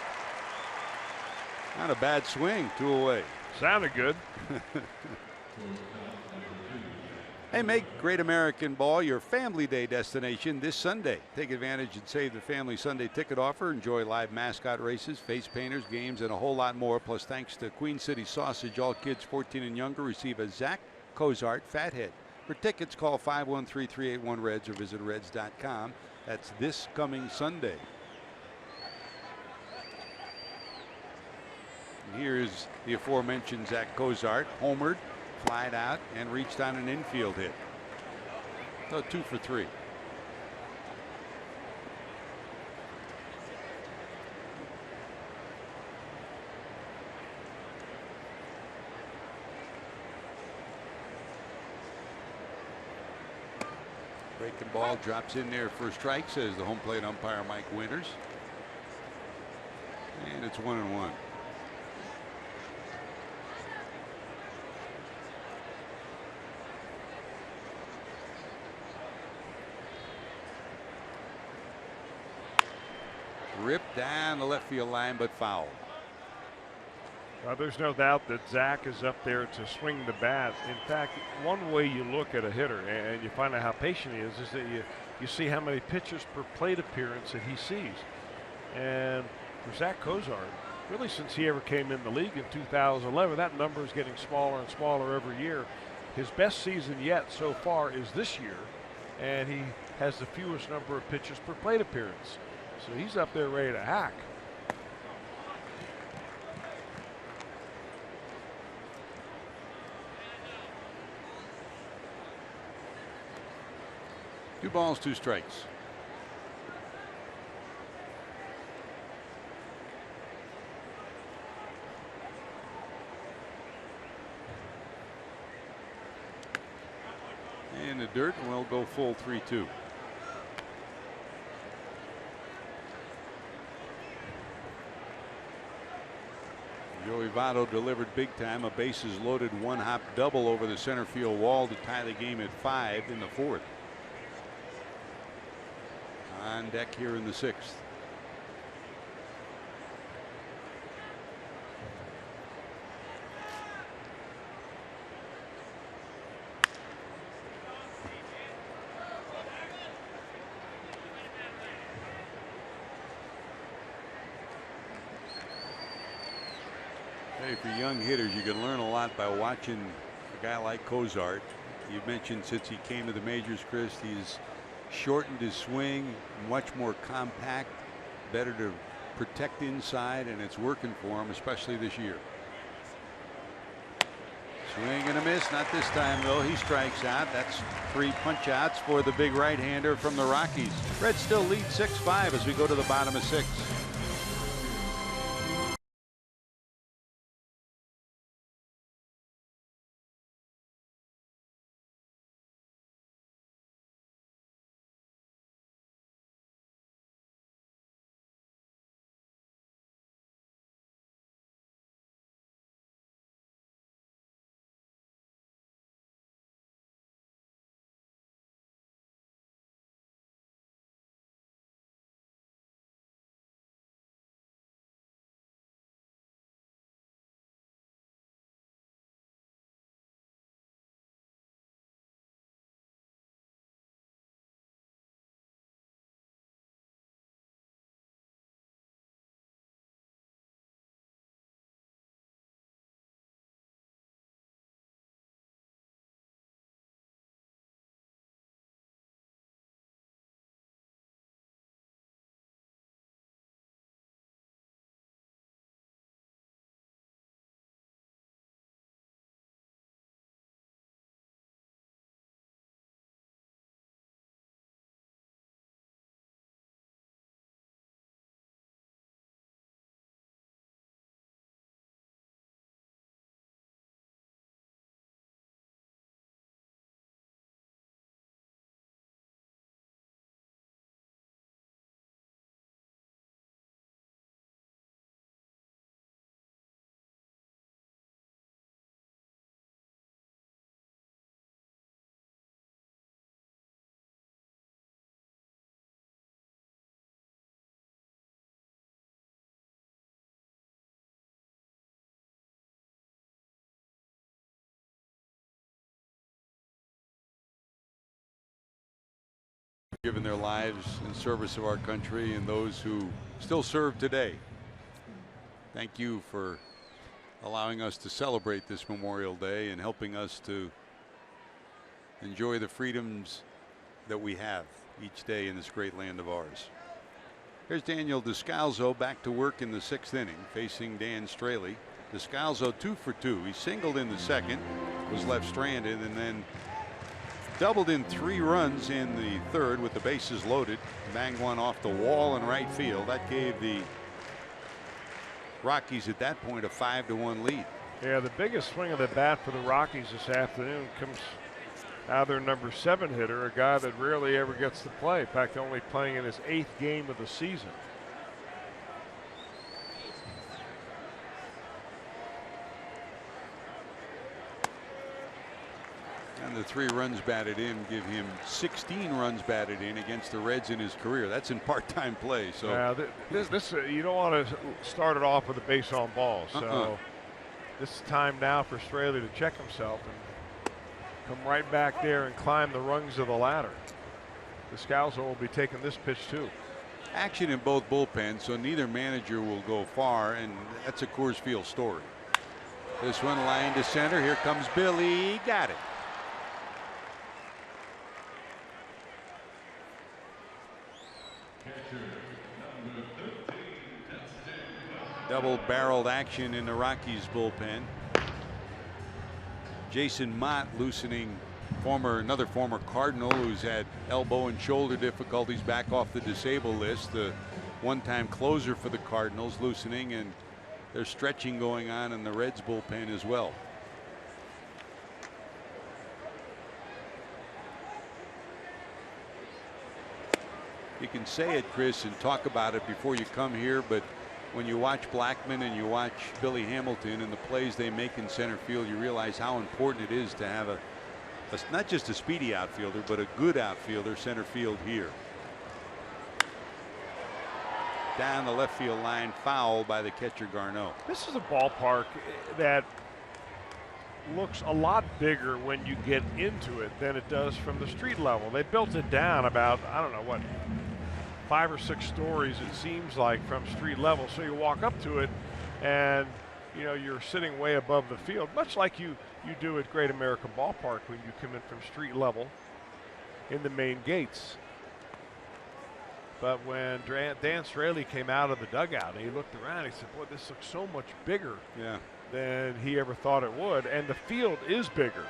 [SPEAKER 3] Not a bad swing. 2 away.
[SPEAKER 4] Sounded good.
[SPEAKER 3] Hey, make Great American Ball your family day destination this Sunday. Take advantage and save the family Sunday ticket offer. Enjoy live mascot races, face painters, games, and a whole lot more. Plus, thanks to Queen City Sausage, all kids 14 and younger receive a Zach Cozart Fathead. For tickets, call 513-381-REDS or visit Reds.com. That's this coming Sunday. And here's the aforementioned Zach Cozart, homered, flied out, and reached on an infield hit. So 2 for 3. Breaking ball drops in there for a strike, says the home plate umpire Mike Winters. And it's 1-1. Ripped down the left field line, but foul.
[SPEAKER 4] There's no doubt that Zach is up there to swing the bat. In fact, one way you look at a hitter and you find out how patient he is that you see how many pitches per plate appearance that he sees. And for Zach Cozart, really since he ever came in the league in 2011, that number is getting smaller and smaller every year. His best season yet so far is this year, and he has the fewest number of pitches per plate appearance. So he's up there ready to hack.
[SPEAKER 3] Two balls, two strikes. In the dirt, and we'll go full 3-2. Joey Votto delivered big time, a bases loaded one-hop double over the center field wall to tie the game at 5 in the 4th. On deck here in the 6th. Hey, for young hitters, you can learn a lot by watching a guy like Cozart. You mentioned since he came to the majors, Chris, he's shortened his swing, much more compact, better to protect inside, and it's working for him, especially this year. Swing and a miss, not this time though. He strikes out. That's 3 punch outs for the big right-hander from the Rockies. Reds still lead 6-5 as we go to the bottom of 6. Given their lives in service of our country and those who still serve today. Thank you for allowing us to celebrate this Memorial Day and helping us to enjoy the freedoms that we have each day in this great land of ours. Here's Daniel Descalzo back to work in the 6th inning, facing Dan Straley. Descalzo 2 for 2. He singled in the 2nd, was left stranded, and then doubled in 3 runs in the 3rd with the bases loaded. Banged one off the wall in right field. That gave the Rockies at that point a 5-1 lead.
[SPEAKER 4] Yeah, the biggest swing of the bat for the Rockies this afternoon comes out of their number 7 hitter, a guy that rarely ever gets to play. In fact, only playing in his 8th game of the season.
[SPEAKER 3] And the 3 runs batted in give him 16 runs batted in against the Reds in his career. That's in part-time play. So
[SPEAKER 4] this you don't want to start it off with a base on balls. So this is time now for Straley to check himself and come right back there and climb the rungs of the ladder. Descalzo will be taking this pitch too.
[SPEAKER 3] Action in both bullpens, so neither manager will go far, and that's a Coors Field story. This one lined to center. Here comes Billy. Got it. Double-barreled action in the Rockies bullpen. Jason Mott loosening, another former Cardinal who's had elbow and shoulder difficulties, back off the disabled list. The one-time closer for the Cardinals loosening, and there's stretching going on in the Reds bullpen as well. You can say it, Chris, and talk about it before you come here, but when you watch Blackmon and you watch Billy Hamilton and the plays they make in center field, you realize how important it is to have not just a speedy outfielder, but a good outfielder center field here. Down the left field line, foul by the catcher Garneau.
[SPEAKER 4] This is a ballpark that looks a lot bigger when you get into it than it does from the street level. They built it down about, I don't know what, 5 or 6 stories it seems like from street level. So you walk up to it and you know you're sitting way above the field, much like you do at Great American Ballpark when you come in from street level in the main gates. But when Dan Straley came out of the dugout and he looked around, he said, boy, this looks so much bigger than he ever thought it would. And the field is bigger.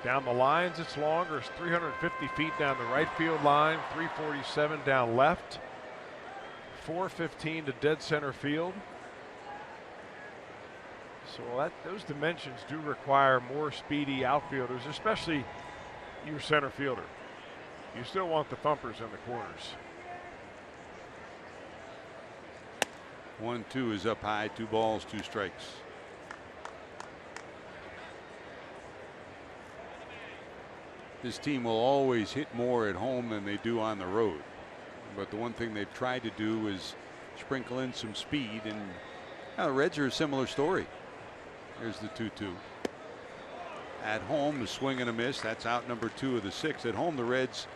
[SPEAKER 4] Down the lines, it's longer. It's 350 feet down the right field line, 347 down left, 415 to dead center field. So those dimensions do require more speedy outfielders, especially your center fielder. You still want the thumpers in the corners.
[SPEAKER 3] 1-2 is up high, 2 balls, 2 strikes. This team will always hit more at home than they do on the road. But the one thing they've tried to do is sprinkle in some speed, and the Reds are a similar story. Here's the 2-2. At home, the swing and a miss. That's out number 2 of the 6. At home, the Reds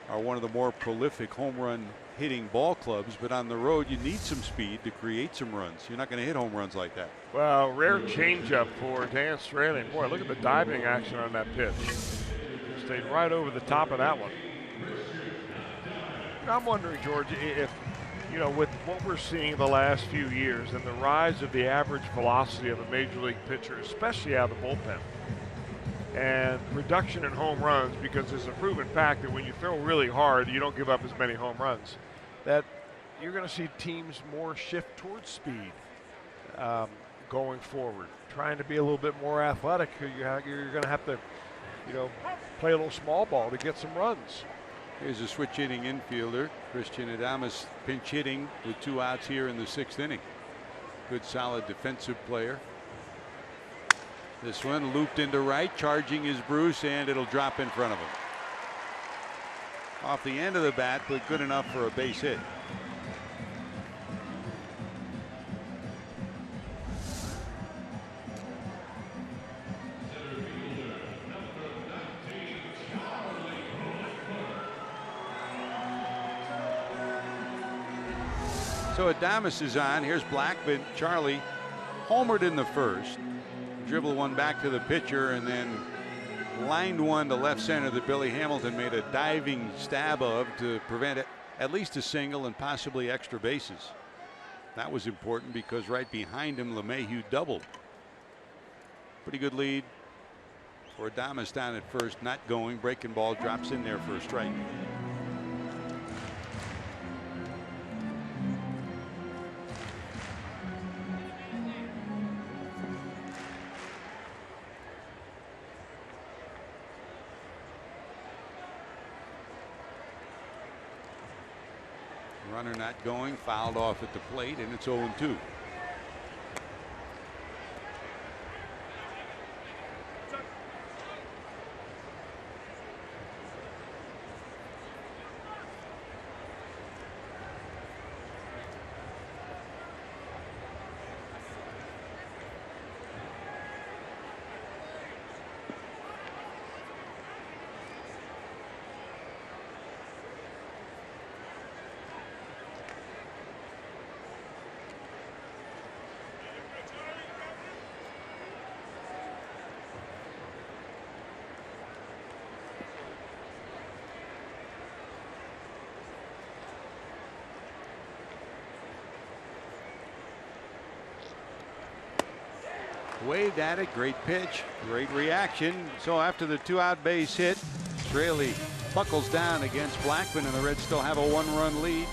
[SPEAKER 3] are one of the more prolific home run hitting ball clubs, but on the road you need some speed to create some runs. You're not going to hit home runs like that.
[SPEAKER 4] Well, rare changeup for Dan Straley. Boy, look at the diving action on that pitch. Stayed right over the top of that one. I'm wondering, George, if with what we're seeing the last few years and the rise of the average velocity of a major league pitcher, especially out of the bullpen, and reduction in home runs, because there's a proven fact that when you throw really hard, you don't give up as many home runs, that you're going to see teams more shift towards speed going forward, trying to be a little bit more athletic. You're going to have to, play a little small ball to get some runs.
[SPEAKER 3] Here's a switch hitting infielder, Christian Adames, pinch hitting with 2 outs here in the 6th inning. Good solid defensive player. This one looped into right, charging is Bruce, and it'll drop in front of him. Off the end of the bat, but good enough for a base hit. So Adames is on. Here's Blackmon. Charlie homered in the first. Dribbled one back to the pitcher and then lined one to left center that Billy Hamilton made a diving stab of to prevent it, at least a single and possibly extra bases. That was important because right behind him LeMahieu doubled. Pretty good lead for Adames down at first, not going. Breaking ball drops in there for a strike. Runner not going, fouled off at the plate, and it's 0-2. waved at it. Great pitch, great reaction. So after the 2-out base hit, Straley buckles down against Blackman, and the Reds still have a 1-run lead.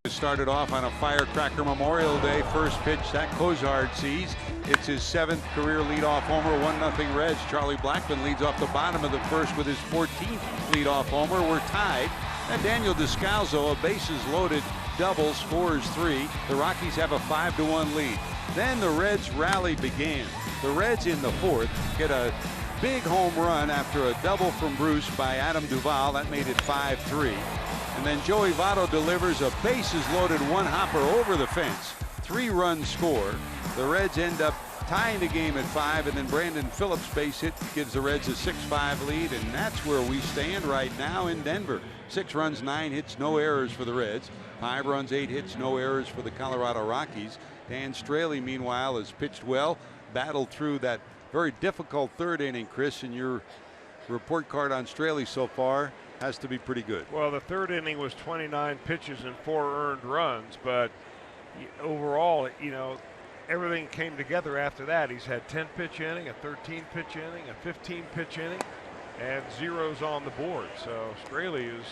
[SPEAKER 3] Started off on a firecracker Memorial Day. First pitch that Cozart sees. It's his 7th career leadoff homer. 1-0 Reds. Charlie Blackman leads off the bottom of the first with his 14th leadoff homer. We're tied. And Daniel Descalzo, a bases loaded double, scores 3. The Rockies have a 5-1 lead. Then the Reds rally began. The Reds in the 4th get a big home run after a double from Bruce by Adam Duvall. That made it 5-3. And then Joey Votto delivers a bases-loaded one-hopper over the fence. 3-run score. The Reds end up tying the game at 5, and then Brandon Phillips' base hit gives the Reds a 6-5 lead, and that's where we stand right now in Denver. 6 runs, 9 hits, no errors for the Reds. 5 runs, 8 hits, no errors for the Colorado Rockies. Dan Straley, meanwhile, has pitched well, battled through that very difficult 3rd inning, Chris, and your report card on Straley so far has to be pretty good.
[SPEAKER 4] Well, the 3rd inning was 29 pitches and 4 earned runs, but overall, you know, everything came together after that. He's had 10-pitch inning, a 13-pitch inning, a 15-pitch inning, and zeros on the board. So Straley is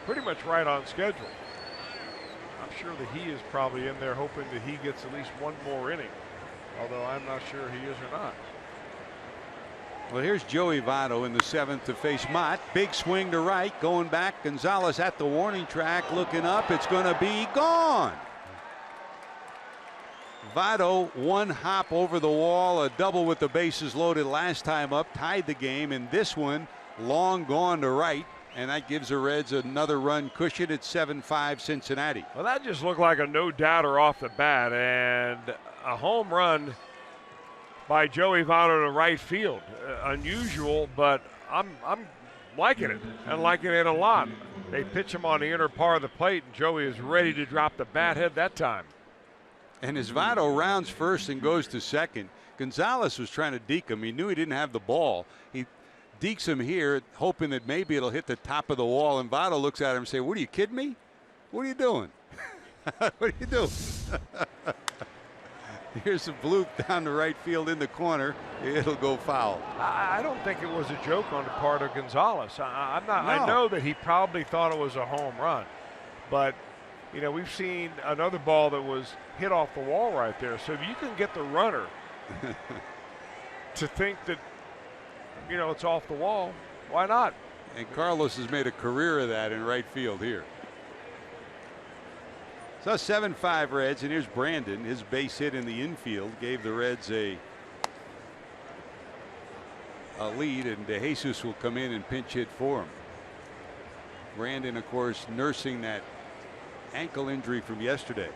[SPEAKER 4] pretty much right on schedule. I'm sure that he is probably in there hoping that he gets at least 1 more inning, although I'm not sure he is or not.
[SPEAKER 3] Well, here's Joey Votto in the 7th to face Mott. Big swing to right, going back. Gonzalez at the warning track, looking up. It's going to be gone. Votto, 1 hop over the wall, a double with the bases loaded last time up, tied the game, and this one long gone to right, and that gives the Reds another run cushion at 7-5 Cincinnati.
[SPEAKER 4] Well, that just looked like a no-doubter off the bat, and a home run by Joey Votto to right field. Unusual, but I'm liking it and liking it a lot. They pitch him on the inner part of the plate, and Joey is ready to drop the bat head that time.
[SPEAKER 3] And as Votto rounds first and goes to second, Gonzalez was trying to deke him. He knew he didn't have the ball. He dekes him here, hoping that maybe it'll hit the top of the wall, and Votto looks at him and says, "What, are you kidding me? What are you doing? What are you doing?" Here's a bloop down the right field in the corner. It'll go foul.
[SPEAKER 4] I don't think it was a joke on the part of Gonzalez. I'm not.
[SPEAKER 3] No.
[SPEAKER 4] I know that he probably thought it was a home run, but you know, we've seen another ball that was hit off the wall right there. So if you can get the runner to think that, you know, it's off the wall, why not?
[SPEAKER 3] And Carlos has made a career of that in right field here. So 7-5 Reds, and here's Brandon. His base hit in the infield gave the Reds a lead, and De Jesus will come in and pinch hit for him. Brandon, of course, nursing that ankle injury from yesterday.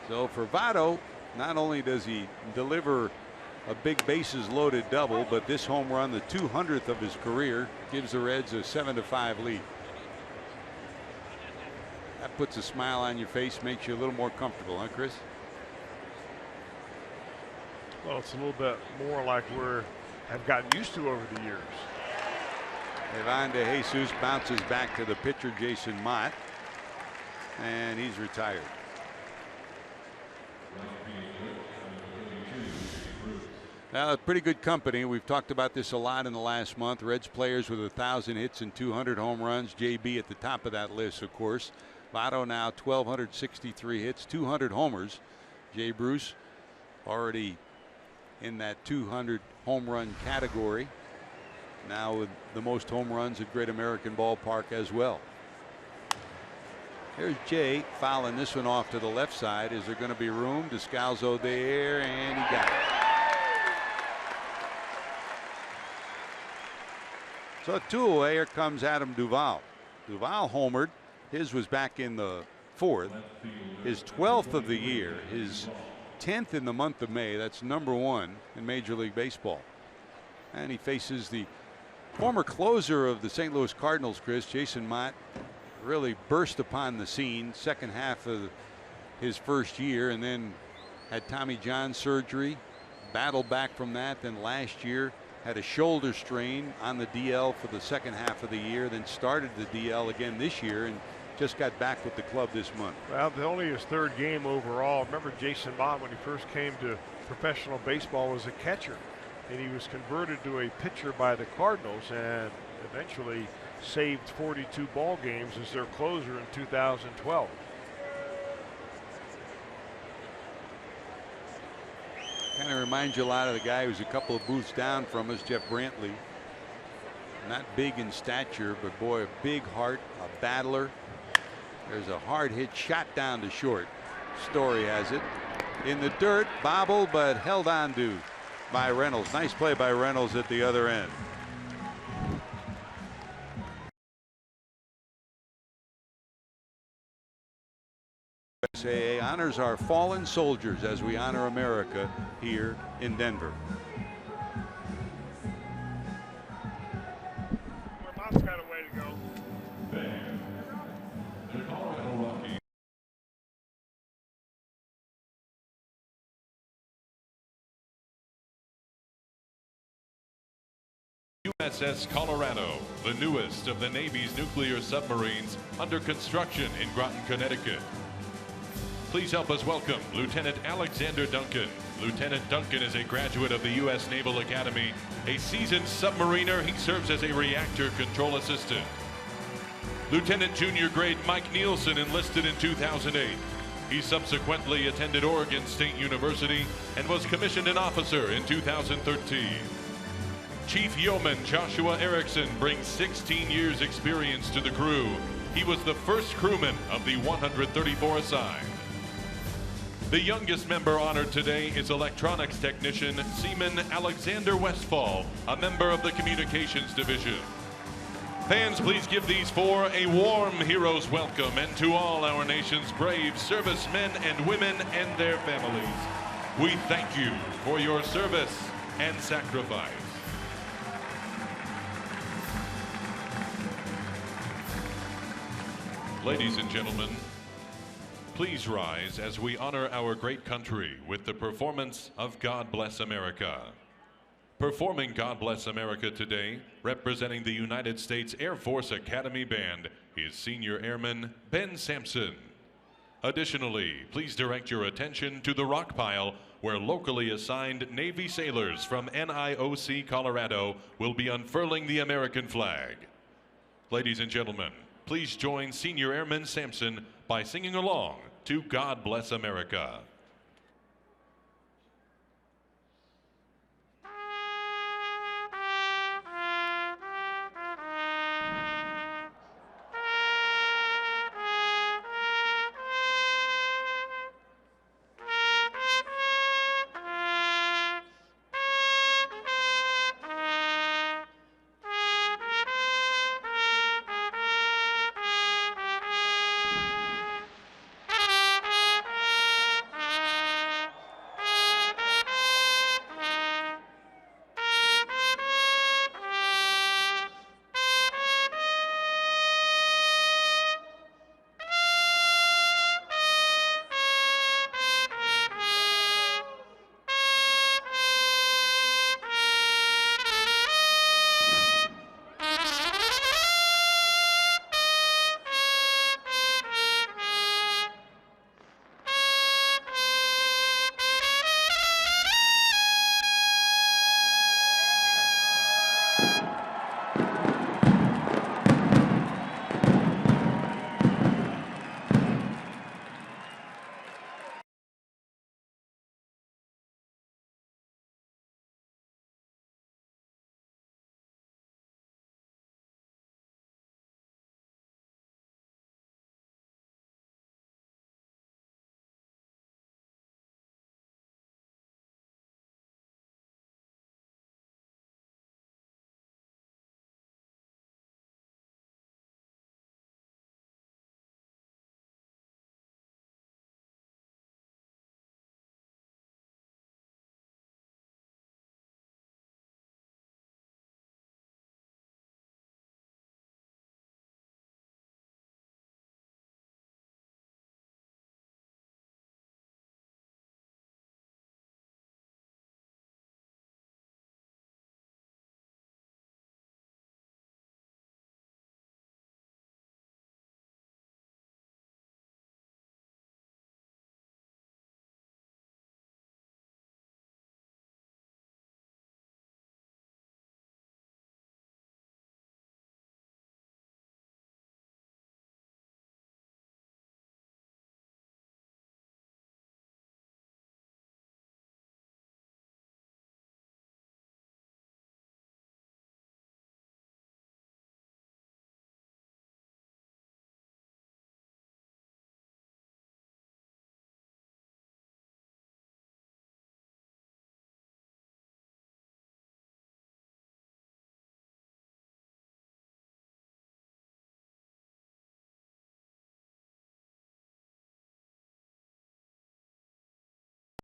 [SPEAKER 3] So for Votto, not only does he deliver a big bases loaded double, but this home run, the 200th of his career, gives the Reds a 7-5 lead. That puts a smile on your face, makes you a little more comfortable, huh, Chris?
[SPEAKER 4] Well, it's a little bit more like I've gotten used to over the years.
[SPEAKER 3] Ivan De Jesus bounces back to the pitcher, Jason Mott, and he's retired. Well, pretty good company. We've talked about this a lot in the last month. Reds players with 1,000 hits and 200 home runs. JB at the top of that list, of course. Votto now 1,263 hits, 200 homers. Jay Bruce already in that 200 home run category. Now with the most home runs at Great American Ballpark as well. Here's Jay fouling this one off to the left side. Is there going to be room? Descalzo there, and he got it. So 2 away. Here comes Adam Duvall. Duvall homered. His was back in the 4th. His 12th of the year. His 10th in the month of May. That's #1 in Major League Baseball. And he faces the former closer of the St. Louis Cardinals, Chris. Jason Mott really burst upon the scene second half of his first year, and then had Tommy John surgery, battled back from that. Then last year had a shoulder strain on the DL for the second half of the year, then started the DL again this year and just got back with the club this month.
[SPEAKER 4] Well, only his 3rd game overall. Remember, Jason Mott, when he first came to professional baseball, was a catcher, and he was converted to a pitcher by the Cardinals and eventually saved 42 ball games as their closer in 2012.
[SPEAKER 3] Kind of reminds you a lot of the guy who's a couple of booths down from us, Jeff Brantley. Not big in stature, but boy, a big heart, a battler. There's a hard hit shot down to short. Story has it. In the dirt, bobbled, but held on to by Reynolds. Nice play by Reynolds at the other end. USAA honors our fallen soldiers as we honor America here in Denver.
[SPEAKER 4] Mott's got a way to go.
[SPEAKER 2] The Colorado Rockies. USS Colorado, the newest of the Navy's nuclear submarines, under construction in Groton, Connecticut. Please help us welcome Lieutenant Alexander Duncan. Lieutenant Duncan is a graduate of the U.S. Naval Academy. A seasoned submariner, he serves as a reactor control assistant. Lieutenant Junior Grade Mike Nielsen enlisted in 2008. He subsequently attended Oregon State University and was commissioned an officer in 2013. Chief Yeoman Joshua Erickson brings 16 years experience to the crew. He was the first crewman of the 134 assigned. The youngest member honored today is electronics technician Seaman Alexander Westfall, a member of the communications division. Fans, please give these 4 a warm hero's welcome, and to all our nation's brave servicemen and women and their families, we thank you for your service and sacrifice. Ladies and gentlemen, please rise as we honor our great country with the performance of God Bless America. Performing God Bless America today, representing the United States Air Force Academy Band, is Senior Airman Ben Sampson. Additionally, please direct your attention to the rock pile where locally assigned Navy sailors from NIOC Colorado will be unfurling the American flag. Ladies and gentlemen, please join Senior Airman Sampson by singing along to God Bless America.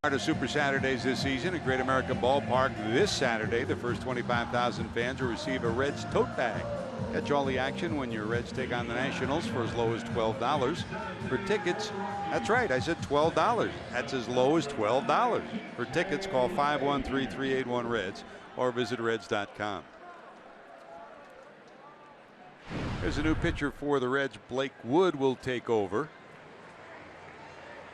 [SPEAKER 3] To Super Saturdays this season at Great American Ballpark this Saturday. The first 25,000 fans will receive a Reds tote bag. Catch all the action when your Reds take on the Nationals for as low as $12. For tickets, that's right, I said $12. That's as low as $12. For tickets, call 513-381-REDS or visit reds.com. There's a new pitcher for the Reds. Blake Wood will take over.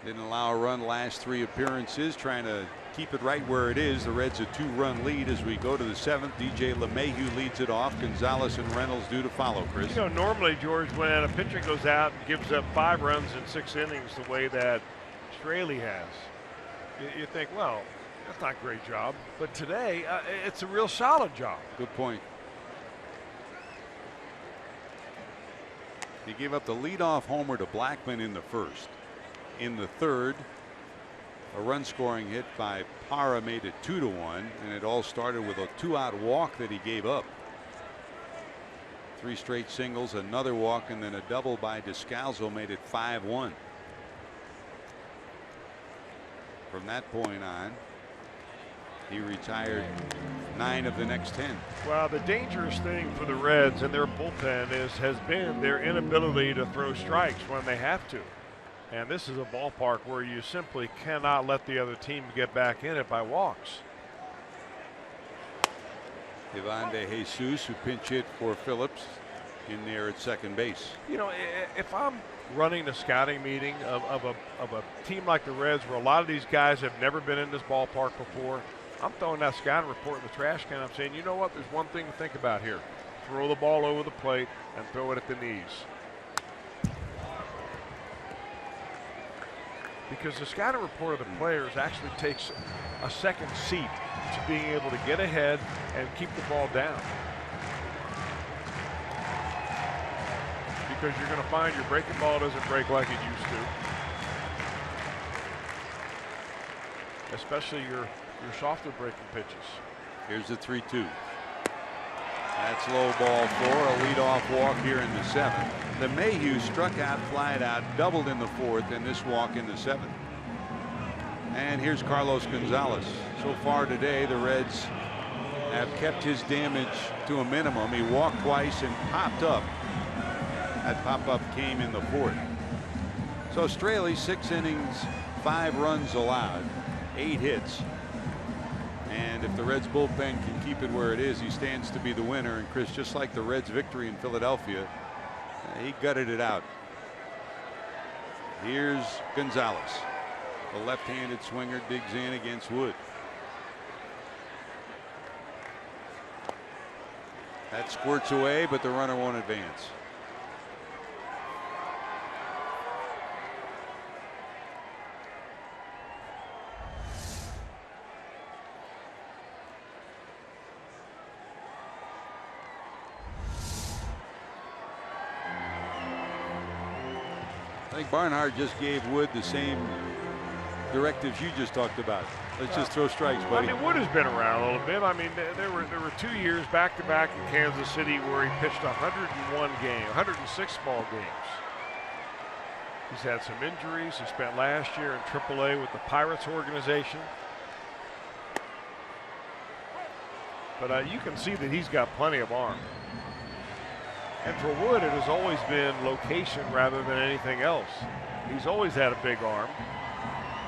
[SPEAKER 3] Didn't allow a run last 3 appearances, trying to keep it right where it is. The Reds a 2-run lead as we go to the 7th. DJ LeMahieu leads it off. Gonzalez and Reynolds due to follow, Chris.
[SPEAKER 4] You know, normally, George, when a pitcher goes out and gives up 5 runs in 6 innings the way that Straley has, you think, well, that's not a great job. But today, it's a real solid job.
[SPEAKER 3] Good point. He gave up the leadoff homer to Blackman in the first. In the third, a run scoring hit by Parra made it 2-1, and it all started with a 2-out walk that he gave up. 3 straight singles, another walk, and then a double by Descalzo made it 5-1. From that point on, he retired 9 of the next 10.
[SPEAKER 4] Well, the dangerous thing for the Reds and their bullpen has been their inability to throw strikes when they have to. And this is a ballpark where you simply cannot let the other team get back in it by walks.
[SPEAKER 3] Ivan De Jesus, who pinch hit for Phillips, in there at second base.
[SPEAKER 4] You know, if I'm running a scouting meeting of a team like the Reds, where a lot of these guys have never been in this ballpark before, I'm throwing that scouting report in the trash can. I'm saying, you know what, there's one thing to think about here. Throw the ball over the plate and throw it at the knees. Because the scouting report of the players actually takes a second seat to being able to get ahead and keep the ball down. Because you're going to find your breaking ball doesn't break like it used to. Especially your softer breaking pitches.
[SPEAKER 3] Here's the 3-2. That's low ball 4, a leadoff walk here in the 7th. LeMahieu struck out, flied out, doubled in the 4th, and this walk in the 7th. And here's Carlos Gonzalez. So far today, the Reds have kept his damage to a minimum. He walked twice and popped up. That pop-up came in the 4th. So Straley, 6 innings, 5 runs allowed, 8 hits. And if the Reds bullpen can keep it where it is, he stands to be the winner. And Chris, just like the Reds' victory in Philadelphia, he gutted it out. Here's Gonzalez. The left-handed swinger digs in against Wood. That squirts away, but the runner won't advance. I think Barnhart just gave Wood the same directives you just talked about. Let's just throw strikes, buddy.
[SPEAKER 4] I mean, Wood has been around a little bit. I mean, there were 2 years back-to-back in Kansas City where he pitched 101 games, 106 ball games. He's had some injuries. He spent last year in AAA with the Pirates organization. But you can see that he's got plenty of arm. And for Wood, it has always been location rather than anything else. He's always had a big arm,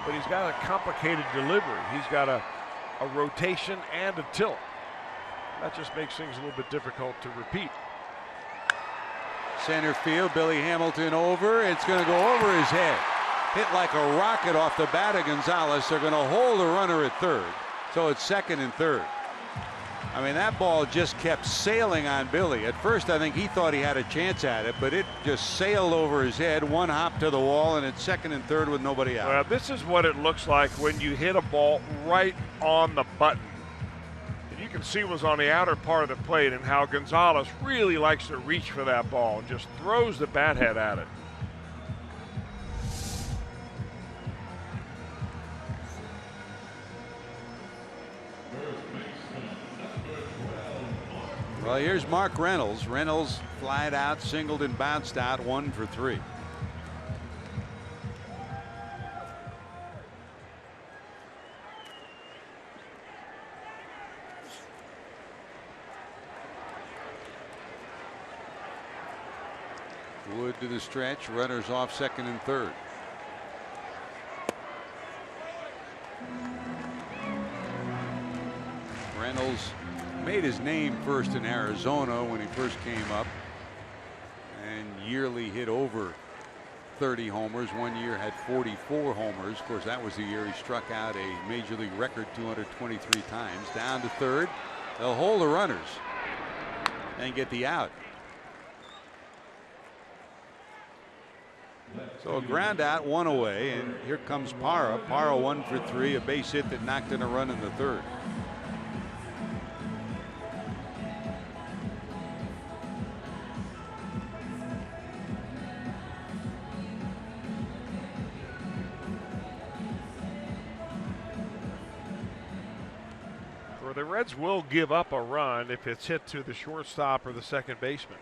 [SPEAKER 4] but he's got a complicated delivery. He's got a rotation and a tilt. That just makes things a little bit difficult to repeat.
[SPEAKER 3] Center field, Billy Hamilton over. It's going to go over his head. Hit like a rocket off the bat of Gonzalez. They're going to hold the runner at third. So it's second and third. I mean, that ball just kept sailing on Billy. At first, I think he thought he had a chance at it, but it just sailed over his head, one hop to the wall, and it's second and third with nobody out.
[SPEAKER 4] Well, this is what it looks like when you hit a ball right on the button. And you can see what's on the outer part of the plate and how Gonzalez really likes to reach for that ball and just throws the bat head at it.
[SPEAKER 3] Well, here's Mark Reynolds. Reynolds flied out, singled and bounced out, 1 for 3. Wood to the stretch, runners off second and third. Reynolds made his name first in Arizona when he first came up, and yearly hit over 30 homers. One year had 44 homers. Of course, that was the year he struck out a major league record 223 times. Down to third. They'll hold the runners and get the out. So a ground out, one away, and here comes Parra. Parra 1 for 3, a base hit that knocked in a run in the third.
[SPEAKER 4] The Reds will give up a run if it's hit to the shortstop or the second baseman.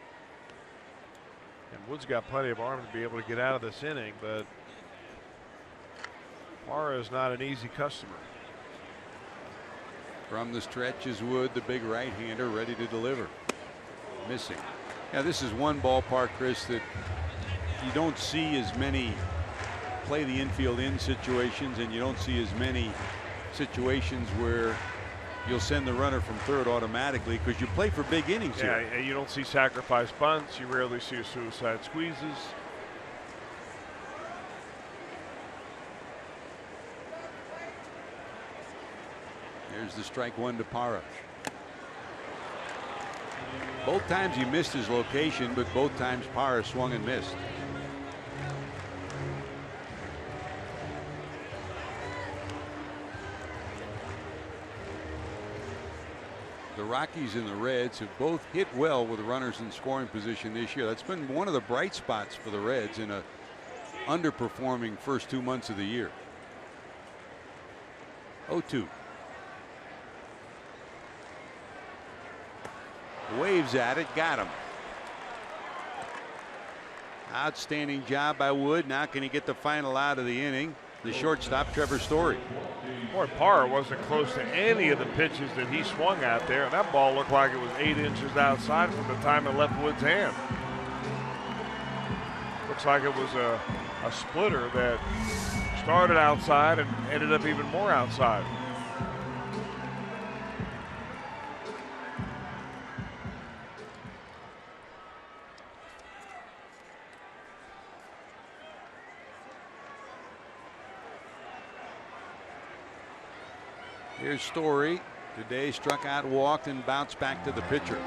[SPEAKER 4] And Wood's got plenty of arm to be able to get out of this inning, but Parra is not an easy customer.
[SPEAKER 3] From the stretch is Wood, the big right-hander, ready to deliver. Missing. Yeah, this is one ballpark, Chris, that you don't see as many play the infield in situations, and you don't see as many situations where you'll send the runner from third automatically because you play for big innings here.
[SPEAKER 4] Yeah, you don't see sacrifice bunts. You rarely see suicide squeezes.
[SPEAKER 3] There's the strike one to Parra. Both times he missed his location, but both times Parra swung and missed. The Rockies and the Reds have both hit well with runners in scoring position this year. That's been one of the bright spots for the Reds in a underperforming first 2 months of the year. 0-2. Waves at it, got him. Outstanding job by Wood. Now can he get the final out of the inning? The shortstop, Trevor Story.
[SPEAKER 4] Boy, Parra wasn't close to any of the pitches that he swung out there, and that ball looked like it was 8 inches outside from the time it left Wood's hand. Looks like it was a splitter that started outside and ended up even more outside.
[SPEAKER 3] Here's Story. Today struck out, walked, and bounced back to the pitcher.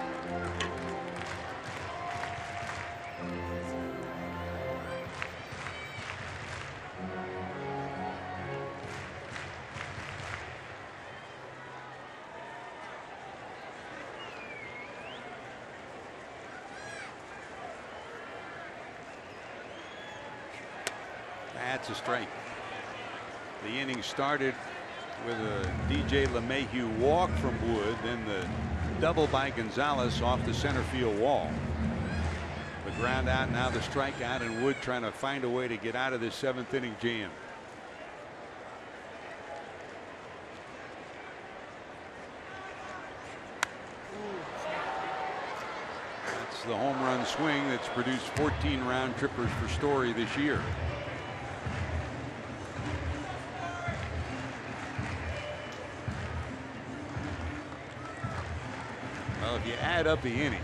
[SPEAKER 3] That's a strike. The inning started with a DJ LeMahieu walk from Wood, then the double by Gonzalez off the center field wall. The ground out, now the strikeout, and Wood trying to find a way to get out of this 7th inning jam. That's the home run swing that's produced 14 round trippers for Story this year. Well, if you add up the innings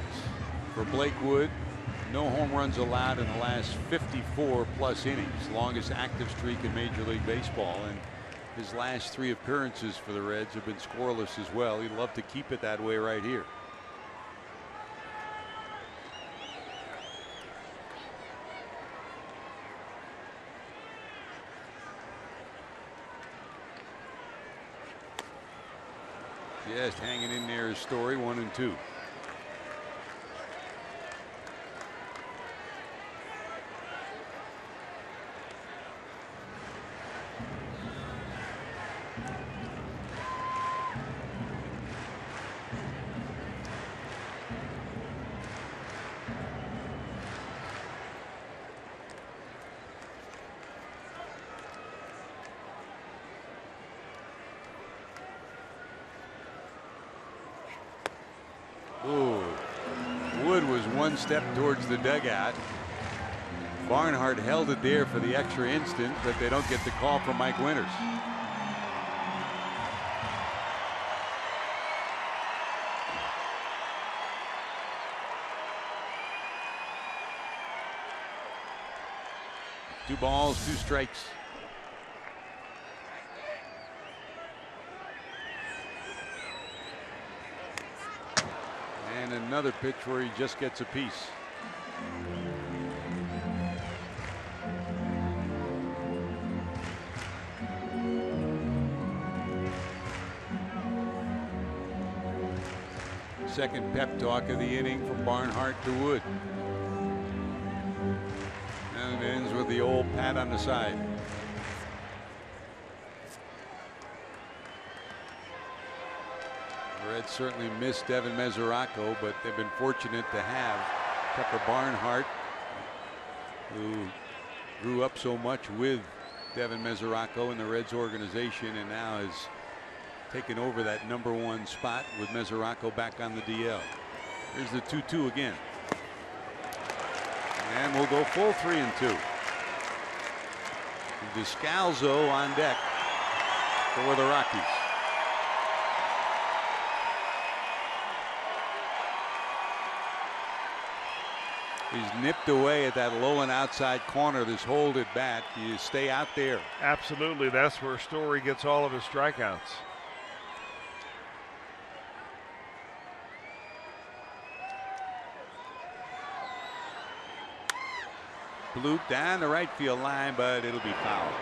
[SPEAKER 3] for Blake Wood, no home runs allowed in the last 54 plus innings, longest active streak in Major League Baseball, and his last 3 appearances for the Reds have been scoreless as well. He'd love to keep it that way right here. Just hanging in there is Story, 1-2. Wood was one step towards the dugout. Barnhart held it there for the extra instant, but they don't get the call from Mike Winters. Two balls, 2 strikes. And another pitch where he just gets a piece. Second pep talk of the inning from Barnhart to Wood. And it ends with the old pat on the side. The Reds certainly missed Devin Mesoraco, but they've been fortunate to have Pepper Barnhart, who grew up so much with Devin Mesoraco in the Reds organization and now has taken over that #1 spot with Mesoraco back on the DL. Here's the 2-2 again. And we'll go full 3-2. Descalzo on deck for the Rockies. He's nipped away at that low and outside corner. This hold at bat. You stay out there.
[SPEAKER 4] Absolutely. That's where Story gets all of his strikeouts.
[SPEAKER 3] Bloop down the right field line, but it'll be foul.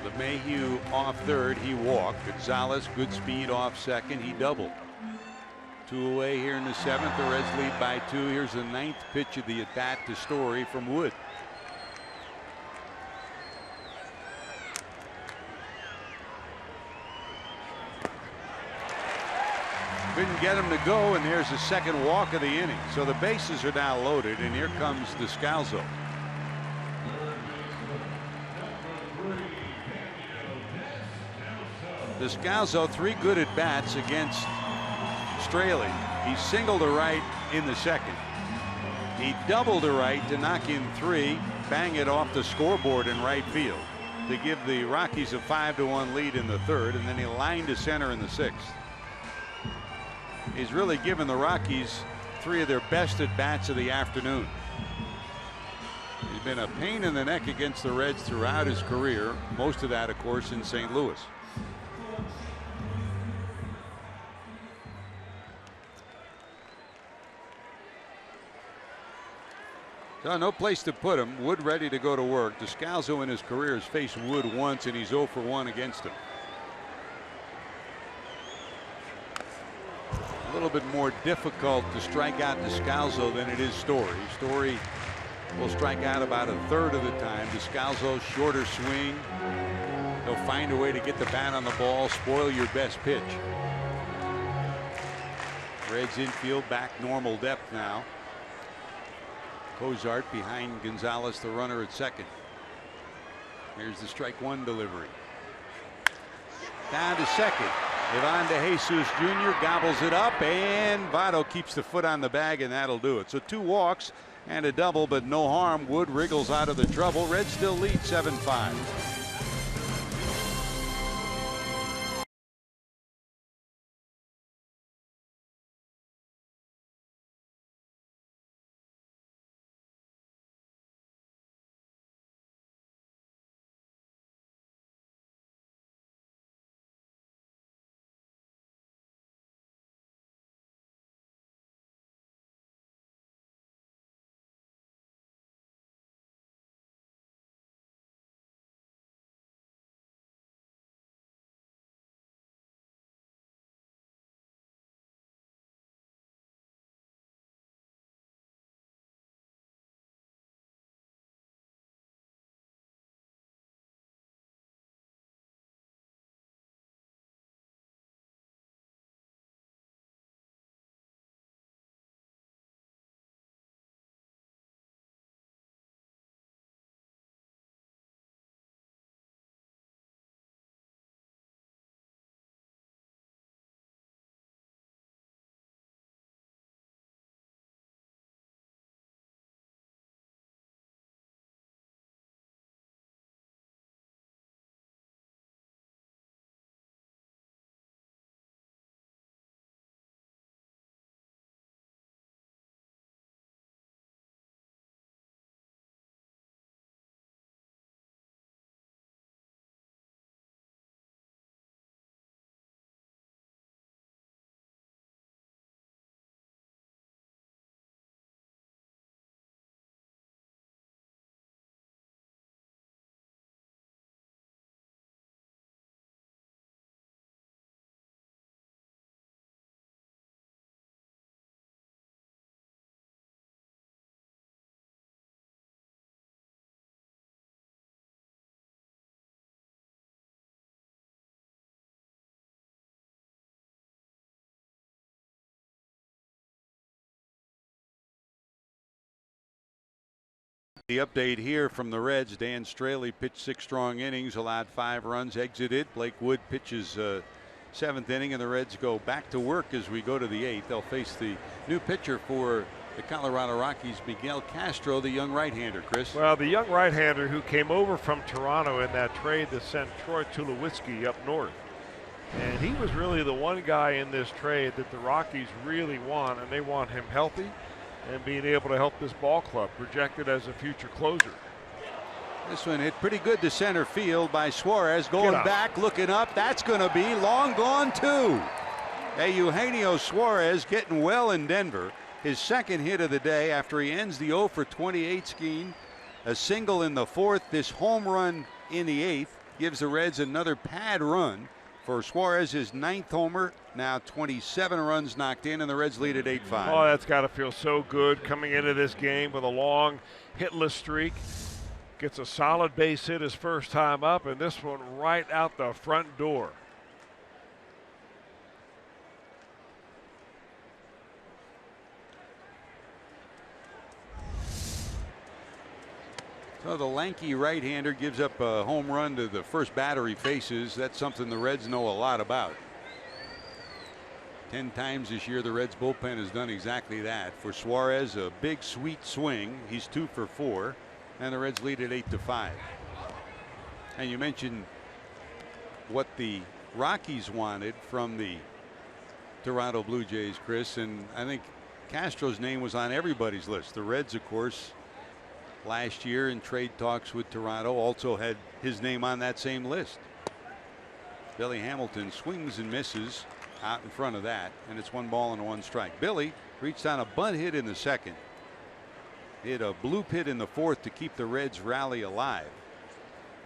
[SPEAKER 3] LeMahieu off third, he walked. Gonzalez, good speed off second, he doubled. 2 away here in the 7th. The Reds lead by 2. Here's the 9th pitch of the at bat to Story from Wood. Couldn't get him to go, and there's the second walk of the inning. So the bases are now loaded, and here comes Descalzo. Descalzo, 3 good at bats against Straley. He singled to right in the 2nd. He doubled to right to knock in 3, bang it off the scoreboard in right field to give the Rockies a 5-1 lead in the 3rd, and then he lined to center in the 6th. He's really given the Rockies 3 of their best at bats of the afternoon. He's been a pain in the neck against the Reds throughout his career, most of that of course in St. Louis. So no place to put him. Wood ready to go to work. Descalzo in his career has faced Wood once, and he's 0 for 1 against him. A little bit more difficult to strike out Descalzo than it is Story. Story will strike out about a third of the time. Descalzo, shorter swing. He'll find a way to get the bat on the ball, spoil your best pitch. Reds infield back normal depth now. Cozart behind Gonzalez, the runner at second. Here's the strike 1 delivery. Down to second. Ivan De Jesus Jr. gobbles it up, and Votto keeps the foot on the bag, and that'll do it. So 2 walks and a double, but no harm. Wood wriggles out of the trouble. Reds still lead 7-5. The update here from the Reds. Dan Straley pitched 6 strong innings, allowed 5 runs, exited. Blake Wood pitches 7th inning, and the Reds go back to work as we go to the 8th. They'll face the new pitcher for the Colorado Rockies, Miguel Castro, the young right-hander. Chris.
[SPEAKER 4] Well, the young right-hander who came over from Toronto in that trade that sent Troy Tulowitzki up north. And he was really the one guy in this trade that the Rockies really want, and they want him healthy and being able to help this ball club, projected as a future closer.
[SPEAKER 3] This one hit pretty good to center field by Suarez, going back, looking up. That's going to be long gone too. Eugenio Suarez getting well in Denver. His 2nd hit of the day after he ends the 0 for 28 scheme. A single in the 4th. This home run in the 8th gives the Reds another pad run for Suarez, his 9th homer. Now 27 runs knocked in, and the Reds lead at 8-5.
[SPEAKER 4] Oh, that's got to feel so good coming into this game with a long hitless streak. Gets a solid base hit his first time up, and this one right out the front door.
[SPEAKER 3] So the lanky right-hander gives up a home run to the first batter he faces. That's something the Reds know a lot about. 10 times this year the Reds bullpen has done exactly that. For Suarez, a big sweet swing. He's 2 for 4, and the Reds lead at 8-5. And you mentioned what the Rockies wanted from the Toronto Blue Jays, Chris, and I think Castro's name was on everybody's list. The Reds, of course, last year in trade talks with Toronto, also had his name on that same list. Billy Hamilton swings and misses out in front of that, and it's 1 ball and 1 strike. Billy reached on a bunt hit in the 2nd. Hit a bloop hit in the 4th to keep the Reds rally alive.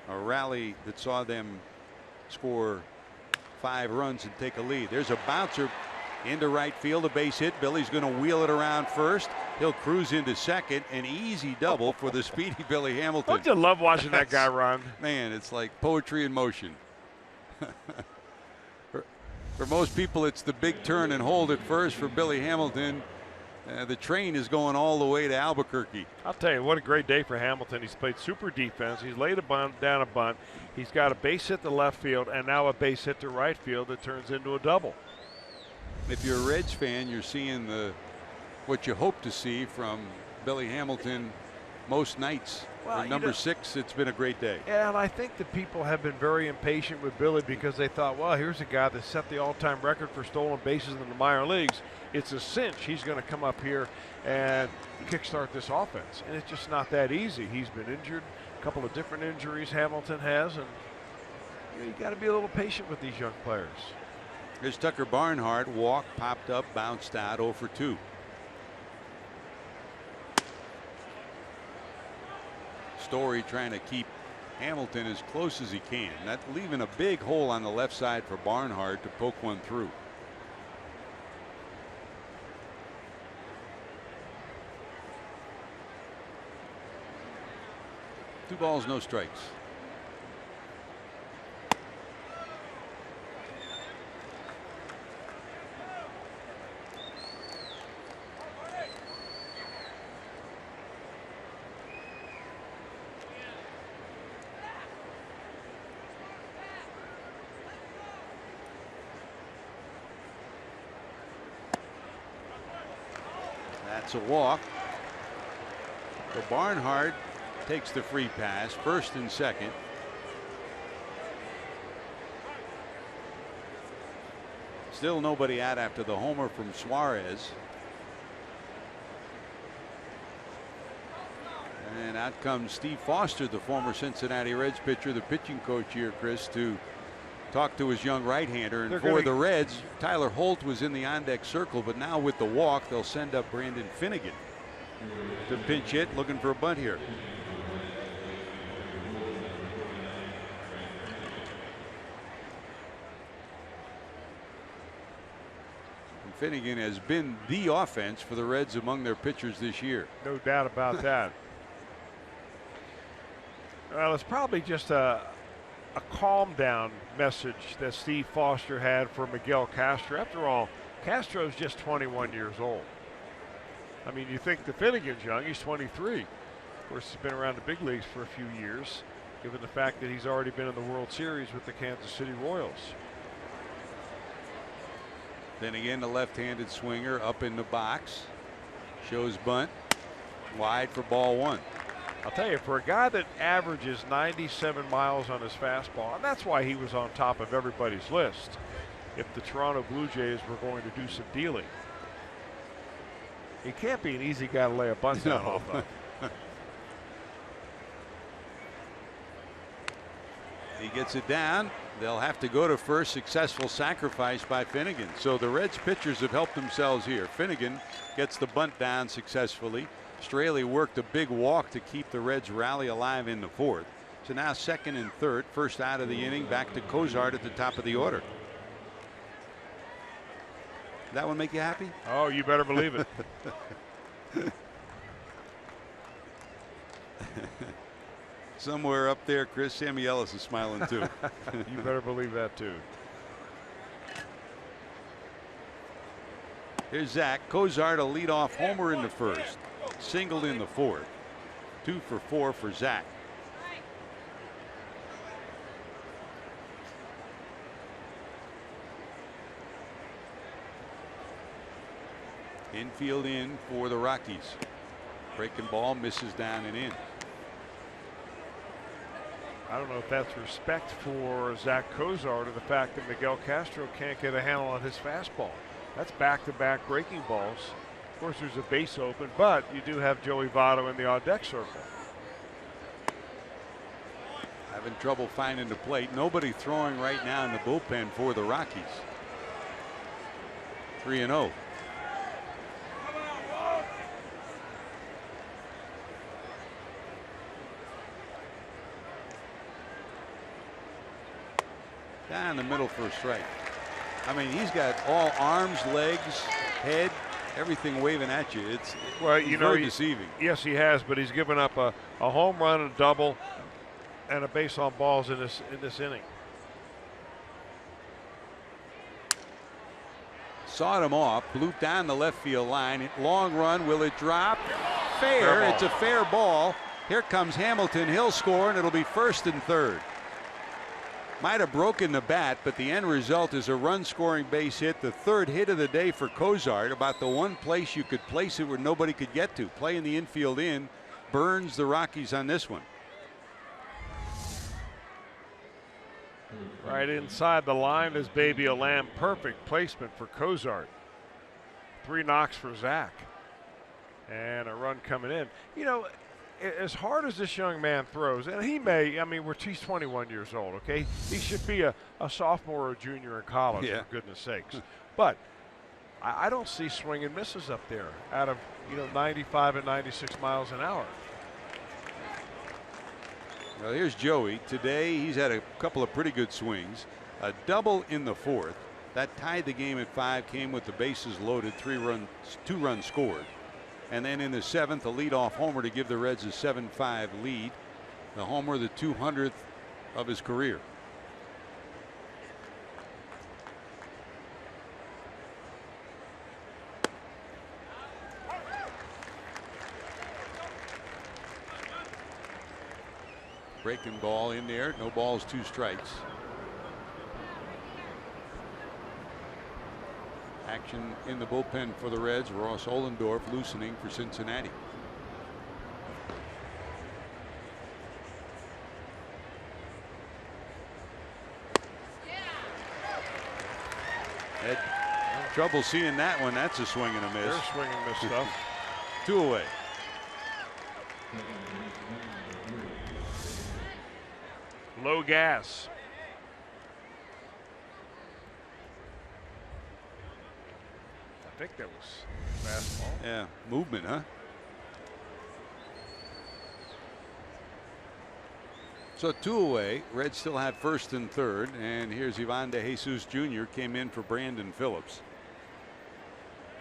[SPEAKER 3] A rally that saw them score 5 runs and take a lead. There's a bouncer into right field, a base hit. Billy's going to wheel it around first. He'll cruise into 2nd, an easy double for the speedy Billy Hamilton.
[SPEAKER 4] Don't you love watching that guy run?
[SPEAKER 3] Man, it's like poetry in motion. For most people, it's the big turn and hold at first. For Billy Hamilton, the train is going all the way to Albuquerque.
[SPEAKER 4] I'll tell you, what a great day for Hamilton. He's played super defense. He's laid down a bunt. He's got a base hit to left field and now a base hit to right field that turns into a double.
[SPEAKER 3] If you're a Reds fan, you're seeing what you hope to see from Billy Hamilton most nights.
[SPEAKER 4] Well,
[SPEAKER 3] For number 6, it's been a great day.
[SPEAKER 4] And I think that people have been very impatient with Billy because they thought, well, here's a guy that set the all-time record for stolen bases in the minor leagues. It's a cinch. He's going to come up here and kickstart this offense. And it's just not that easy. He's been injured, a couple of different injuries Hamilton has, and you got to be a little patient with these young players.
[SPEAKER 3] Here's Tucker Barnhart. Walk, popped up, bounced out, 0 for 2. Story trying to keep Hamilton as close as he can. That leaving a big hole on the left side for Barnhart to poke one through. Two balls, no strikes. That's a walk. So Barnhart takes the free pass, 1st and 2nd. Still nobody out after the homer from Suarez. And out comes Steve Foster, the former Cincinnati Reds pitcher, the pitching coach here, Chris, to talk to his young right-hander. And for the Reds, Tyler Holt was in the on-deck circle, but now with the walk, they'll send up Brandon Finnegan to pinch hit, looking for a bunt here. And Finnegan has been the offense for the Reds among their pitchers this year.
[SPEAKER 4] No doubt about that. Well, it's probably just a calm down message that Steve Foster had for Miguel Castro. After all, Castro's just 21 years old. I mean, you think the Finnegan's young, he's 23. Of course, he's been around the big leagues for a few years, given the fact that he's already been in the World Series with the Kansas City Royals.
[SPEAKER 3] Then again, the left-handed swinger up in the box. Shows bunt. Wide for ball 1.
[SPEAKER 4] I'll tell you, for a guy that averages 97 miles on his fastball, and that's why he was on top of everybody's list if the Toronto Blue Jays were going to do some dealing. He can't be an easy guy to lay a bunt down off of.
[SPEAKER 3] He gets it down. They'll have to go to first. Successful sacrifice by Finnegan. So the Reds pitchers have helped themselves here. Finnegan gets the bunt down successfully. Straley worked a big walk to keep the Reds rally alive in the 4th. So now second and third. First out of the inning. Back to Cozart at the top of the order. That one make you happy?
[SPEAKER 4] Oh, you better believe it.
[SPEAKER 3] Somewhere up there, Chris, Sammy Ellis is smiling too.
[SPEAKER 4] You better believe that too.
[SPEAKER 3] Here's Zach. Cozart a leadoff homer in the 1st. Singled in the 4th. 2 for 4 for Zach. Infield in for the Rockies. Breaking ball misses down and in.
[SPEAKER 4] I don't know if that's respect for Zach Cozart or the fact that Miguel Castro can't get a handle on his fastball. That's back-to-back breaking balls. Of course, there's a base open, but you do have Joey Votto in the on-deck circle.
[SPEAKER 3] Having trouble finding the plate. Nobody throwing right now in the bullpen for the Rockies. 3-0. Down the middle for a strike. I mean, he's got all arms, legs, head, everything waving at you. It's
[SPEAKER 4] well, you know,
[SPEAKER 3] very deceiving.
[SPEAKER 4] Yes, he has, but he's given up a home run, a double, and a base on balls in this inning.
[SPEAKER 3] Sawed him off, blew down the left field line. Long run, will it drop? Fair. It's a fair ball. Here comes Hamilton. He'll score, and it'll be first and third. Might have broken the bat, but the end result is a run-scoring base hit. The 3rd hit of the day for Cozart. About the one place you could place it where nobody could get to. Playing the infield in. Burns the Rockies on this one.
[SPEAKER 4] Right inside the line is Baby a Lamb. Perfect placement for Cozart. 3 knocks for Zach. And a run coming in. You know, as hard as this young man throws, and he may, I mean, he's 21 years old, okay? He should be a sophomore or junior in college,
[SPEAKER 3] yeah,
[SPEAKER 4] for goodness sakes. But I don't see swing and misses up there out of, 95 and 96 miles an hour.
[SPEAKER 3] Well, here's Joey. Today he's had a couple of pretty good swings. A double in the 4th. That tied the game at 5, came with the bases loaded, 2 runs scored. And then in the 7th, a leadoff homer to give the Reds a 7-5 lead. The homer, the 200th of his career. Breaking ball in there. No balls, 2 strikes. Action in the bullpen for the Reds. Ross Ohlendorf loosening for Cincinnati. Had trouble seeing that one. That's a swing and a miss.
[SPEAKER 4] They're swing and miss stuff.
[SPEAKER 3] 2 away.
[SPEAKER 4] Low gas. I think that was fastball.
[SPEAKER 3] Yeah, movement, huh? So 2 away. Reds still have first and third, and here's Ivan De Jesus Jr. came in for Brandon Phillips.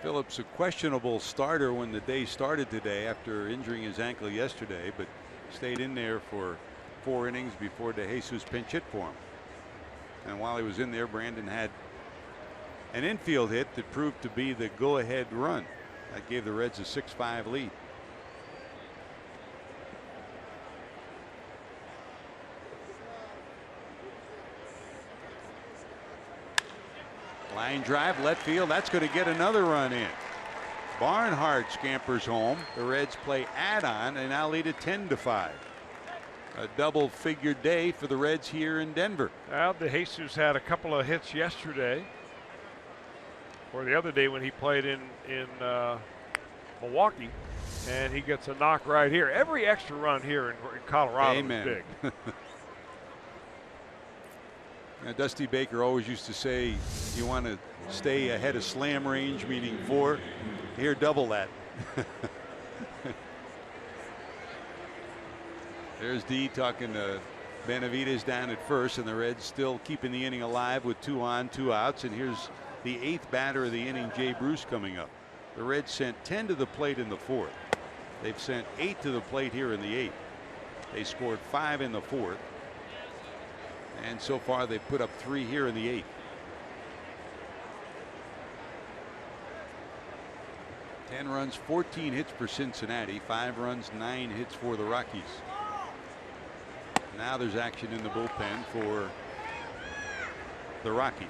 [SPEAKER 3] Phillips, a questionable starter when the day started today after injuring his ankle yesterday, but stayed in there for 4 innings before De Jesus pinch hit for him. And while he was in there, Brandon had an infield hit that proved to be the go-ahead run that gave the Reds a 6-5 lead. Line drive, left field. That's going to get another run in. Barnhart scampers home. The Reds play add-on and now lead it 10-5. A double-figure day for the Reds here in Denver.
[SPEAKER 4] Well, De Jesus had a couple of hits yesterday, or the other day when he played in Milwaukee, and he gets a knock right here. Every extra run here in Colorado is big.
[SPEAKER 3] Now, Dusty Baker always used to say you want to stay ahead of slam range, meaning 4. Here, double that. There's D talking to Benavidez down at first, and the Reds still keeping the inning alive with 2 on, 2 outs. And here's the 8th batter of the inning, Jay Bruce, coming up. The Reds sent 10 to the plate in the 4th. They've sent 8 to the plate here in the 8th. They scored 5 in the 4th. And so far they've put up 3 here in the 8th. 10 runs, 14 hits for Cincinnati, 5 runs, 9 hits for the Rockies. Now there's action in the bullpen for the Rockies.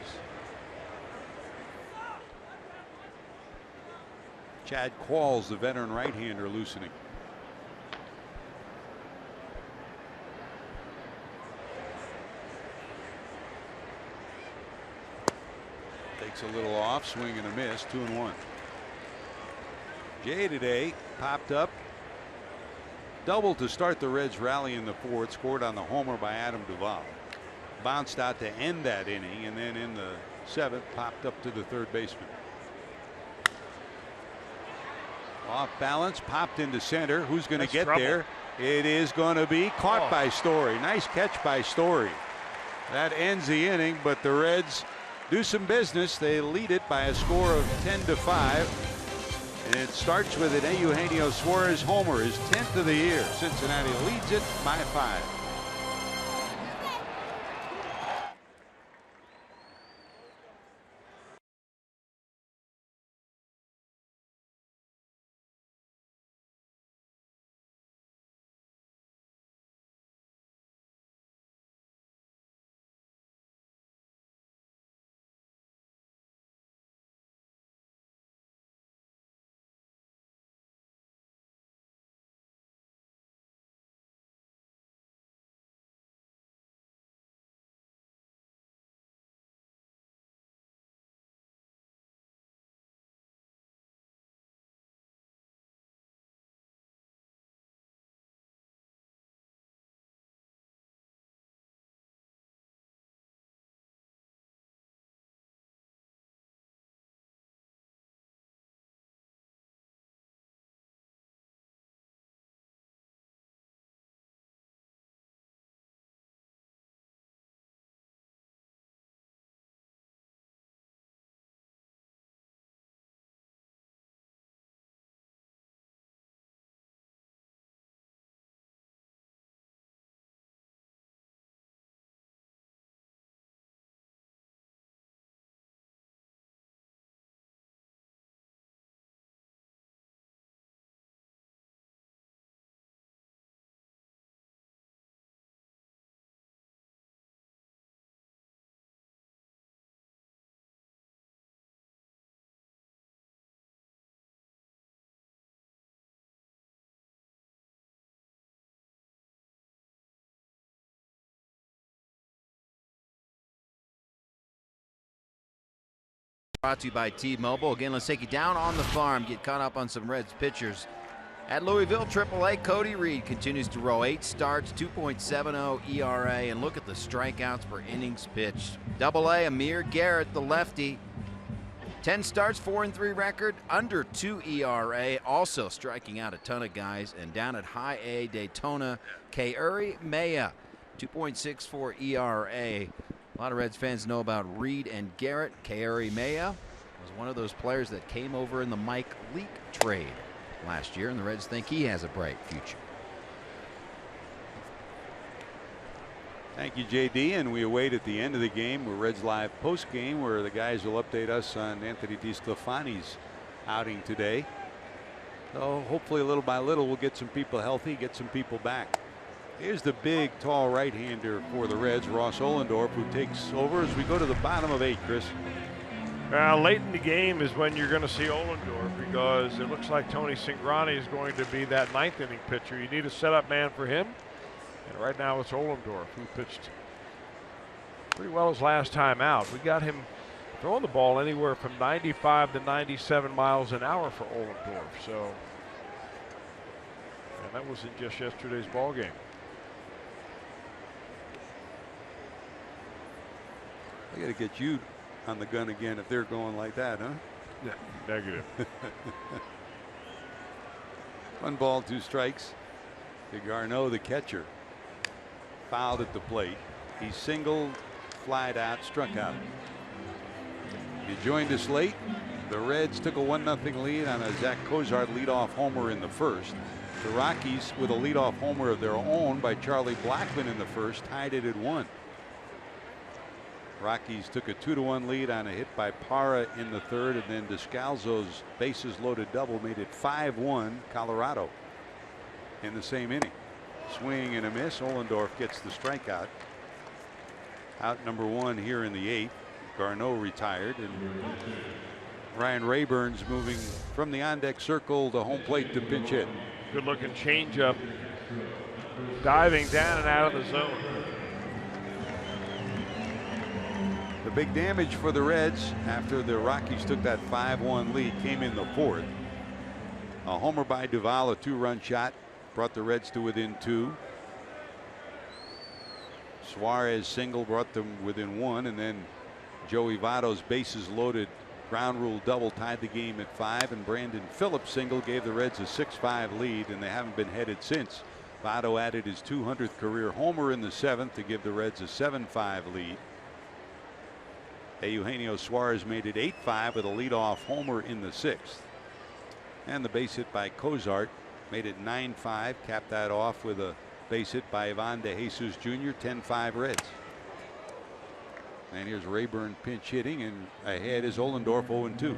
[SPEAKER 3] Chad Qualls, the veteran right-hander, loosening. Takes a little off, swing and a miss, 2-1. Jay today popped up. Double to start the Reds rally in the 4th, scored on the homer by Adam Duvall. Bounced out to end that inning, and then in the 7th popped up to the 3rd baseman. Off balance, popped into center. Who's going to get there? It is going to be caught by Story. Nice catch by Story. That ends the inning, but the Reds do some business. They lead it by a score of 10-5. And it starts with an Eugenio Suarez homer, his 10th of the year. Cincinnati leads it by 5.
[SPEAKER 6] Brought to you by T-Mobile. Again, let's take you down on the farm, get caught up on some Reds pitchers. At Louisville, AAA, Cody Reed continues to roll. 8 starts, 2.70 ERA, and look at the strikeouts per innings pitched. AA, Amir Garrett, the lefty. 10 starts, 4-3 record, under 2 ERA, also striking out a ton of guys. And down at High A, Daytona, Kairi Maya, 2.64 ERA. A lot of Reds fans know about Reed and Garrett. Kairi Maya was one of those players that came over in the Mike Leake trade last year, and the Reds think he has a bright future.
[SPEAKER 3] Thank you, JD, and we await at the end of the game. We're Reds Live post game, where the guys will update us on Anthony DeSclafani's outing today. So hopefully, little by little, we'll get some people healthy, get some people back. Here's the big, tall right-hander for the Reds, Ross Ohlendorf, who takes over as we go to the bottom of 8, Chris.
[SPEAKER 4] Late in the game is when you're going to see Ollendorf, because it looks like Tony Cingrani is going to be that ninth inning pitcher. You need a setup man for him. And right now it's Ollendorf, who pitched pretty well his last time out. We got him throwing the ball anywhere from 95 to 97 miles an hour for Ollendorf. So, and that was in just yesterday's ball game.
[SPEAKER 3] I got to get you on the gun again if they're going like that, huh?
[SPEAKER 4] Yeah, negative.
[SPEAKER 3] 1 ball, 2 strikes. Garneau, the catcher, fouled at the plate. He singled, flied out, struck out. You joined us late. The Reds took a 1-0 lead on a Zach Cozart leadoff homer in the first. The Rockies, with a leadoff homer of their own by Charlie Blackmon in the first, tied it at 1. Rockies took a 2-1 lead on a hit by Parra in the third, and then Descalzo's bases loaded double made it 5-1 Colorado in the same inning. Swing and a miss. Ollendorf gets the strikeout. Out number 1 here in the 8th. Garneau retired, and Ryan Rayburn's moving from the on-deck circle to home plate to pinch hit.
[SPEAKER 4] Good looking changeup, diving down and out of the zone.
[SPEAKER 3] The big damage for the Reds after the Rockies took that 5-1 lead came in the 4th. A homer by Duvall, a 2-run shot, brought the Reds to within 2. Suarez single brought them within 1, and then Joey Votto's bases loaded ground rule double tied the game at 5, and Brandon Phillips single gave the Reds a 6-5 lead, and they haven't been headed since. Votto added his 200th career homer in the 7th to give the Reds a 7-5 lead. Eugenio Suarez made it 8-5 with a leadoff homer in the 6th. And the base hit by Cozart made it 9-5, capped that off with a base hit by Ivan De Jesus Jr. 10-5 Reds. And here's Rayburn pinch hitting, and ahead is Ollendorf 0-2.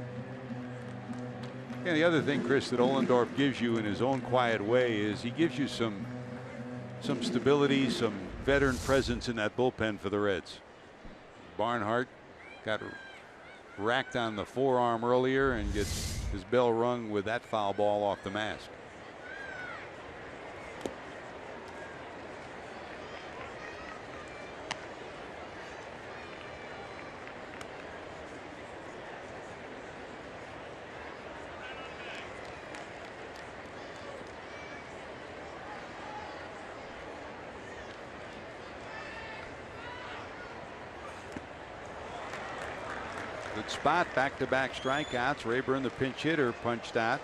[SPEAKER 3] And the other thing, Chris, that Ollendorf gives you in his own quiet way is he gives you some stability, some veteran presence in that bullpen for the Reds. Barnhart got racked on the forearm earlier and gets his bell rung with that foul ball off the mask. Good spot, back-to-back strikeouts. Rayburn, the pinch hitter, punched out.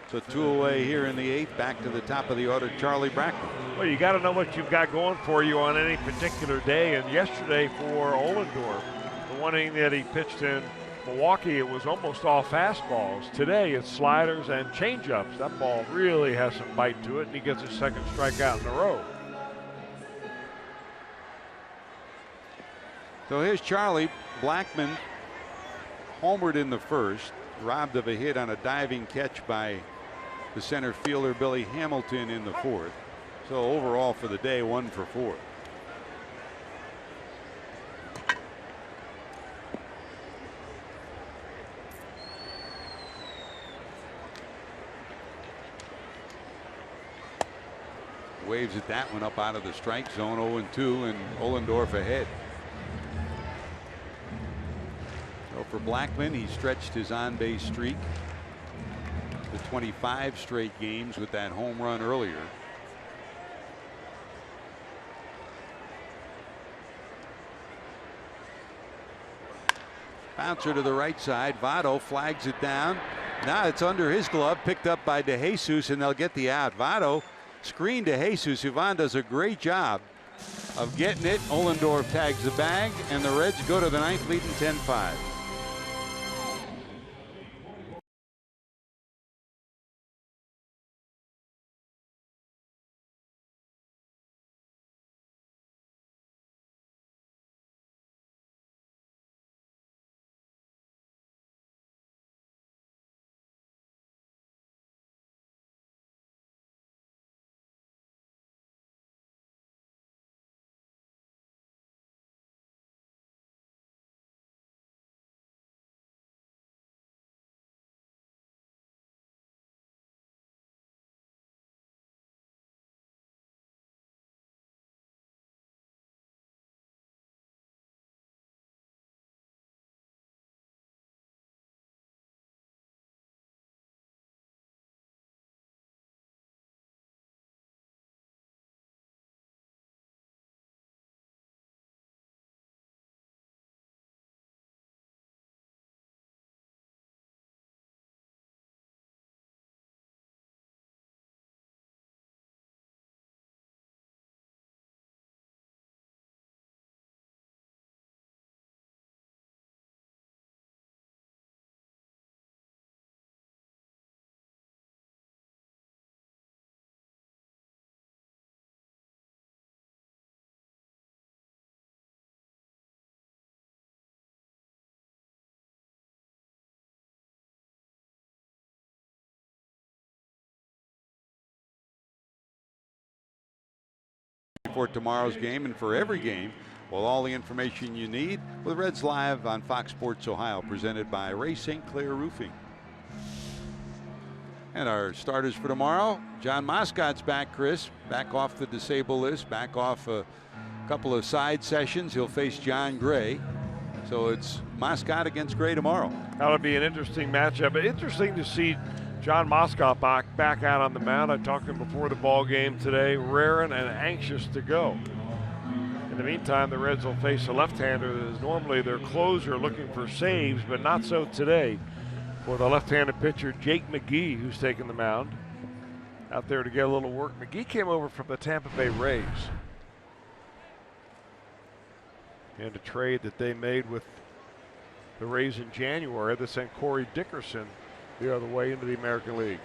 [SPEAKER 3] So 2 away here in the 8th. Back to the top of the order, Charlie Blackmon.
[SPEAKER 4] Well, you got to know what you've got going for you on any particular day. And yesterday for Ollendorf, the one inning that he pitched in Milwaukee, it was almost all fastballs. Today it's sliders and changeups. That ball really has some bite to it, and he gets his 2nd strikeout in a row.
[SPEAKER 3] So here's Charlie Blackmon, homered in the first, robbed of a hit on a diving catch by the center fielder Billy Hamilton in the 4th. So overall for the day, 1 for 4. Waves at that one up out of the strike zone. 0-2, and Ollendorf ahead. So for Blackmon, he stretched his on-base streak to 25 straight games with that home run earlier. Bouncer to the right side. Votto flags it down. Now it's under his glove, picked up by De Jesus, and they'll get the out. Votto screened De Jesus. Ivan does a great job of getting it. Ollendorf tags the bag, and the Reds go to the 9th, leading 10-5. for tomorrow's game and for every game. Well, all the information you need with Reds Live on Fox Sports Ohio, presented by Ray St. Clair Roofing. And our starters for tomorrow, John Moscott's back, Chris, back off the disabled list, back off a couple of side sessions. He'll face John Gray. So it's Moscott against Gray tomorrow.
[SPEAKER 4] That'll be an interesting matchup. Interesting to see John Moscott back out on the mound. I talked to him before the ball game today, raring and anxious to go. In the meantime, the Reds will face a left-hander that is normally their closer, looking for saves, but not so today for the left-handed pitcher Jake McGee, who's taking the mound. Out there to get a little work. McGee came over from the Tampa Bay Rays. And a trade that they made with the Rays in January that sent Corey Dickerson the other way into the American League.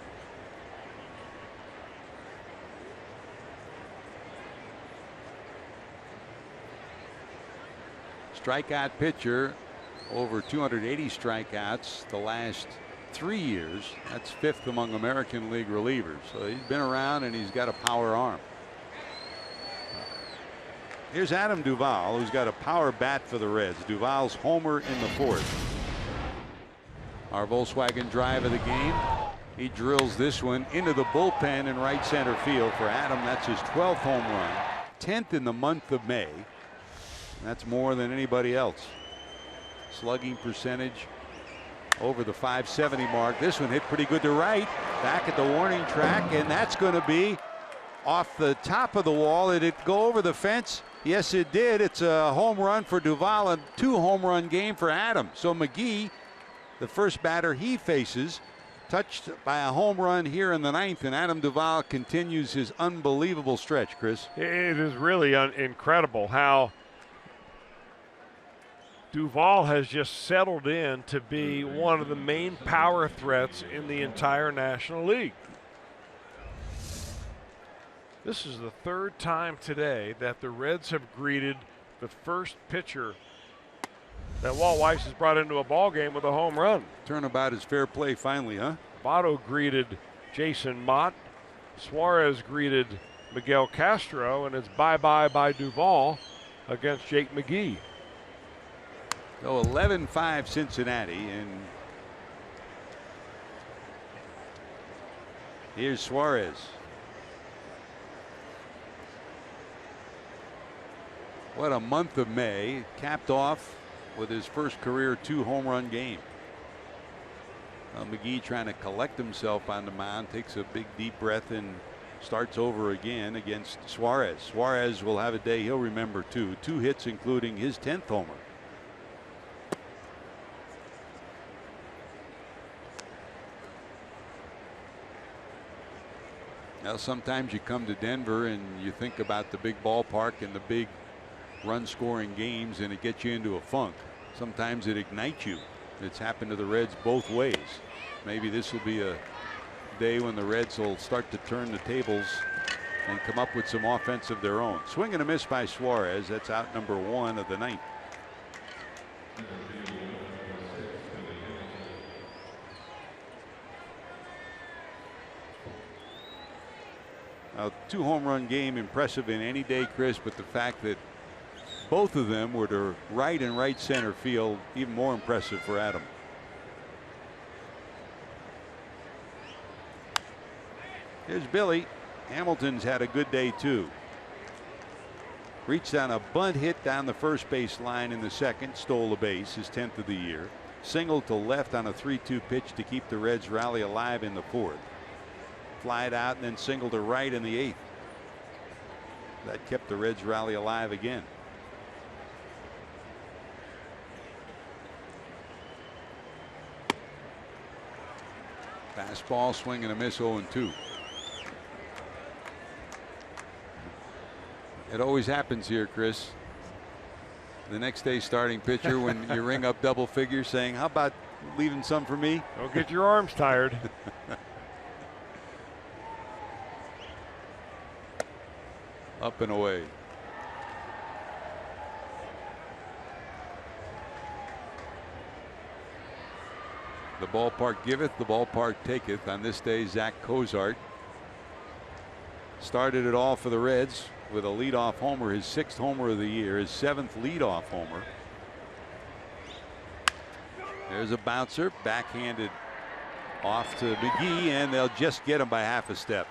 [SPEAKER 3] Strikeout pitcher, over 280 strikeouts the last 3 years. That's 5th among American League relievers. So he's been around and he's got a power arm. Here's Adam Duvall, who's got a power bat for the Reds. Duvall's homer in the 4th. Our Volkswagen drive of the game. He drills this one into the bullpen in right center field for Adam. That's his 12th home run, 10th in the month of May. That's more than anybody else. Slugging percentage over the .570 mark. This one hit pretty good to right, back at the warning track, and that's going to be off the top of the wall. Did it go over the fence? Yes, it did. It's a home run for Duvall, a 2-home run game for Adam. So McGee, the first batter he faces, touched by a home run here in the 9th, and Adam Duvall continues his unbelievable stretch, Chris.
[SPEAKER 4] It is really incredible how Duvall has just settled in to be one of the main power threats in the entire National League. This is the 3rd time today that the Reds have greeted the first pitcher that Walt Weiss has brought into a ball game with a home run.
[SPEAKER 3] Turnabout is fair play finally, huh?
[SPEAKER 4] Votto greeted Jason Mott. Suarez greeted Miguel Castro, and it's bye-bye by Duvall against Jake McGee.
[SPEAKER 3] So 11-5 Cincinnati, and here's Suarez. What a month of May, capped off with his first career 2-home run game. McGee trying to collect himself on the mound, takes a big deep breath and starts over again against Suarez. Suarez will have a day he'll remember too. 2 hits, including his 10th homer. Now sometimes you come to Denver and you think about the big ballpark and the big run scoring games, and it gets you into a funk. Sometimes it ignites you. It's happened to the Reds both ways. Maybe this will be a day when the Reds will start to turn the tables and come up with some offense of their own. Swing and a miss by Suarez. That's out number 1 of the 9th. A 2-home run game, impressive in any day, Chris, but the fact that both of them were to right and right center field, even more impressive for Adam. Here's Billy. Hamilton's had a good day too. Reached on a bunt hit down the first base line in the 2nd, stole a base, his 10th of the year. Singled to left on a 3-2 pitch to keep the Reds rally alive in the 4th. Flied out and then singled to right in the 8th. That kept the Reds rally alive again. Fastball, swing and a miss, 0-2. It always happens here, Chris. The next day starting pitcher, when you ring up double figures saying, how about leaving some for me?
[SPEAKER 4] Don't get your arms tired.
[SPEAKER 3] Up and away. The ballpark giveth, the ballpark taketh. On this day, Zach Cozart started it all for the Reds with a leadoff homer, his 6th homer of the year, his 7th leadoff homer. There's a bouncer, backhanded off to McGee, and they'll just get him by half a step.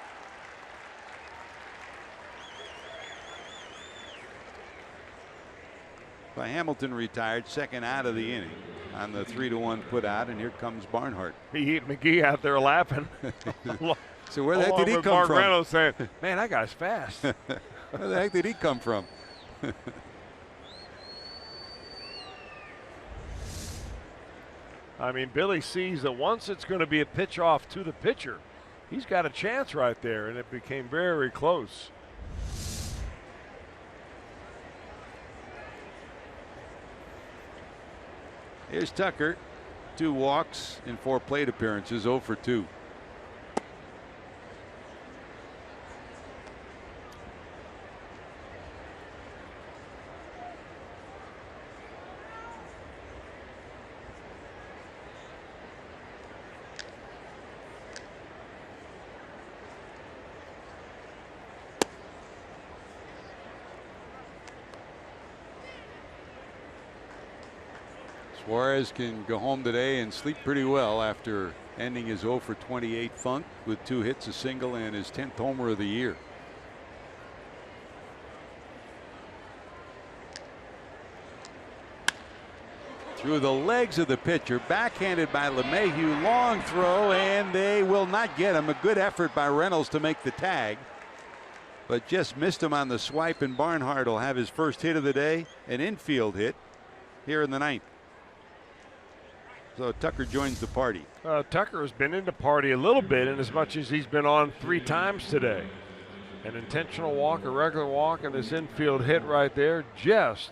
[SPEAKER 3] By Hamilton retired, 2nd out of the inning on the 3-1 put out, and here comes Barnhart.
[SPEAKER 4] McGee out there laughing.
[SPEAKER 3] So where the heck did he come from?
[SPEAKER 4] Reynolds saying, "Man, that guy's fast."
[SPEAKER 3] Where the heck did he come from?
[SPEAKER 4] I mean, Billy sees that once it's going to be a pitch off to the pitcher, he's got a chance right there, and it became very close.
[SPEAKER 3] Here's Tucker, 2 walks in 4 plate appearances, 0 for 2. Suarez can go home today and sleep pretty well after ending his 0 for 28 funk with 2 hits, a single, and his 10th homer of the year. Through the legs of the pitcher, backhanded by LeMahieu, long throw, and they will not get him. A good effort by Reynolds to make the tag, but just missed him on the swipe, and Barnhart will have his first hit of the day, an infield hit here in the 9th. So Tucker joins the party.
[SPEAKER 4] Tucker has been in the party a little bit, in as much as he's been on 3 times today. An intentional walk, a regular walk, and this infield hit right there, just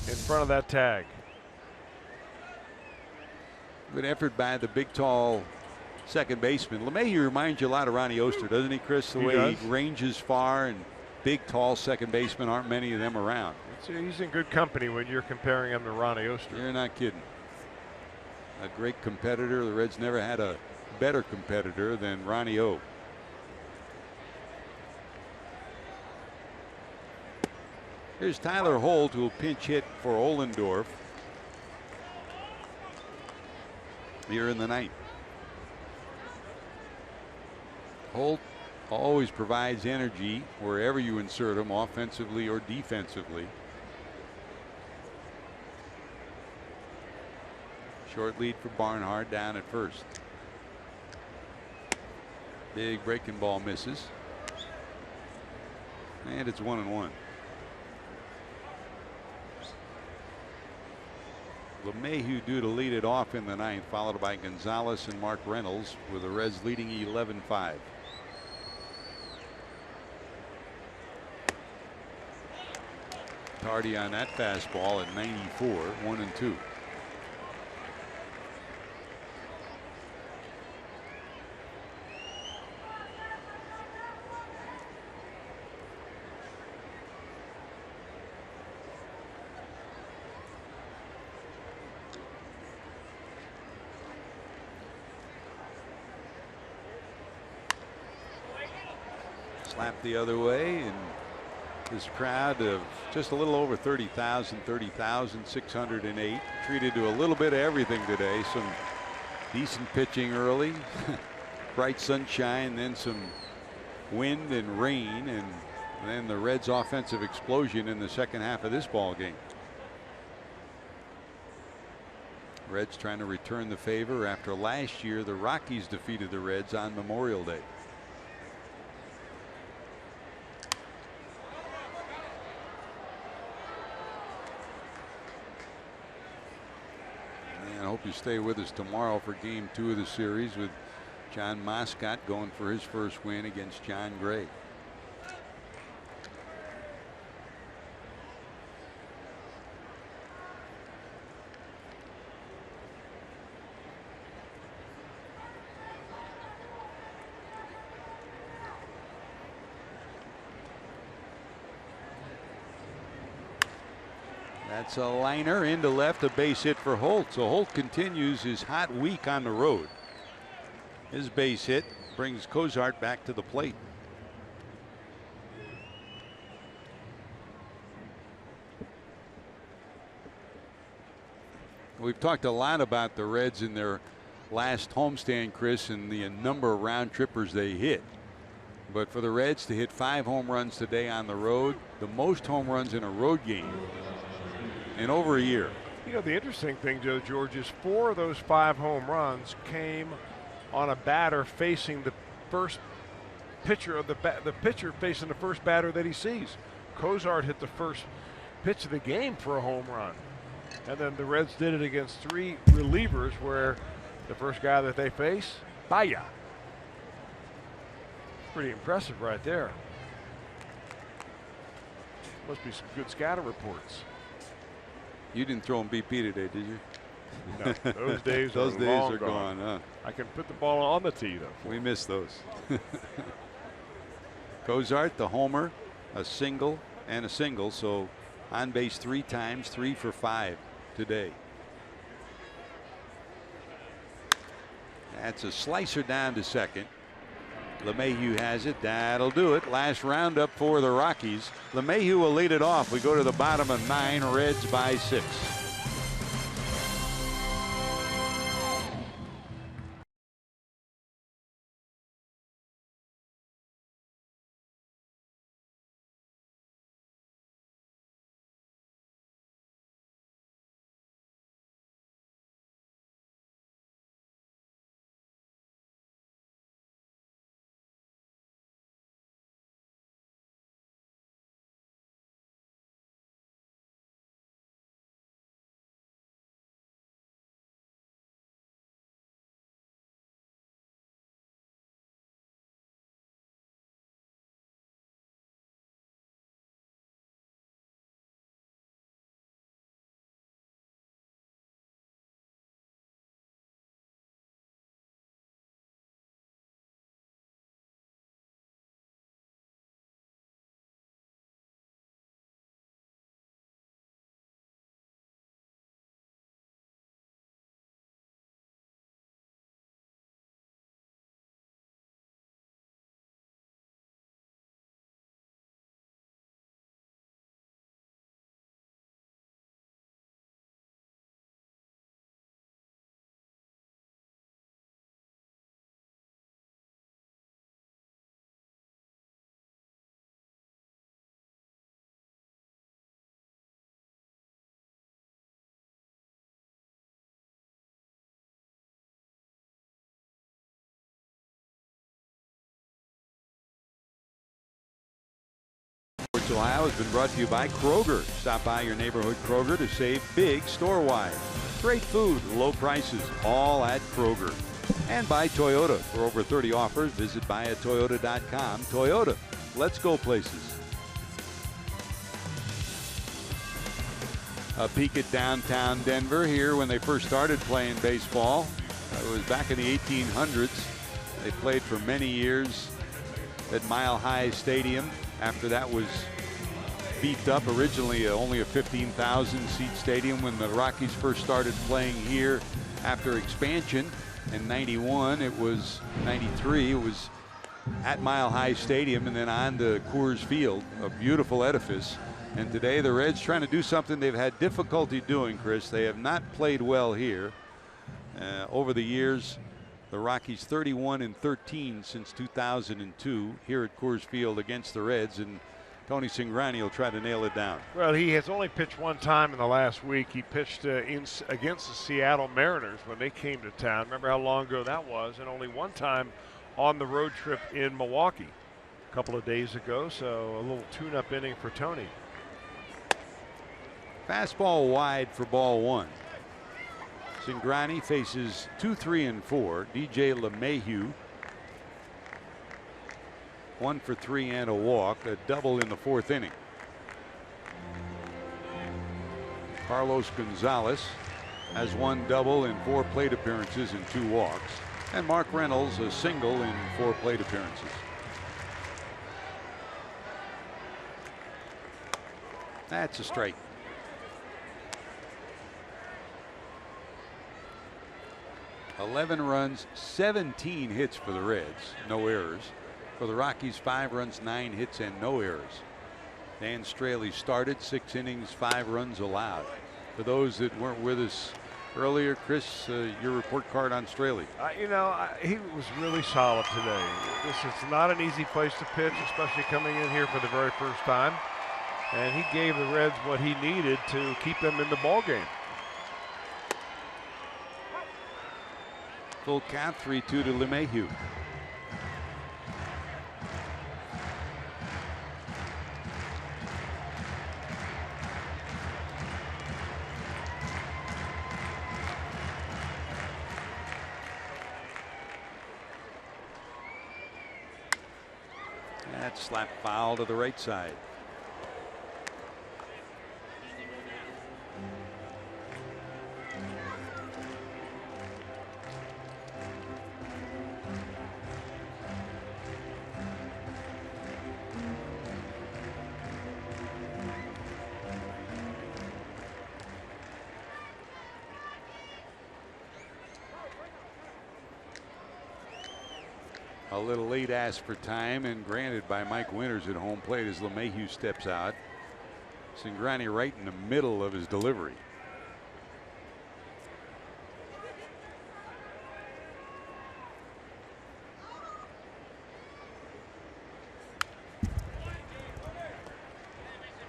[SPEAKER 4] in front of that tag.
[SPEAKER 3] Good effort by the big, tall second baseman. LeMahieu reminds you a lot of Ronnie Oster, doesn't he, Chris? The way he ranges far, and big, tall second baseman, aren't many of them around.
[SPEAKER 4] He's in good company when you're comparing him to Ronnie Oster.
[SPEAKER 3] You're not kidding. A great competitor. The Reds never had a better competitor than Ronnie O. Here's Tyler Holt, who will pinch hit for Ohlendorf here in the 9th. Holt always provides energy wherever you insert him, offensively or defensively. Short lead for Barnhart down at first. Big breaking ball misses. And it's 1-1. LeMahieu due to lead it off in the 9th, followed by Gonzalez and Mark Reynolds, with the Reds leading 11-5. Tardy on that fastball at 94, 1-2. Slapped the other way, and this crowd of just a little over 30,000, 30,608, treated to a little bit of everything today. Some decent pitching early, bright sunshine, then some wind and rain, and then the Reds' offensive explosion in the second half of this ball game. Reds trying to return the favor after last year the Rockies defeated the Reds on Memorial Day. I hope you stay with us tomorrow for game 2 of the series, with John Moscott going for his first win against John Gray. That's a liner into left, a base hit for Holt. So Holt continues his hot week on the road. His base hit brings Cozart back to the plate. We've talked a lot about the Reds in their last homestand, Chris, and the number of round trippers they hit. But for the Reds to hit 5 home runs today on the road, the most home runs in a road game in over a year.
[SPEAKER 4] You know, the interesting thing, Joe George, is 4 of those 5 home runs came on a batter facing the first pitcher of the pitcher facing the first batter that he sees. Cozart hit the first pitch of the game for a home run. And then the Reds did it against 3 relievers where the first guy that they face, Baya. Pretty impressive right there. Must be some good scouting reports.
[SPEAKER 3] You didn't throw him BP today, did you?
[SPEAKER 4] No, those days
[SPEAKER 3] those
[SPEAKER 4] are
[SPEAKER 3] days
[SPEAKER 4] long
[SPEAKER 3] are gone. Huh?
[SPEAKER 4] I can put the ball on the tee, though.
[SPEAKER 3] We miss those. Cozart, the homer, a single, and a single. So on base 3 times, 3 for 5 today. That's a slicer down to second. LeMahieu has it. That'll do it. Last roundup for the Rockies. LeMahieu will lead it off. We go to the bottom of 9. Reds by 6. Ohio has been brought to you by Kroger. Stop by your neighborhood Kroger to save big store-wide. Great food, low prices, all at Kroger. And by Toyota. For over 30 offers, visit buyatoyota.com. Toyota, let's go places. A peek at downtown Denver here when they first started playing baseball. It was back in the 1800s. They played for many years at Mile High Stadium. After that was beefed up, originally only a 15,000 seat stadium when the Rockies first started playing here after expansion in 91. It was 93. It was at Mile High Stadium and then on to Coors Field, a beautiful edifice. And today the Reds trying to do something they've had difficulty doing, Chris. They have not played well here over the years. The Rockies 31-13 since 2002 here at Coors Field against the Reds, and Tony Cingrani will try to nail it down.
[SPEAKER 4] Well, he has only pitched one time in the last week. He pitched against the Seattle Mariners when they came to town. Remember how long ago that was? And only one time on the road trip in Milwaukee a couple of days ago. So a little tune-up inning for Tony.
[SPEAKER 3] Fastball wide for ball 1. Cingrani faces 2, 3, and 4. DJ LeMahieu 1 for 3 and a walk, a double in the 4th inning. Carlos Gonzalez has 1 double in 4 plate appearances and 2 walks, and Mark Reynolds a single in 4 plate appearances. That's a strike. $11 runs, 17 hits for the Reds, no errors. For the Rockies, 5 runs, 9 hits, and no errors. Dan Straley started 6 innings, 5 runs allowed. For those that weren't with us earlier. Chris, your report card on Straley.
[SPEAKER 4] He was really solid today. This is not an easy place to pitch, especially coming in here for the very first time. And he gave the Reds what he needed to keep them in the ball game.
[SPEAKER 3] Full count, 3-2 to LeMahieu. That slap foul to the right side. A little late ask for time and granted by Mike Winters at home plate as LeMahieu steps out. Cingrani right in the middle of his delivery.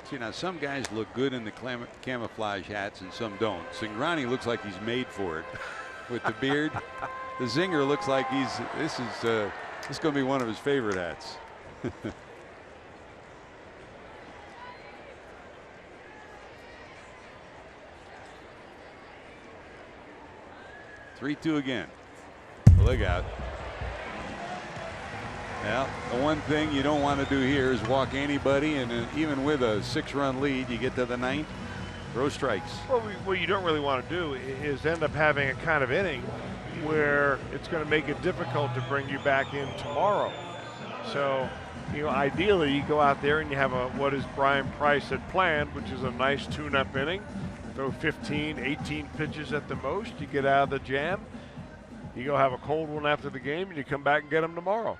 [SPEAKER 3] See, now some guys look good in the camouflage hats and some don't. Cingrani looks like he's made for it with the beard. The zinger looks like this is going to be one of his favorite hats. 3-2 again. Look out. Well, the one thing you don't want to do here is walk anybody, and even with a 6-run lead, you get to the 9th, throw strikes.
[SPEAKER 4] Well, what you don't really want to do is end up having a kind of inning where it's going to make it difficult to bring you back in tomorrow. So, ideally you go out there and you have what is Brian Price had planned, which is a nice tune-up inning. Throw 15, 18 pitches at the most. You get out of the jam. You go have a cold one after the game, and you come back and get them tomorrow.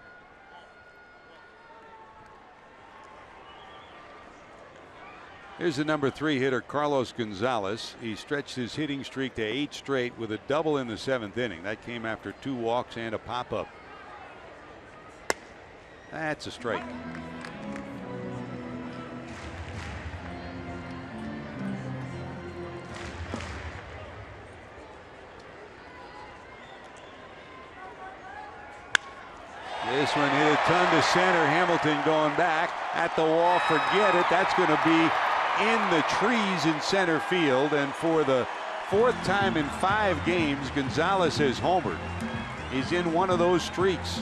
[SPEAKER 3] Here's the number 3 hitter, Carlos Gonzalez. He stretched his hitting streak to 8 straight with a double in the 7th inning. That came after 2 walks and a pop-up. That's a strike. This one hit a ton to center. Hamilton going back at the wall. Forget it. That's going to be in the trees in center field. And for the 4th time in 5 games, Gonzalez has homered. He's in one of those streaks.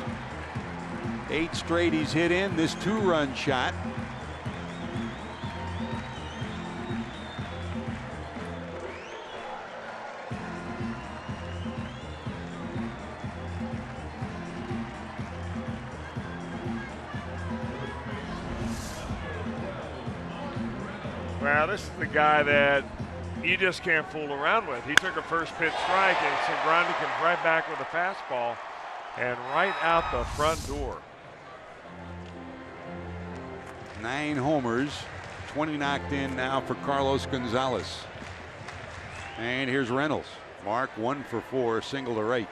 [SPEAKER 3] 8 straight he's hit in. This 2-run shot.
[SPEAKER 4] Well, this is the guy that you just can't fool around with. He took a first pitch strike, and Cingrani comes right back with a fastball and right out the front door.
[SPEAKER 3] 9 homers, 20 knocked in now for Carlos Gonzalez. And here's Reynolds. Mark 1 for 4, single to right.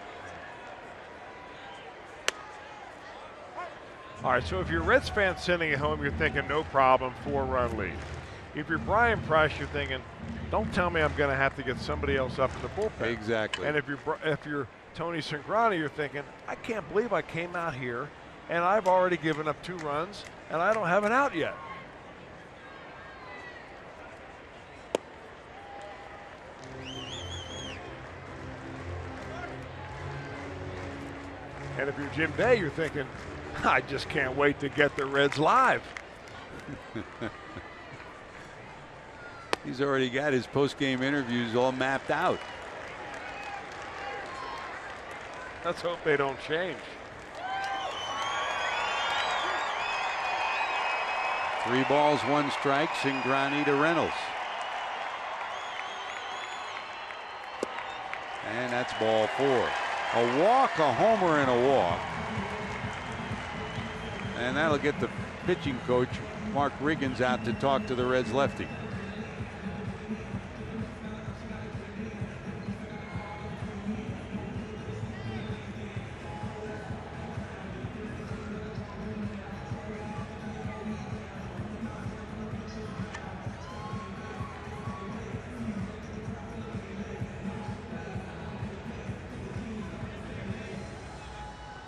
[SPEAKER 4] All right, so if you're a Reds fan sitting at home, you're thinking no problem, 4-run lead. If you're Brian Price, you're thinking, don't tell me I'm going to have to get somebody else up in the bullpen.
[SPEAKER 3] Exactly.
[SPEAKER 4] And if you're Tony Cingrani, you're thinking, I can't believe I came out here and I've already given up 2 runs and I don't have an out yet. And if you're Jim Day, you're thinking, I just can't wait to get the Reds live.
[SPEAKER 3] He's already got his post-game interviews all mapped out.
[SPEAKER 4] Let's hope they don't change.
[SPEAKER 3] 3 balls, 1 strike. Cingrani to Reynolds. And that's ball 4. A walk, a homer, and a walk. And that'll get the pitching coach, Mark Riggins, out to talk to the Reds lefty.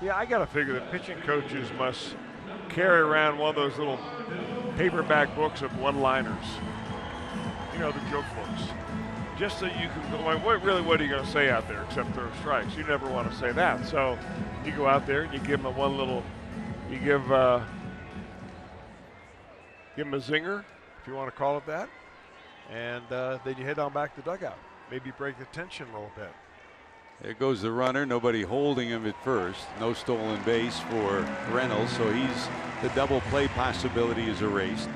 [SPEAKER 4] Yeah, I got to figure that pitching coaches must carry around one of those little paperback books of one-liners. You know, the joke books. Just so you can go, like, what are you going to say out there except throw strikes? You never want to say that. So you go out there and you give them you give them a zinger, if you want to call it that. And then you head on back to the dugout. Maybe break the tension a little bit.
[SPEAKER 9] There goes the runner. Nobody holding him at first. No stolen base for Reynolds, so the double play possibility is erased.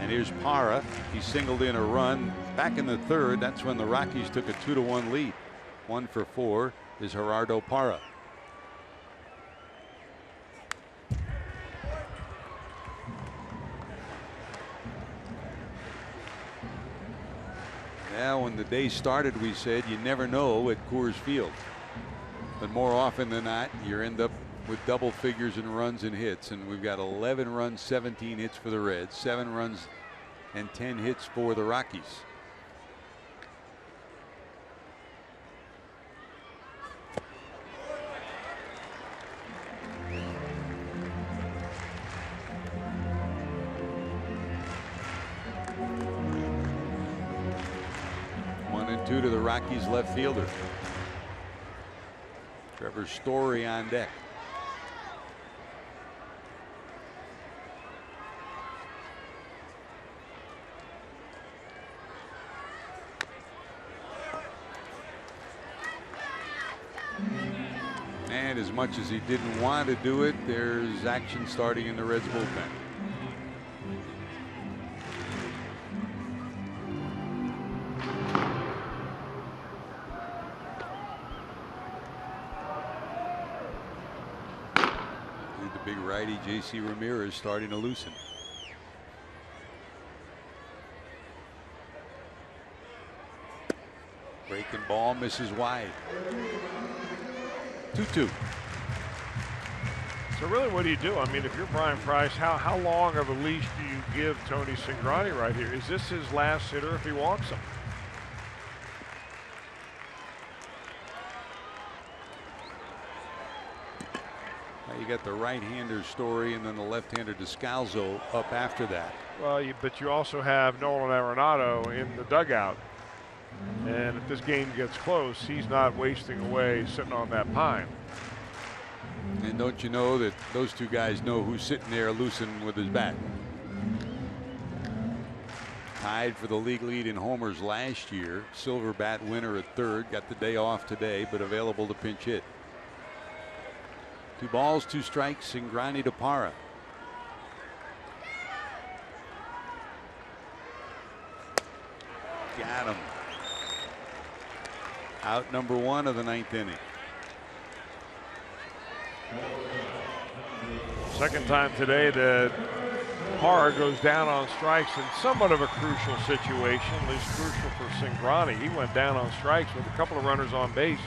[SPEAKER 9] And here's Parra. He singled in a run back in the third. That's when the Rockies took a 2-1 lead. 1 for 4 is Gerardo Parra. Now, when the day started, we said you never know at Coors Field. But more often than not, you end up with double figures in runs and hits. And we've got 11 runs, 17 hits for the Reds, 7 runs and 10 hits for the Rockies. Two to the Rockies left fielder. Trevor Story on deck. And as much as he didn't want to do it, there's action starting in the Reds bullpen. J.C. Ramirez starting to loosen. Breaking ball misses wide. 2-2.
[SPEAKER 4] So really, what do you do? I mean, if you're Brian Price, how long of a leash do you give Tony Cingrani right here? Is this his last hitter if he walks him?
[SPEAKER 9] You got the right-hander Story and then the left-hander Descalzo up after that.
[SPEAKER 4] Well, but you also have Nolan Arenado in the dugout. And if this game gets close, he's not wasting away sitting on that pine.
[SPEAKER 9] And don't you know that those two guys know who's sitting there loosened with his bat? Tied for the league lead in homers last year. Silver bat winner at third. Got the day off today, but available to pinch hit. 2 balls, 2 strikes, Cingrani to Parra. Got him. Out number 1 of the 9th inning.
[SPEAKER 4] Second time today that Parra goes down on strikes in somewhat of a crucial situation, at least crucial for Cingrani. He went down on strikes with a couple of runners on base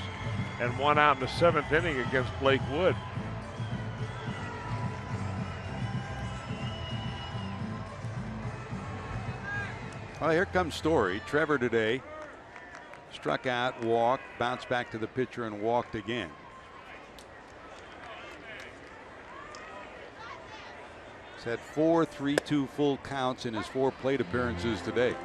[SPEAKER 4] and 1 out in the 7th inning against Blake Wood.
[SPEAKER 9] Well, here comes Story. Trevor today struck out, walked, bounced back to the pitcher and walked again. He's had 4 3-2 full counts in his 4 plate appearances today.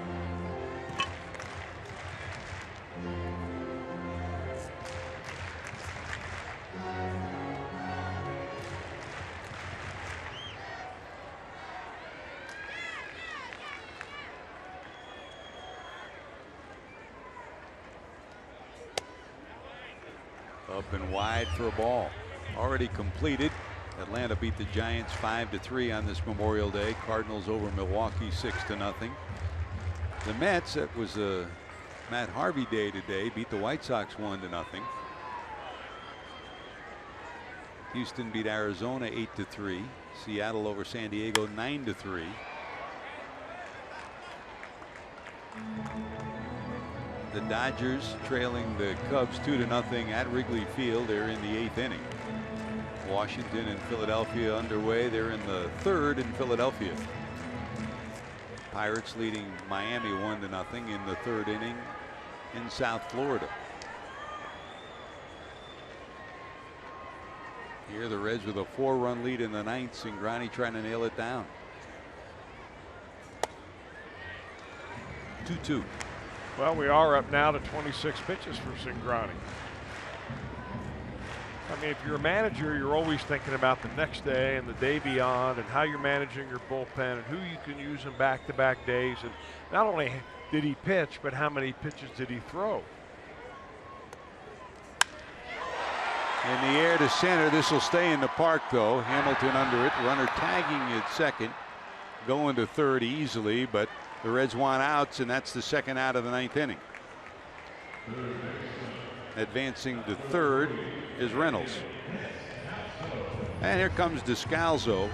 [SPEAKER 9] Up and wide for a ball. Already completed. Atlanta beat the Giants 5-3 on this Memorial Day. Cardinals over Milwaukee 6-0. The Mets, it was a Matt Harvey day today, beat the White Sox 1-0. Houston beat Arizona 8-3. Seattle over San Diego 9-3. The Dodgers trailing the Cubs 2-0 at Wrigley Field. They're in the 8th inning. Washington and Philadelphia underway. They're in the 3rd in Philadelphia. Pirates leading Miami 1-0 in the 3rd inning in South Florida. Here the Reds with a 4-run lead in the ninth. Cingrani trying to nail it down. 2-2.
[SPEAKER 4] Well, we are up now to 26 pitches for Cingrani. I mean, if you're a manager, you're always thinking about the next day and the day beyond and how you're managing your bullpen and who you can use in back-to-back days. And not only did he pitch, but how many pitches did he throw?
[SPEAKER 9] In the air to center. This will stay in the park, though. Hamilton under it. Runner tagging at second. Going to third easily, but the Reds want outs, and that's the second out of the ninth inning. Advancing to third is Reynolds. And here comes Descalzo.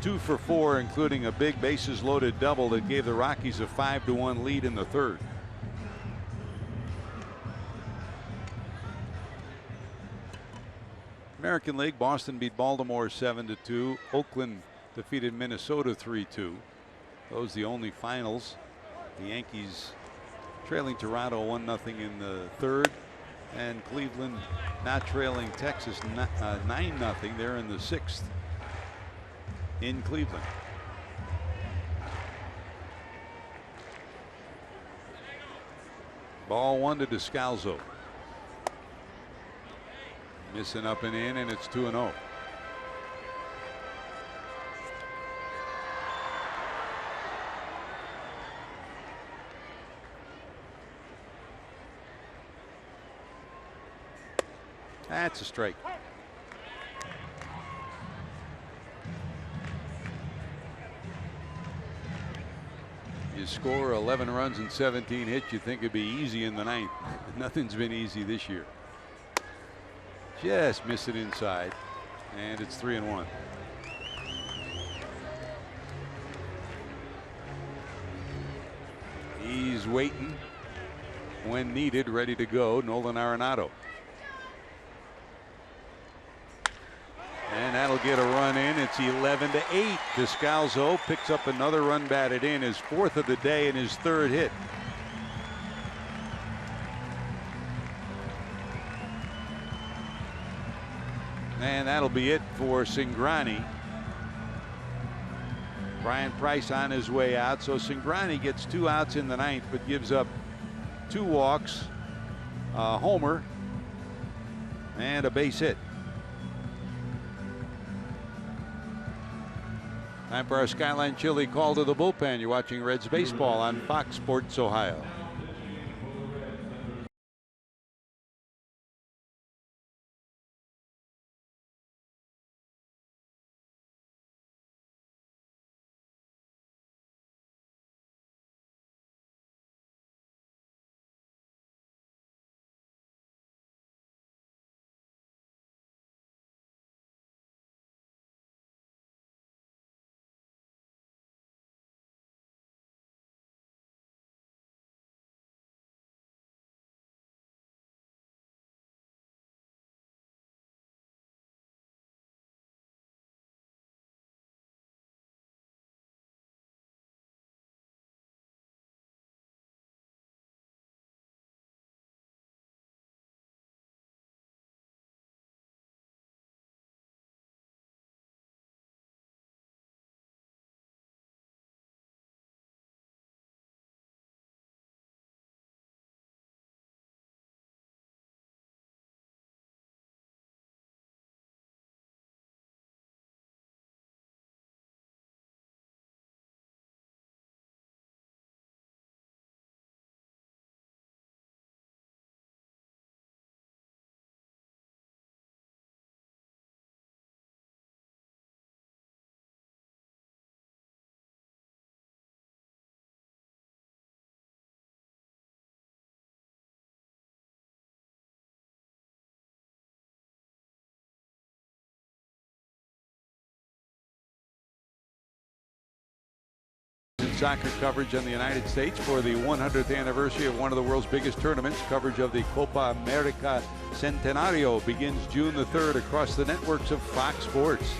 [SPEAKER 9] 2 for 4, including a big bases loaded double that gave the Rockies a 5-1 lead in the third. American League, Boston beat Baltimore 7-2. Oakland defeated Minnesota 3-2. Those the only finals. The Yankees trailing Toronto 1-0 in the third, and Cleveland not trailing Texas 9-0. They're in the sixth in Cleveland. Ball 1 to Descalzo. Missing up and in, and it's 2-0. That's a strike. You score 11 runs and 17 hits, you think it'd be easy in the ninth. Nothing's been easy this year. Just miss it inside, and it's 3-1. He's waiting when needed, ready to go. Nolan Arenado. And that'll get a run in. It's 11-8. Descalzo picks up another run batted in, his 4th of the day and his 3rd hit. And that'll be it for Cingrani. Brian Price on his way out. So Cingrani gets 2 outs in the ninth, but gives up 2 walks, a homer, and a base hit. Time for our Skyline Chili call to the bullpen. You're watching Reds baseball on Fox Sports Ohio. Soccer coverage on the United States for the 100th anniversary of one of the world's biggest tournaments. Coverage of the Copa America Centenario begins June the 3rd across the networks of Fox Sports.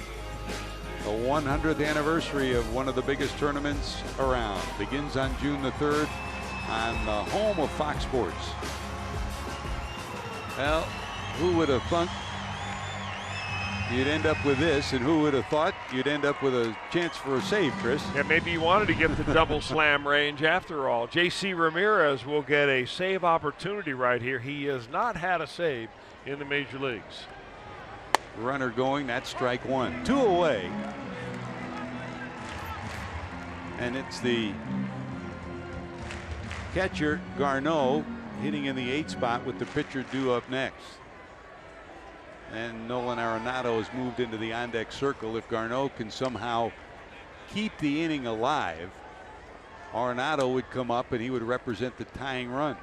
[SPEAKER 9] The 100th anniversary of one of the biggest tournaments around begins on June the 3rd on the home of Fox Sports. Well, Who would have thunk you'd end up with this, and who would have thought you'd end up with a chance for a save, Chris?
[SPEAKER 4] Yeah, maybe you wanted to get the double slam range after all. J.C. Ramirez will get a save opportunity right here. He has not had a save in the major leagues.
[SPEAKER 9] Runner going, that's strike one. 2 away. And it's the catcher, Garneau, hitting in the 8th spot with the pitcher due up next. And Nolan Arenado has moved into the on-deck circle. If Garneau can somehow keep the inning alive, Arenado would come up and he would represent the tying run.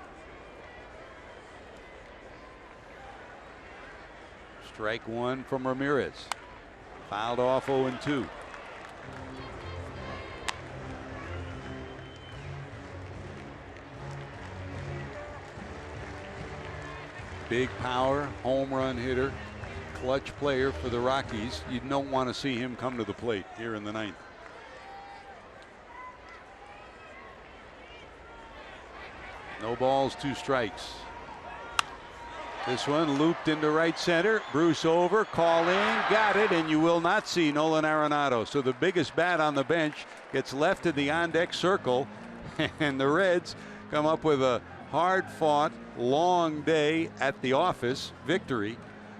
[SPEAKER 9] Strike one from Ramirez. Fouled off 0-2. Big power, home run hitter, clutch player for the Rockies. You don't want to see him come to the plate here in the 9th. No balls, 2 strikes. This one looped into right center. Bruce over, call in, got it, and you will not see Nolan Arenado. So the biggest bat on the bench gets left in the on-deck circle, and the Reds come up with a hard-fought, long day at the office victory.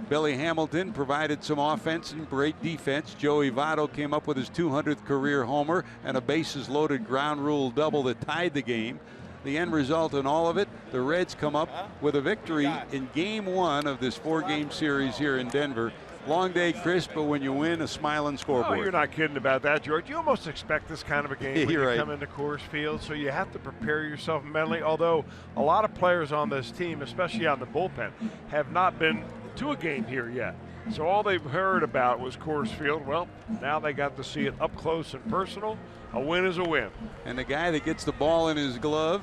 [SPEAKER 9] Billy Hamilton provided some offense and great defense. Joey Votto came up with his 200th career homer and a bases-loaded ground rule double that tied the game. The end result in all of it, the Reds come up with a victory in Game 1 of this 4-game series here in Denver. Long day, Chris, but when you win, a smiling scoreboard.
[SPEAKER 4] Oh, you're not kidding about that, George. You almost expect this kind of a game when you
[SPEAKER 9] right.
[SPEAKER 4] come into Coors Field, so you have to prepare yourself mentally, although a lot of players on this team, especially on the bullpen, have not been to a game here yet. So all they've heard about was Coors Field. Well, now they got to see it up close and personal. A win is a win.
[SPEAKER 9] And the guy that gets the ball in his glove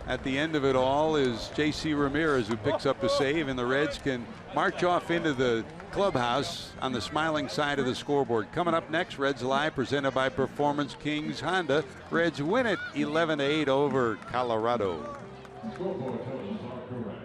[SPEAKER 9] at the end of it all is J.C. Ramirez, who picks up the save, and the Reds can march off into the clubhouse on the smiling side of the scoreboard. Coming up next, Reds Live, presented by Performance Kings Honda. Reds win it 11-8 over Colorado.
[SPEAKER 2] Scoreboard totals are correct.